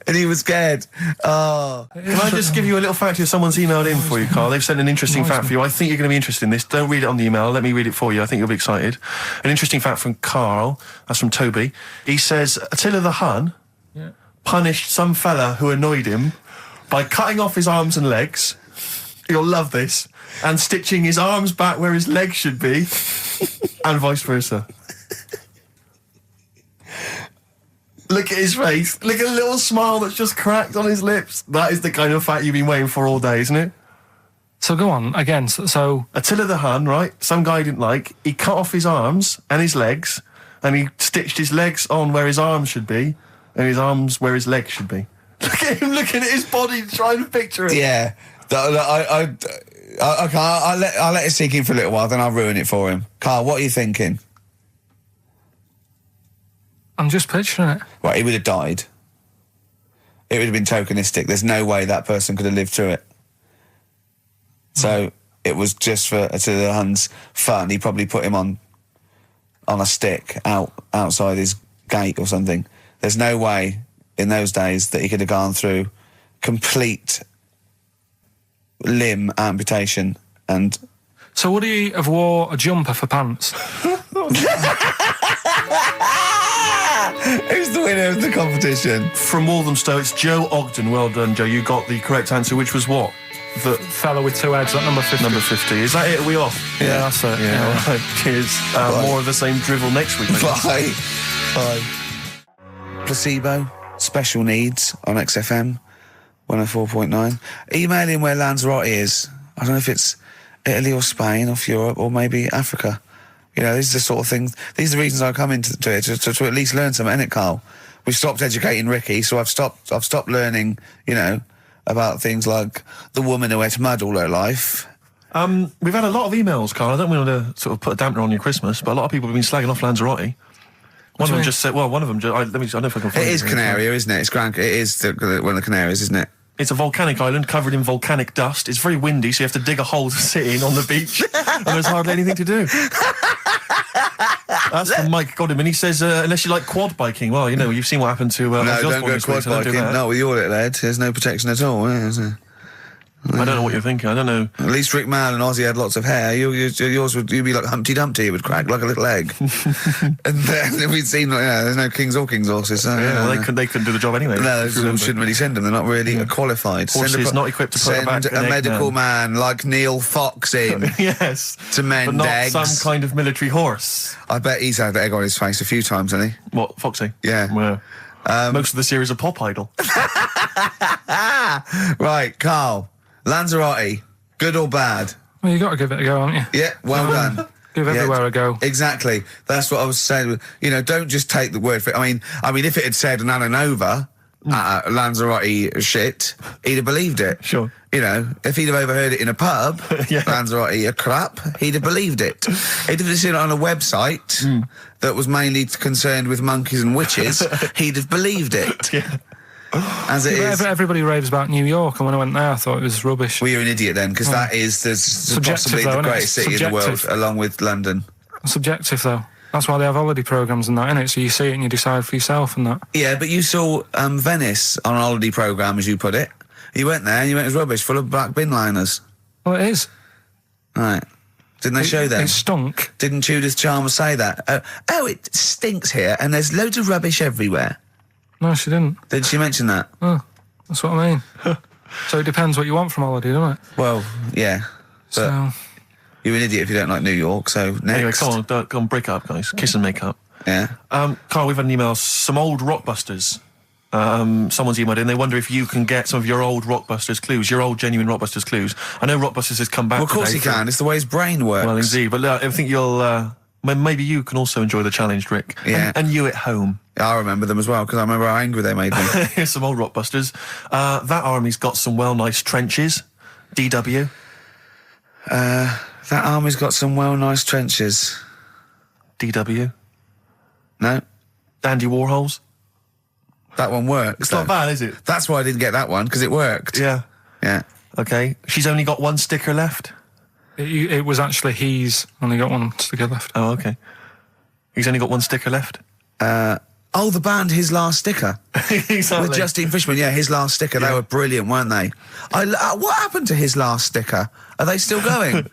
And he was scared. Oh. Can I just give you a little fact here? Someone's emailed in for you, Carl. They've sent an interesting fact for you. I think you're going to be interested in this. Don't read it on the email. Let me read it for you. I think you'll be excited. An interesting fact from Carl. That's from Toby. He says, Attila the Hun punished some fella who annoyed him by cutting off his arms and legs. You'll love this. And stitching his arms back where his legs should be. And vice versa. Look at his face. Look at the little smile that's just cracked on his lips. That is the kind of fact you've been waiting for all day, isn't it? So go on, again, so... Attila the Hun, right? Some guy didn't like. He cut off his arms and his legs, and he stitched his legs on where his arms should be, and his arms where his legs should be. Look at him looking at his body, trying to picture it. Yeah. I'll let it sink in for a little while, then I'll ruin it for him. Carl, what are you thinking? I'm just picturing it. Right, he would have died. It would have been tokenistic. There's no way that person could have lived through it. So it was just for Attila the Hun's fun. He probably put him on a stick outside his gate or something. There's no way in those days that he could have gone through complete limb amputation and So would he have wore a jumper for pants? Who's the winner of the competition? From Walthamstow, it's Joe Ogden. Well done, Joe. You got the correct answer, which was what? The Fella with two heads, that number 50. number 50. Is that it? Are we off? Yeah, that's it. Yeah, all right. Cheers. More of the same drivel next week. Bye. Bye. Placebo, special needs on XFM 104.9. Email in where Lanzarote is. I don't know if it's Italy or Spain or Europe or maybe Africa. You know, these are the sort of things, these are the reasons I come into it, to at least learn something, innit, Carl? We've stopped educating Ricky, so I've stopped learning, you know, about things like the woman who ate mud all her life. We've had a lot of emails, Carl. I don't want to sort of put a dampener on your Christmas, but a lot of people have been slagging off Lanzarote. One of them just said, well, one of them, I don't know if I can find it. It is Canaria, isn't it? It is one of the Canaries, isn't it? It's a volcanic island covered in volcanic dust. It's very windy, so you have to dig a hole to sit in on the beach, and there's hardly anything to do. That's from Mike Godham, and he says, unless you like quad biking, well, you know, you've seen what happened to... no, don't go quad biking. No, with your little head, there's no protection at all, is there? I don't know what you're thinking, I don't know. At least Rick Mann and Ozzy had lots of hair. Yours would, you'd be like Humpty Dumpty, it would crack like a little egg. And then we'd seen, there's no kings or kings' horses. So, they couldn't do the job anyway. No, we shouldn't really send them, they're not really qualified. Horses not equipped to put back a medical man like Neil Fox in. Yes. To mend but not eggs. some kind of military horse. I bet he's had egg on his face a few times, hasn't he? What, Foxy? Yeah. Well, most of the series are Pop Idol. Right, Carl. Lanzarote, good or bad? Well, you got to give it a go, haven't you? Yeah, well done. Give everywhere a go. Exactly. That's what I was saying. You know, don't just take the word for it. I mean, if it had said an Alanova, Lanzarote shit, he'd have believed it. Sure. You know, if he'd have overheard it in a pub, Yeah. Lanzarote a crap, he'd have believed it. He'd have seen it on a website that was mainly concerned with monkeys and witches, he'd have believed it. Yeah. As it is. Everybody raves about New York, and when I went there, I thought it was rubbish. Well, you're an idiot then, because that is possibly the greatest city in the world, along with London. Subjective, though. That's why they have holiday programmes and that, innit? So you see it and you decide for yourself and that. Yeah, but you saw Venice on a holiday programme, as you put it. You went there and you went, it was rubbish, full of black bin liners. Well, it is. Right. Didn't they show that? It stunk. Didn't Judith Chalmers say that? Oh, it stinks here and there's loads of rubbish everywhere. No, she didn't. Did she mention that? Oh, that's what I mean. So it depends what you want from holiday, doesn't it? Well, yeah. So... You're an idiot if you don't like New York, so next. Anyway, come on, break up, guys. Kiss and make up. Yeah. Carl, we've had an email, some old Rockbusters. Someone's emailed in, they wonder if you can get some of your old Rockbusters clues, your old genuine Rockbusters clues. I know Rockbusters has come back. Well, of course he can, it's the way his brain works. Well, indeed, but I think you'll, maybe you can also enjoy the challenge, Rick. Yeah. And you at home. I remember them as well, because I remember how angry they made me. Here's some old Rockbusters. That army's got some nice trenches. DW. That army's got some nice trenches. DW. No. Dandy Warhols. That one works. It's not bad, is it? That's why I didn't get that one, because it worked. Yeah. Yeah. Okay. She's only got one sticker left. It was actually he's only got one sticker left. Oh, okay. He's only got one sticker left. Oh, the band His Last Sticker. Exactly. With Justine Fishman, yeah, His Last Sticker. They were brilliant, weren't they? What happened to His Last Sticker? Are they still going?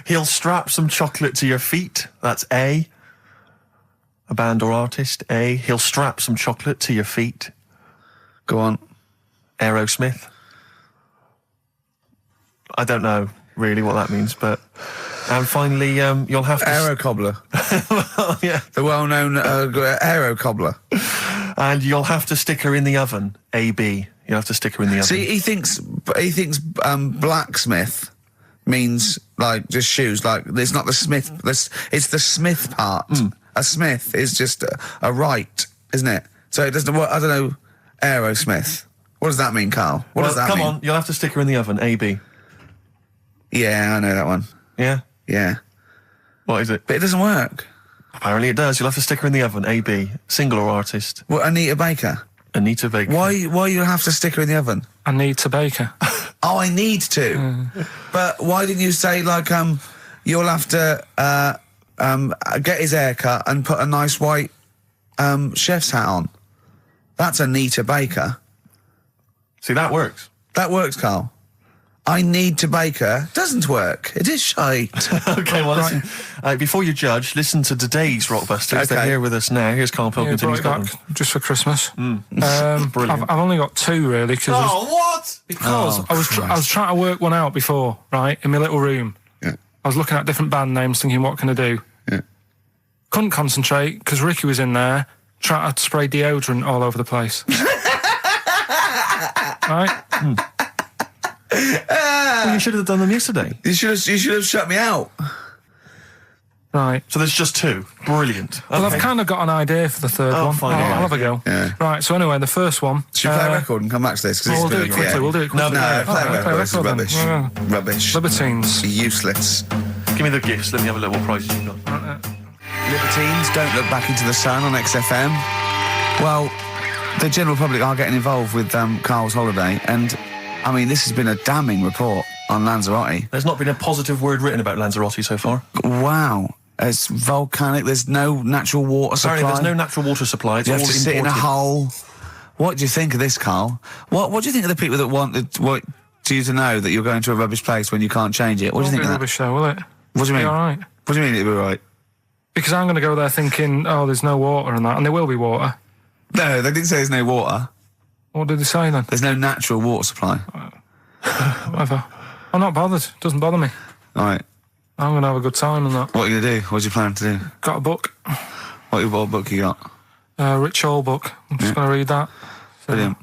He'll strap some chocolate to your feet. That's A. A band or artist. A. He'll strap some chocolate to your feet. Go on. Aerosmith. I don't know really what that means, but... And finally, you'll have to... Aero Cobbler. Well, yeah. The well-known Aero Cobbler. And you'll have to stick her in the oven. AB. You'll have to stick her in the oven. See, he thinks blacksmith means, like, just shoes. Like, it's not the smith. It's the smith part. A smith is just a right, isn't it? So it doesn't... I don't know... Aerosmith. What does that mean, Carl? What does that mean? Come on, you'll have to stick her in the oven. AB. Yeah, I know that one. Yeah? Yeah. What is it? But it doesn't work. Apparently it does. You'll have to stick her in the oven. AB. Single or artist? What, Anita Baker? Anita Baker. Why you have to stick her in the oven? Anita Baker. Oh, I need to. But why didn't you say, like, you'll have to get his hair cut and put a nice white chef's hat on? That's Anita Baker. See, that works. That works, Carl. I need to baker doesn't work. It is shite. Okay, well, listen, before you judge, listen to today's Rockbusters. Okay. They're here with us now. Here's Karl Pilkington. He's got back them. just for Christmas. Brilliant. I've only got 2 really because what? I was trying to work one out before, right, in my little room. Yeah. I was looking at different band names, thinking, what can I do? Yeah. Couldn't concentrate because Ricky was in there trying to spray deodorant all over the place. Right? Well, you should have done them yesterday. You should have shut me out. Right. So there's just 2. Brilliant. Well, Okay. I've kind of got an idea for the third one. fine, I'll have a go. Yeah. Right, so anyway, the first one... Should we play a record and come back to this? 'Cause We'll it's do been it quickly, we'll do it quickly. No, play a record. This is then. rubbish. Yeah. Rubbish. Libertines. Useless. Give me the gifts. Let me have a look what prizes you've got. Libertines, Don't Look Back Into the Sun on XFM. Well, the general public are getting involved with Karl's holiday, and, I mean, this has been a damning report on Lanzarote. There's not been a positive word written about Lanzarote so far. Wow. It's volcanic, there's no natural water supply. Apparently there's no natural water supply. It's You all have to sit in a imported. hole. What do you think of this, Karl? What do you think of the people that want you to know that you're going to a rubbish place when you can't change it? What do you think of that? Rubbish though, will it? What do you mean? Be all right. What do you mean it'll be right? Because I'm going to go there thinking, oh, there's no water and that, and there will be water. No, they didn't say there's no water. What did they say then? There's no natural water supply. Whatever. I'm not bothered. Doesn't bother me. All right. I'm going to have a good time and that. What are you going to do? What do you plan to do? Got a book. What book you got? Rich Hall book. I'm just going to read that. Brilliant.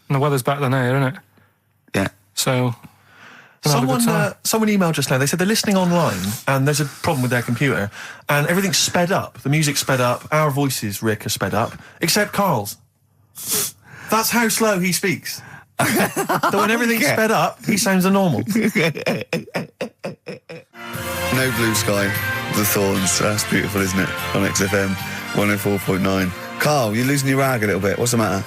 And the weather's better than here, isn't it? Yeah. So... Someone emailed just now. They said they're listening online and there's a problem with their computer and everything's sped up. The music's sped up. Our voices, Rick, are sped up. Except Karl's. That's how slow he speaks. So when everything's sped up, he sounds a normal. No Blue Sky, The Thorns. That's beautiful, isn't it? On XFM 104.9. Karl, you're losing your rag a little bit. What's the matter?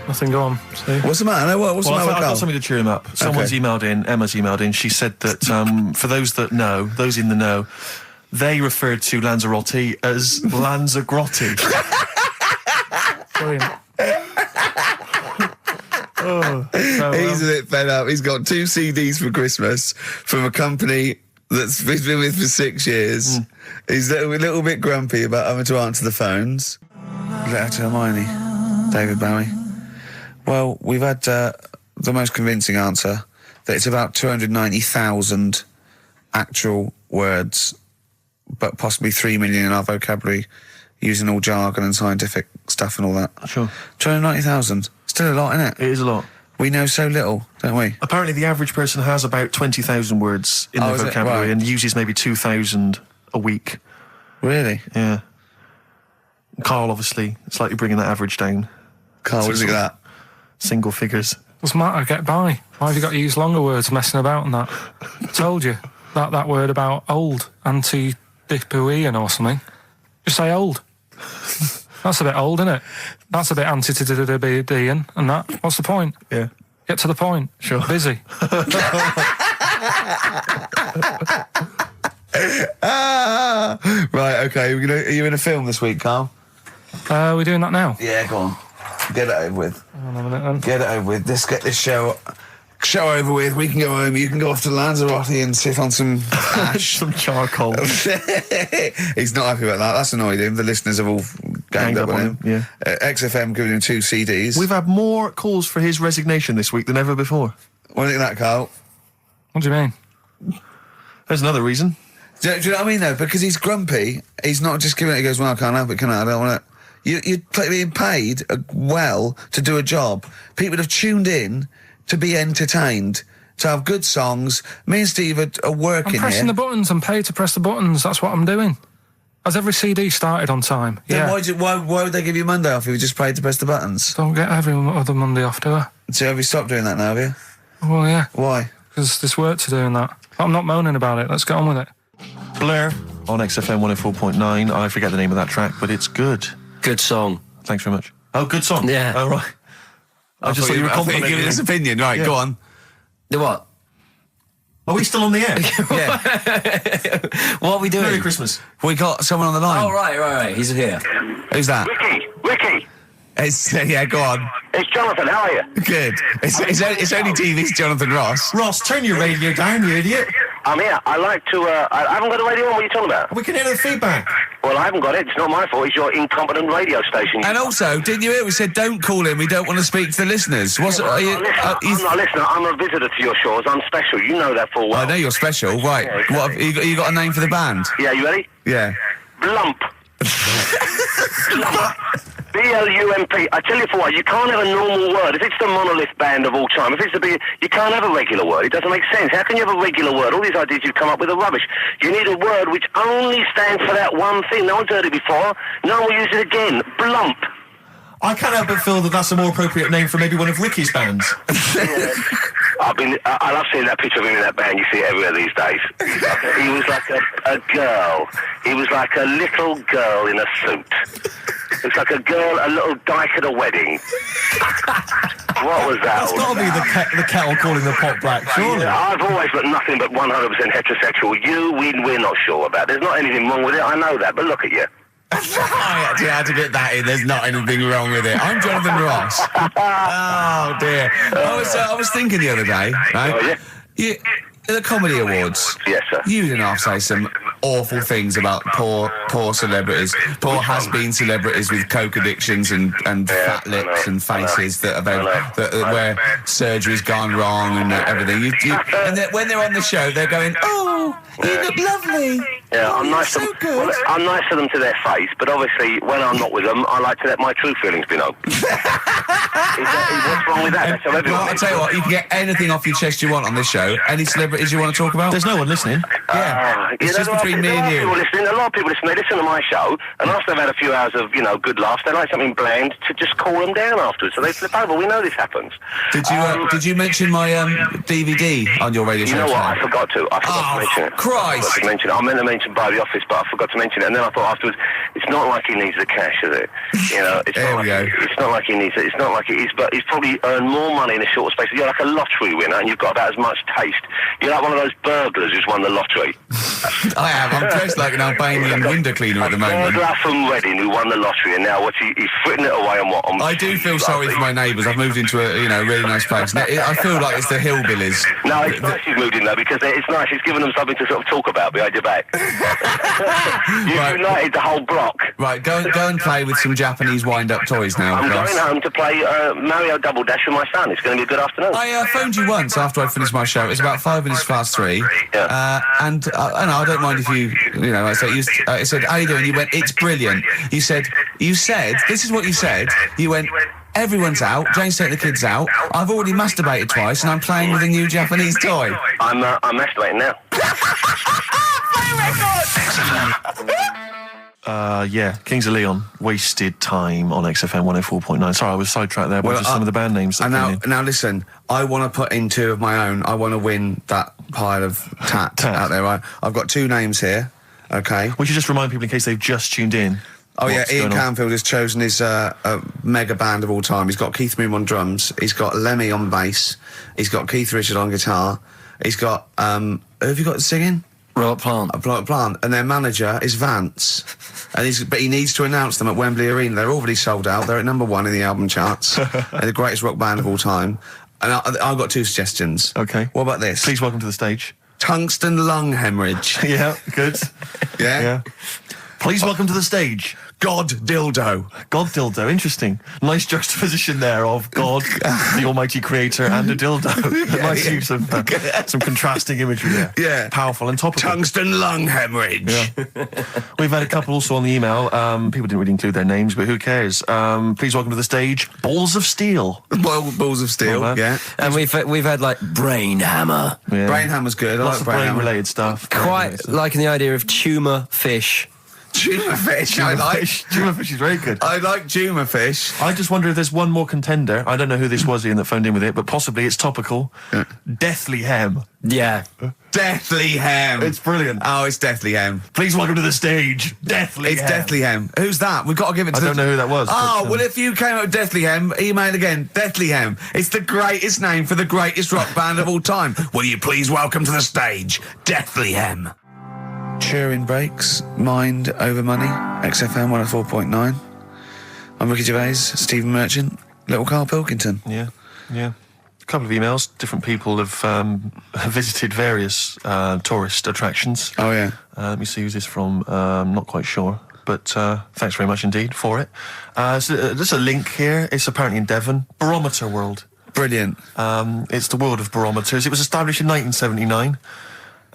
Nothing, go on. See? What's the matter? No, what's the matter with I've Karl? got something to cheer him up. Someone's emailed in, Emma's emailed in, she said that for those that know, those in the know, they referred to Lanzarote as Lanzagrotte. Brilliant. He's a bit fed up. He's got 2 CDs for Christmas from a company that's he's been with for 6 years. He's a little bit grumpy about having to answer the phones. Letter to Hermione. David Bowie. Well, we've had the most convincing answer that it's about 290,000 actual words, but possibly 3 million in our vocabulary, using all jargon and scientific stuff and all that. Sure. 290,000. Still a lot, isn't it? It is a lot. We know so little, don't we? Apparently the average person has about 20,000 words in their is it? vocabulary Right. and uses maybe 2,000 a week. Really? Yeah. Karl, obviously, slightly bringing that average down. Karl, what do you think of that? Single figures. What's the matter? Get by. Why have you got to use longer words messing about and that? Told you. That word about old. Anti-dipuian or something. Just say old. That's a bit old, isn't it? That's a bit anti-dipuian and that. What's the point? Yeah. Get to the point. Sure. Busy. Right, okay. Are you in a film this week, Karl? We're doing that now? Yeah, go on. Get it over with. Hang on a minute then. Get it over with. Let's get this show over with. We can go home. You can go off to Lanzarote and sit on some ash. Some charcoal. He's not happy about that. That's annoyed him. The listeners have all ganged up on him. Yeah. XFM giving him 2 CDs. We've had more calls for his resignation this week than ever before. What do you think of that, Karl? What do you mean? There's another reason. Do you know what I mean, though? Because he's grumpy. He's not just giving it. He goes, well, I can't help it, can I? I don't want it. You're being paid well to do a job. People have tuned in to be entertained, to have good songs. Me and Steve are working I'm pressing here. the buttons. I'm paid to press the buttons. That's what I'm doing. Has every CD started on time? Then Yeah. why would they give you Monday off if you just paid to press the buttons? Don't get every other Monday off, do I? So have you stopped doing that now, have you? Well, yeah. Why? Because there's work to do and that. But I'm not moaning about it. Let's get on with it. Blair on XFM 104.9. I forget the name of that track, but it's good. Good song. Thanks very much. Oh, good song. Yeah. Oh, right. I just thought you were complimenting giving his opinion. Right, Yeah. go on. The what? Are we still on the air? Yeah. What are we doing? Merry Christmas. We got someone on the line. Oh, right. He's here. Who's that? Ricky! Yeah, go on. It's Jonathan, how are you? Good. It's only TV's Jonathan Ross. Ross, turn your radio down, you idiot. I'm here. I like to, I haven't got a radio on. What are you talking about? We can hear the feedback. Well, I haven't got it. It's not my fault. It's your incompetent radio station. And also, didn't you hear? We said don't call him. We don't want to speak to the listeners. I'm not a listener. I'm a visitor to your shores. I'm special. You know that full well. I know you're special. Right. Yeah, exactly. What have you got a name for the band? Yeah, you ready? Yeah. Blump. B-L-U-M-P. I tell you for what, you can't have a normal word. If it's the monolith band of all time, if it's the big, you can't have a regular word. It doesn't make sense. How can you have a regular word? All these ideas you come up with are rubbish. You need a word which only stands for that one thing. No one's heard it before. No one will use it again. Blump. I can't help but feel that that's a more appropriate name for maybe one of Ricky's bands. Yeah. I love seeing that picture of him in that band. You see it everywhere these days. He was like a girl. He was like a little girl in a suit. It's like a little dyke at a wedding. What was that? That's got to be the kettle calling the pot black, surely. I've always got nothing but 100% heterosexual. We're not sure about. There's not anything wrong with it. I know that, but look at you. I actually had to get that in. There's not anything wrong with it. I'm Jonathan Ross. Oh dear. I was thinking the other day, right? Oh, yeah? The Comedy Awards. Yes, sir. You didn't half say some awful things about poor celebrities, poor has-been celebrities with coke addictions and fat lips and faces that where surgery's gone wrong and everything. And when they're on the show, they're going, "Oh, you look lovely." Yeah, I'm nice to them. Well, I'm nice to them to their face, but obviously when I'm not with them, I like to let my true feelings be known. What's wrong with that? That's how everyone. Well, I'll tell you what, you can get anything off your chest you want on this show. Any celebrities you want to talk about? There's no one listening. Yeah, it's just between me and you. A lot of people listen. They listen to my show, and after they've had a few hours of good laughs, they like something bland to just cool them down afterwards. So they flip over. We know this happens. Did you mention my DVD on your radio show? You know what? I forgot to mention it. Christ! I meant to mention by the office, but I forgot to mention it. And then I thought afterwards, it's not like he needs the cash, is it? It's not like he needs it. It's not like it is, but he's probably earned more money in a short space. You're like a lottery winner, and you've got about as much taste. You're like one of those burglars who's won the lottery. I am. I'm dressed like an Albanian window cleaner at the moment. Burglar from Reading who won the lottery, and now he's fritting it away on what? I do feel sorry for my neighbours. I've moved into a really nice place. I feel like it's the hillbillies. No, it's nice you've moved in though, because it's nice. It's given them something to sort of talk about behind your back. You've united the whole block. Right, go and play with some Japanese wind-up toys now. I'm going home to play Mario Double Dash with my son. It's going to be a good afternoon. I phoned you once after I finished my show. It's about 3 Yeah. And I don't mind if you I said, how you doing? You went, it's brilliant. You said, this is what you said. You went, everyone's out. Jane's taking the kids out. I've already masturbated twice, and I'm playing with a new Japanese toy. I'm masturbating now. Yeah, Kings of Leon, Wasted Time on XFM 104.9. Sorry, I was sidetracked there by some of the band names. Now listen, I want to put in 2 of my own. I want to win that pile of tat out there, right? I've got 2 names here, okay? We should just remind people in case they've just tuned in. Oh yeah, Ian Canfield has chosen his mega band of all time. He's got Keith Moon on drums, he's got Lemmy on bass, he's got Keith Richard on guitar, he's got, who have you got singing? Robert Plant. And their manager is Vance. But he needs to announce them at Wembley Arena. They're already sold out. They're at #1 in the album charts. They're the greatest rock band of all time. And I've got 2 suggestions. Okay. What about this? Please welcome to the stage. Tungsten lung hemorrhage. Yeah, good. Yeah? Please welcome to the stage. God Dildo. God Dildo, interesting. Nice juxtaposition there of God, the almighty creator, and a dildo. Nice use of some contrasting imagery there. Yeah. Powerful and topical. Tungsten lung hemorrhage. Yeah. We've had a couple also on the email. People didn't really include their names, but who cares? Please welcome to the stage, Balls of Steel. Balls of Steel, yeah. And we've had like Brain Hammer. Yeah. Brain Hammer's good. I Lots like of Brain Hammer. related stuff. Quite liking the idea of tumour fish. Juma fish, I like. Juma fish is very good. I like Juma fish. I just wonder if there's one more contender. I don't know who this was, Ian, that phoned in with it, but possibly it's topical. Deathly Hem. Yeah. Deathly Hem. It's brilliant. Oh, it's Deathly Hem. Please welcome to the stage, Deathly Hem. It's Deathly Hem. Who's that? We've got to give it to I don't know who that was. Oh, well, if you came up with Deathly Hem, email again. Deathly Hem. It's the greatest name for the greatest rock band of all time. Will you please welcome to the stage, Deathly Hem. Turing Breaks, Mind Over Money, XFM 104.9. I'm Ricky Gervais, Stephen Merchant, little Karl Pilkington. Yeah. A couple of emails. Different people have visited various tourist attractions. Oh, yeah. Let me see who's this from. Not quite sure. But thanks very much indeed for it. So there's a link here. It's apparently in Devon. Barometer World. Brilliant. It's the world of barometers. It was established in 1979.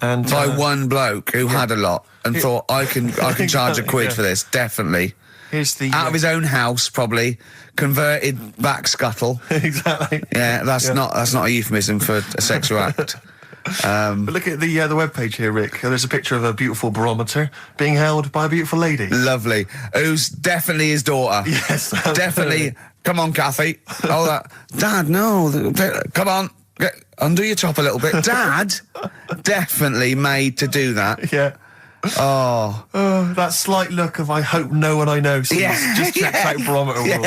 And by one bloke who had a lot and thought, I can charge a quid for this, definitely. Here's the out of his own house, probably converted back scuttle. Exactly. Yeah, that's not a euphemism for a sexual act. But look at the webpage here, Rick. There's a picture of a beautiful barometer being held by a beautiful lady. Lovely. Who's definitely his daughter. Yes, definitely. Come on, Kathy. Oh, that. Dad, no. Come on. Undo your top a little bit. Dad, definitely made to do that. Yeah. Oh, that slight look of I hope no one I know sees. Just check out Barometer World.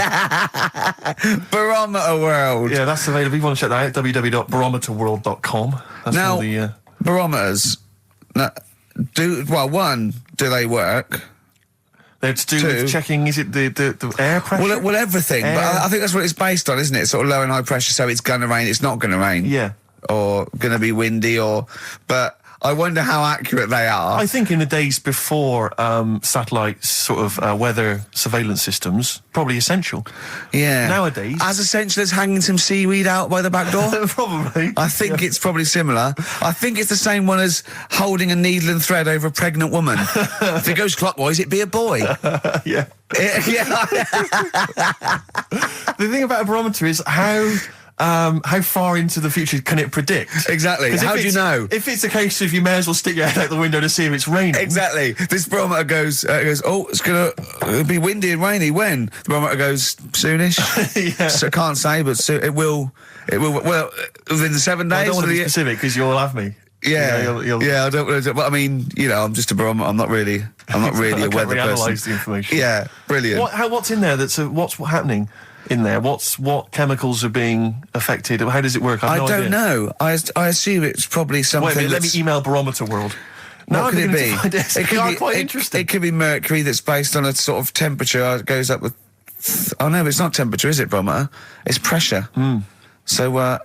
Barometer World. Yeah, that's available. If you want to check that out, www.barometerworld.com. That's now, all the barometers. Do they work? They're to do with checking, is it the air pressure? Well, everything. But I think that's what it's based on, isn't it? Sort of low and high pressure, so it's going to rain, it's not going to rain. Yeah. Or going to be windy, but I wonder how accurate they are. I think in the days before satellite sort of weather surveillance systems, probably essential. Yeah. Nowadays. As essential as hanging some seaweed out by the back door? Probably. I think it's probably similar. I think it's the same one as holding a needle and thread over a pregnant woman. If it goes clockwise, it'd be a boy. Yeah. Yeah. The thing about a barometer is how far into the future can it predict? Exactly. How do you know? If it's a case of you may as well stick your head out the window to see if it's raining. Exactly. This barometer goes, oh, it'll be windy and rainy. When? The barometer goes, soonish. Yeah. So I can't say, but it will, well, within the 7 days. I don't want to be specific because you'll have me. Yeah, yeah. I don't. But I mean, I'm just a barometer. I'm not really a weather person. Analyse the information. Yeah, brilliant. What's in there? What's happening in there? What chemicals are being affected? How does it work? I don't know. I assume it's probably something. Wait a minute, let me email Barometer World. What could it be? It could be quite interesting. It could be mercury that's based on a sort of temperature. It goes up with. Oh no, it's not temperature, is it, barometer? It's pressure. So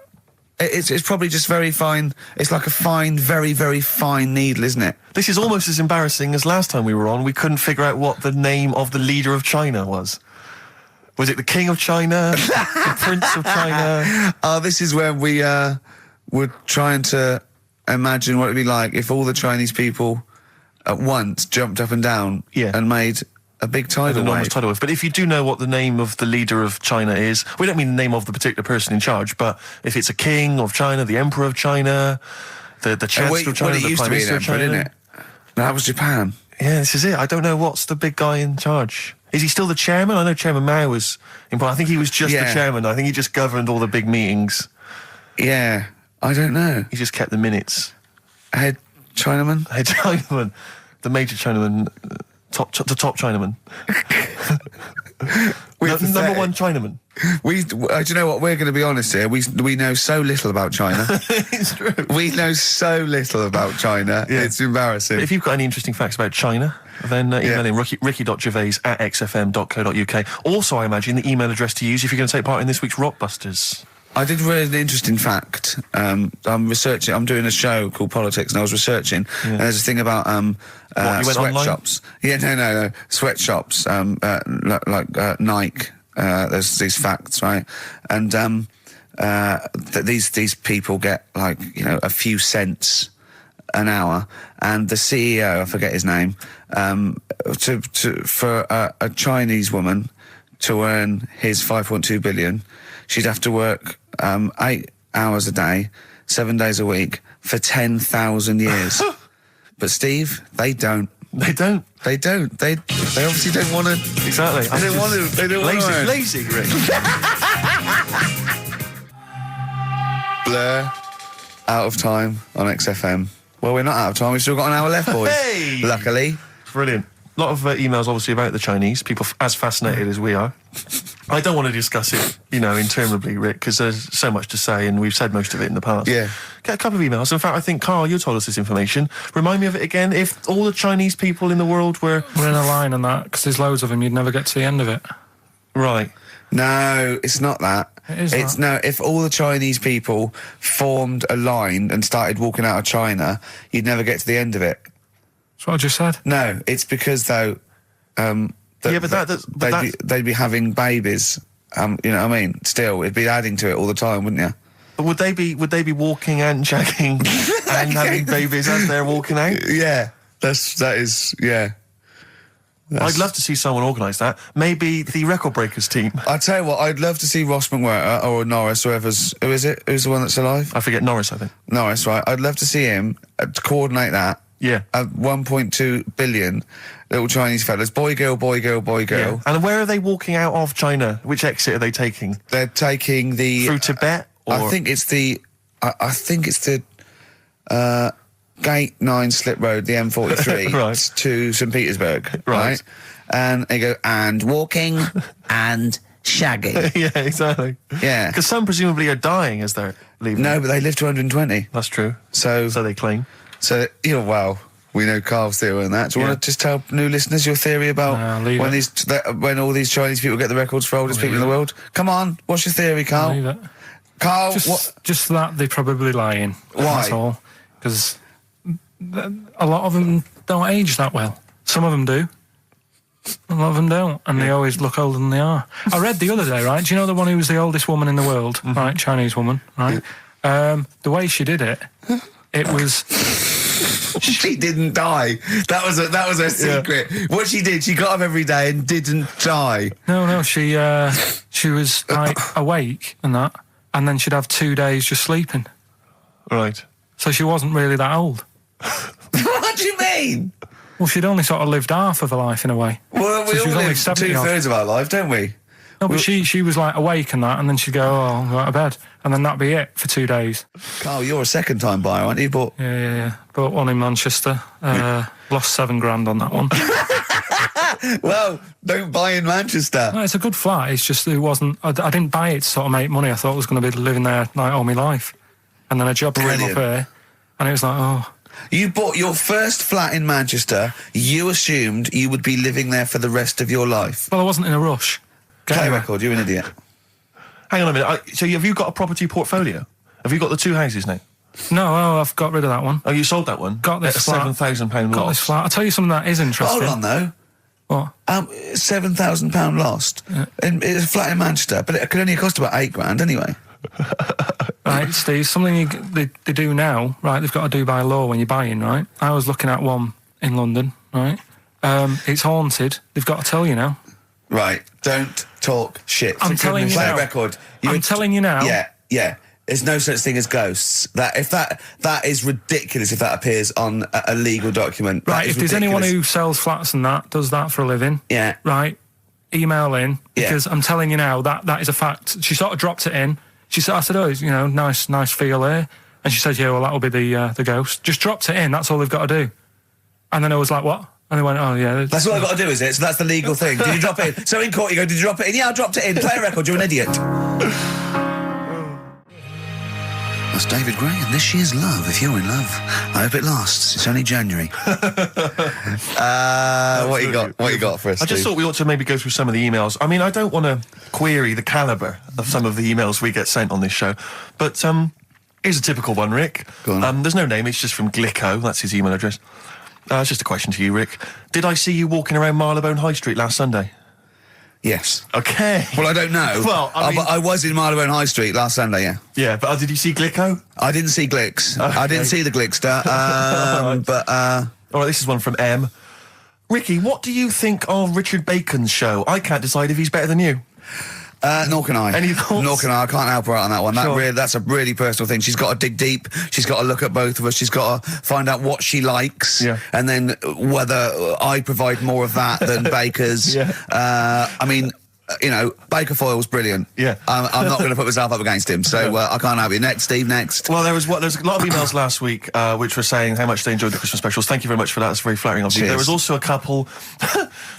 it's probably just very fine. It's like a fine, very, very fine needle, isn't it? This is almost as embarrassing as last time we were on. We couldn't figure out what the name of the leader of China was. Was it the King of China? The Prince of China? Oh, this is when we were trying to imagine what it'd be like if all the Chinese people at once jumped up and down and made a big tidal wave. Tidal wave. But if you do know what the name of the leader of China is, we don't mean the name of the particular person in charge, but if it's a king of China, the emperor of China, the chancellor of China, the prime minister of China, didn't it? No, that was Japan. Yeah, this is it. I don't know what's the big guy in charge. Is he still the chairman? I know Chairman Mao was important. I think he was just the chairman. I think he just governed all the big meetings. Yeah, I don't know. He just kept the minutes. Head Chinaman? Head Chinaman. The major Chinaman. The top Chinaman. Number one Chinaman. Do you know what? We're going to be honest here. We know so little about China. It's true. We know so little about China. Yeah. It's embarrassing. But if you've got any interesting facts about China, then email in ricky.gervais@xfm.co.uk. Also, I imagine the email address to use if you're going to take part in this week's Rockbusters. I did read an interesting fact. I'm researching. I'm doing a show called Politics, and I was researching. And there's a thing about sweatshops. Yeah, no, sweatshops. Like Nike. There's these facts, right? And these people get like a few cents an hour, and the CEO, I forget his name, for a Chinese woman to earn his 5.2 billion, she'd have to work 8 hours a day, 7 days a week for 10,000 years. But Steve, they don't. They don't. They obviously don't want to. Exactly. They don't want to. They don't want to. Lazy, Rick. Blur, Out of Time on XFM. Well, we're not out of time. We've still got an hour left, boys. Hey! Luckily. Brilliant. A lot of emails, obviously, about the Chinese. People as fascinated as we are. I don't want to discuss it, interminably, Rick, because there's so much to say, and we've said most of it in the past. Yeah. Get a couple of emails. In fact, I think, Karl, you told us this information. Remind me of it again. If all the Chinese people in the world were in a line on that, because there's loads of them, you'd never get to the end of it. Right. No, it's not that. It's no, if all the Chinese people formed a line and started walking out of China, you'd never get to the end of it. That's what I just said. No, it's because though, they'd be having babies. You know what I mean? Still, it'd be adding to it all the time, wouldn't you? Would they be walking and shagging and having babies as they're walking out? Yeah, that is. I'd love to see someone organise that. Maybe the Record Breakers team. I tell you what, I'd love to see Ross McWhirter or Norris, who is it? Who's the one that's alive? I forget Norris, I think. Norris, right? I'd love to see him to coordinate that. Yeah. 1.2 billion little Chinese fellas, boy, girl, boy, girl, boy, girl. Yeah. And where are they walking out of China? Which exit are they taking? They're taking the through Tibet. Or? I think it's the Gate 9 Slip Road, the M43, right. to St. Petersburg, right? And they go, and walking, and shagging. Yeah, exactly. Yeah. Because some presumably are dying as they're leaving. No, but they live to 120. That's true. So they claim. So, well, we know Carl's theory on that. Do you want to just tell new listeners your theory about when all these Chinese people get the records for oldest people in the world? Come on, what's your theory, Carl? Carl, just that they're probably lying. Why? That's all. Because a lot of them don't age that well. Some of them do. A lot of them don't, and they always look older than they are. I read the other day, right? Do you know the one who was the oldest woman in the world, right? Chinese woman, right? The way she did it, it was. She didn't die. That was her secret. Yeah. What she did, she got up every day and didn't die. No, she was like awake and that, and then she'd have 2 days just sleeping. Right. So she wasn't really that old. What do you mean? Well, she'd only sort of lived half of her life in a way. Well, we all live 2/3 of our life, don't we? No, but she was like awake and that, and then she'd go, I'll go out of bed, and then that'd be it for 2 days. Carl, you're a second-time buyer, aren't you? Yeah. Bought one in Manchester. Lost $7,000 on that one. Well, don't buy in Manchester. No, it's a good flat. It's just it wasn't. I didn't buy it to sort of make money. I thought I was going to be living there like all my life, and then a job came up here, and it was like, oh. You bought your first flat in Manchester. You assumed you would be living there for the rest of your life. Well, I wasn't in a rush. Play record. You're an idiot. Hang on a minute. So have you got a property portfolio? Have you got the 2 houses now? No, I've got rid of that one. Oh, you sold that one? Got this at flat. £7,000 Got loss. this flat. I'll tell you something that is interesting. Hold on, though. What? £7,000 lost. Yeah. It's a flat in Manchester, but it could only cost about £8,000 anyway. Right, Steve, something they do now, right, they've got to do by law when you're buying, right? I was looking at one in London, right? It's haunted. They've got to tell you now. Right, don't talk shit. I'm telling you now. Play a record. I'm telling you now. Yeah. There's no such thing as ghosts. That is ridiculous if that appears on a legal document. Right, if there's anyone who sells flats and that, does that for a living. Yeah. Right, email in, because I'm telling you now, that is a fact. She sort of dropped it in. I said, oh, nice feel here. And she said, yeah, well, that'll be the ghost. Just dropped it in, that's all they've got to do. And then I was like, what? And they went, oh, yeah. That's what I've got to do, is it? So that's the legal thing. Did you drop it in? So in court you go, did you drop it in? Yeah, I dropped it in. Play a record, you're an idiot. That's David Gray, and this year's Love, if you're in love. I hope it lasts. It's only January. What you got for us, I just thought we ought to maybe go through some of the emails. I mean, I don't want to query the calibre of some of the emails we get sent on this show, but here's a typical one, Rick. Go on. There's no name, it's just from Glicko, that's his email address. It's just a question to you, Rick. Did I see you walking around Marylebone High Street last Sunday? Yes. Okay. Well, I don't know. Well, I was in Marylebone High Street last Sunday, yeah. Yeah, but did you see Glicko? I didn't see Glicks. Okay. I didn't see the Glickster. But all right, this is one from M. Ricky, what do you think of Richard Bacon's show? I can't decide if he's better than you. Nor can I. Any thoughts? Nor can I. I can't help her out on that one. Sure. That's a really personal thing. She's got to dig deep. She's got to look at both of us. She's got to find out what she likes. Yeah. And then whether I provide more of that than Baker's. Yeah. I mean, Baker Foyle's brilliant. Yeah. I'm not going to put myself up against him, so I can't help you. Next, Steve, next. Well, there's a lot of emails last week which were saying how much they enjoyed the Christmas specials. Thank you very much for that. It's very flattering of you. Cheers. There was also a couple.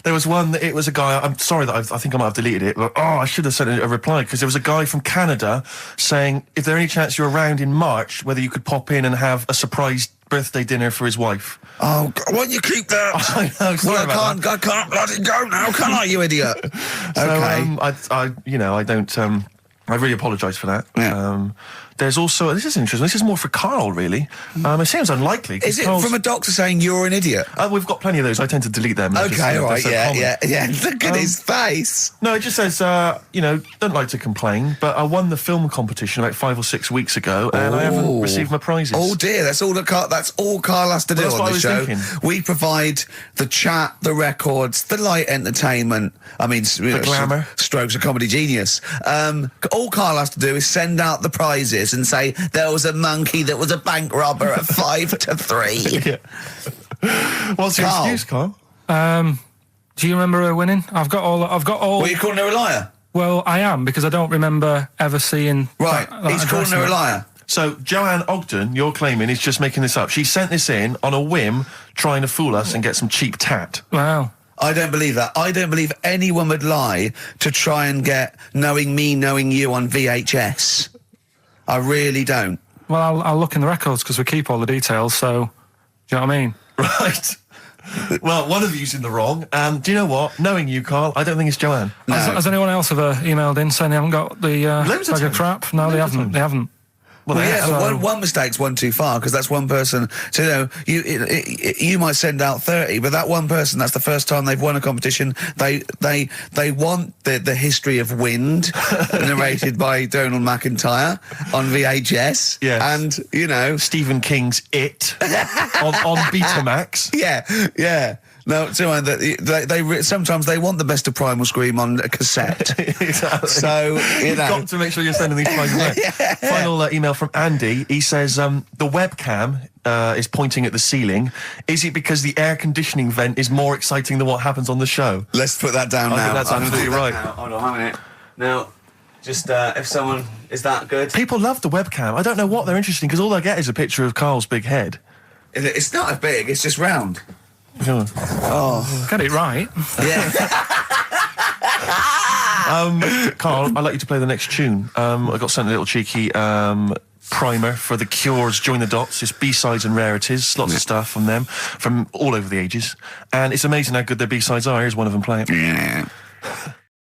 There was one that it was a guy. I'm sorry that I think I might have deleted it. But, I should have sent a reply, because there was a guy from Canada saying if there any chance you're around in March, whether you could pop in and have a surprise birthday dinner for his wife. Oh, why don't you keep that? I know, sorry well, about I can't let it go now, can I, you idiot? So, Okay. I don't, I really apologise for that. Yeah. There's also, this is interesting, this is more for Karl, really. It seems unlikely. Is it from a doctor saying you're an idiot? We've got plenty of those. I tend to delete them. Okay, all right, yeah. Look at his face. No, it just says, don't like to complain, but I won the film competition about 5 or 6 weeks ago, and I haven't received my prizes. Oh dear, that's all Karl has to do on the show. Thinking. We provide the chat, the records, the light entertainment. I mean, the glamour. Strokes of comedy genius. All Karl has to do is send out the prizes and say there was a monkey that was a bank robber at 5 to 3. Yeah. What's your excuse, Karl? Do you remember her winning? I've got all. Well, you calling her a liar? Well, I am, because I don't remember ever seeing. Right, he's calling her a liar. So, Joanne Ogden, you're claiming, is just making this up. She sent this in on a whim, trying to fool us and get some cheap tat. Wow. I don't believe that. I don't believe anyone would lie to try and get Knowing Me, Knowing You on VHS. I really don't. Well, I'll look in the records, because we keep all the details, so... Do you know what I mean? Right. Well, one of you's in the wrong. Do you know what? Knowing you, Karl, I don't think it's Joanne. No. Has anyone else ever emailed in saying they haven't got the bag of crap? No, they haven't. They haven't. Well, yeah, one mistake's one too far, because that's one person. So you might send out 30, but that one person, that's the first time they've won a competition. They want the history of Wind narrated by Donald McIntyre on VHS. Yeah, and Stephen King's It on Betamax. Yeah. No, they sometimes they want the best of Primal Scream on a cassette. Exactly. So you've got to make sure you're sending these prizes away. Yeah. Final email from Andy. He says the webcam is pointing at the ceiling. Is it because the air conditioning vent is more exciting than what happens on the show? Let's put that down now. I think that's absolutely right. Hold on a minute. Now, just if someone is that good. People love the webcam. I don't know what they're interested in, because all they get is a picture of Karl's big head. It's not as big. It's just round. Oh, got it right. Yeah. Karl, I'd like you to play the next tune. I got sent a little cheeky primer for The Cure's Join the Dots. It's B-sides and rarities, lots of stuff from them, from all over the ages. And it's amazing how good their B-sides are. Here's one of them playing. Yeah.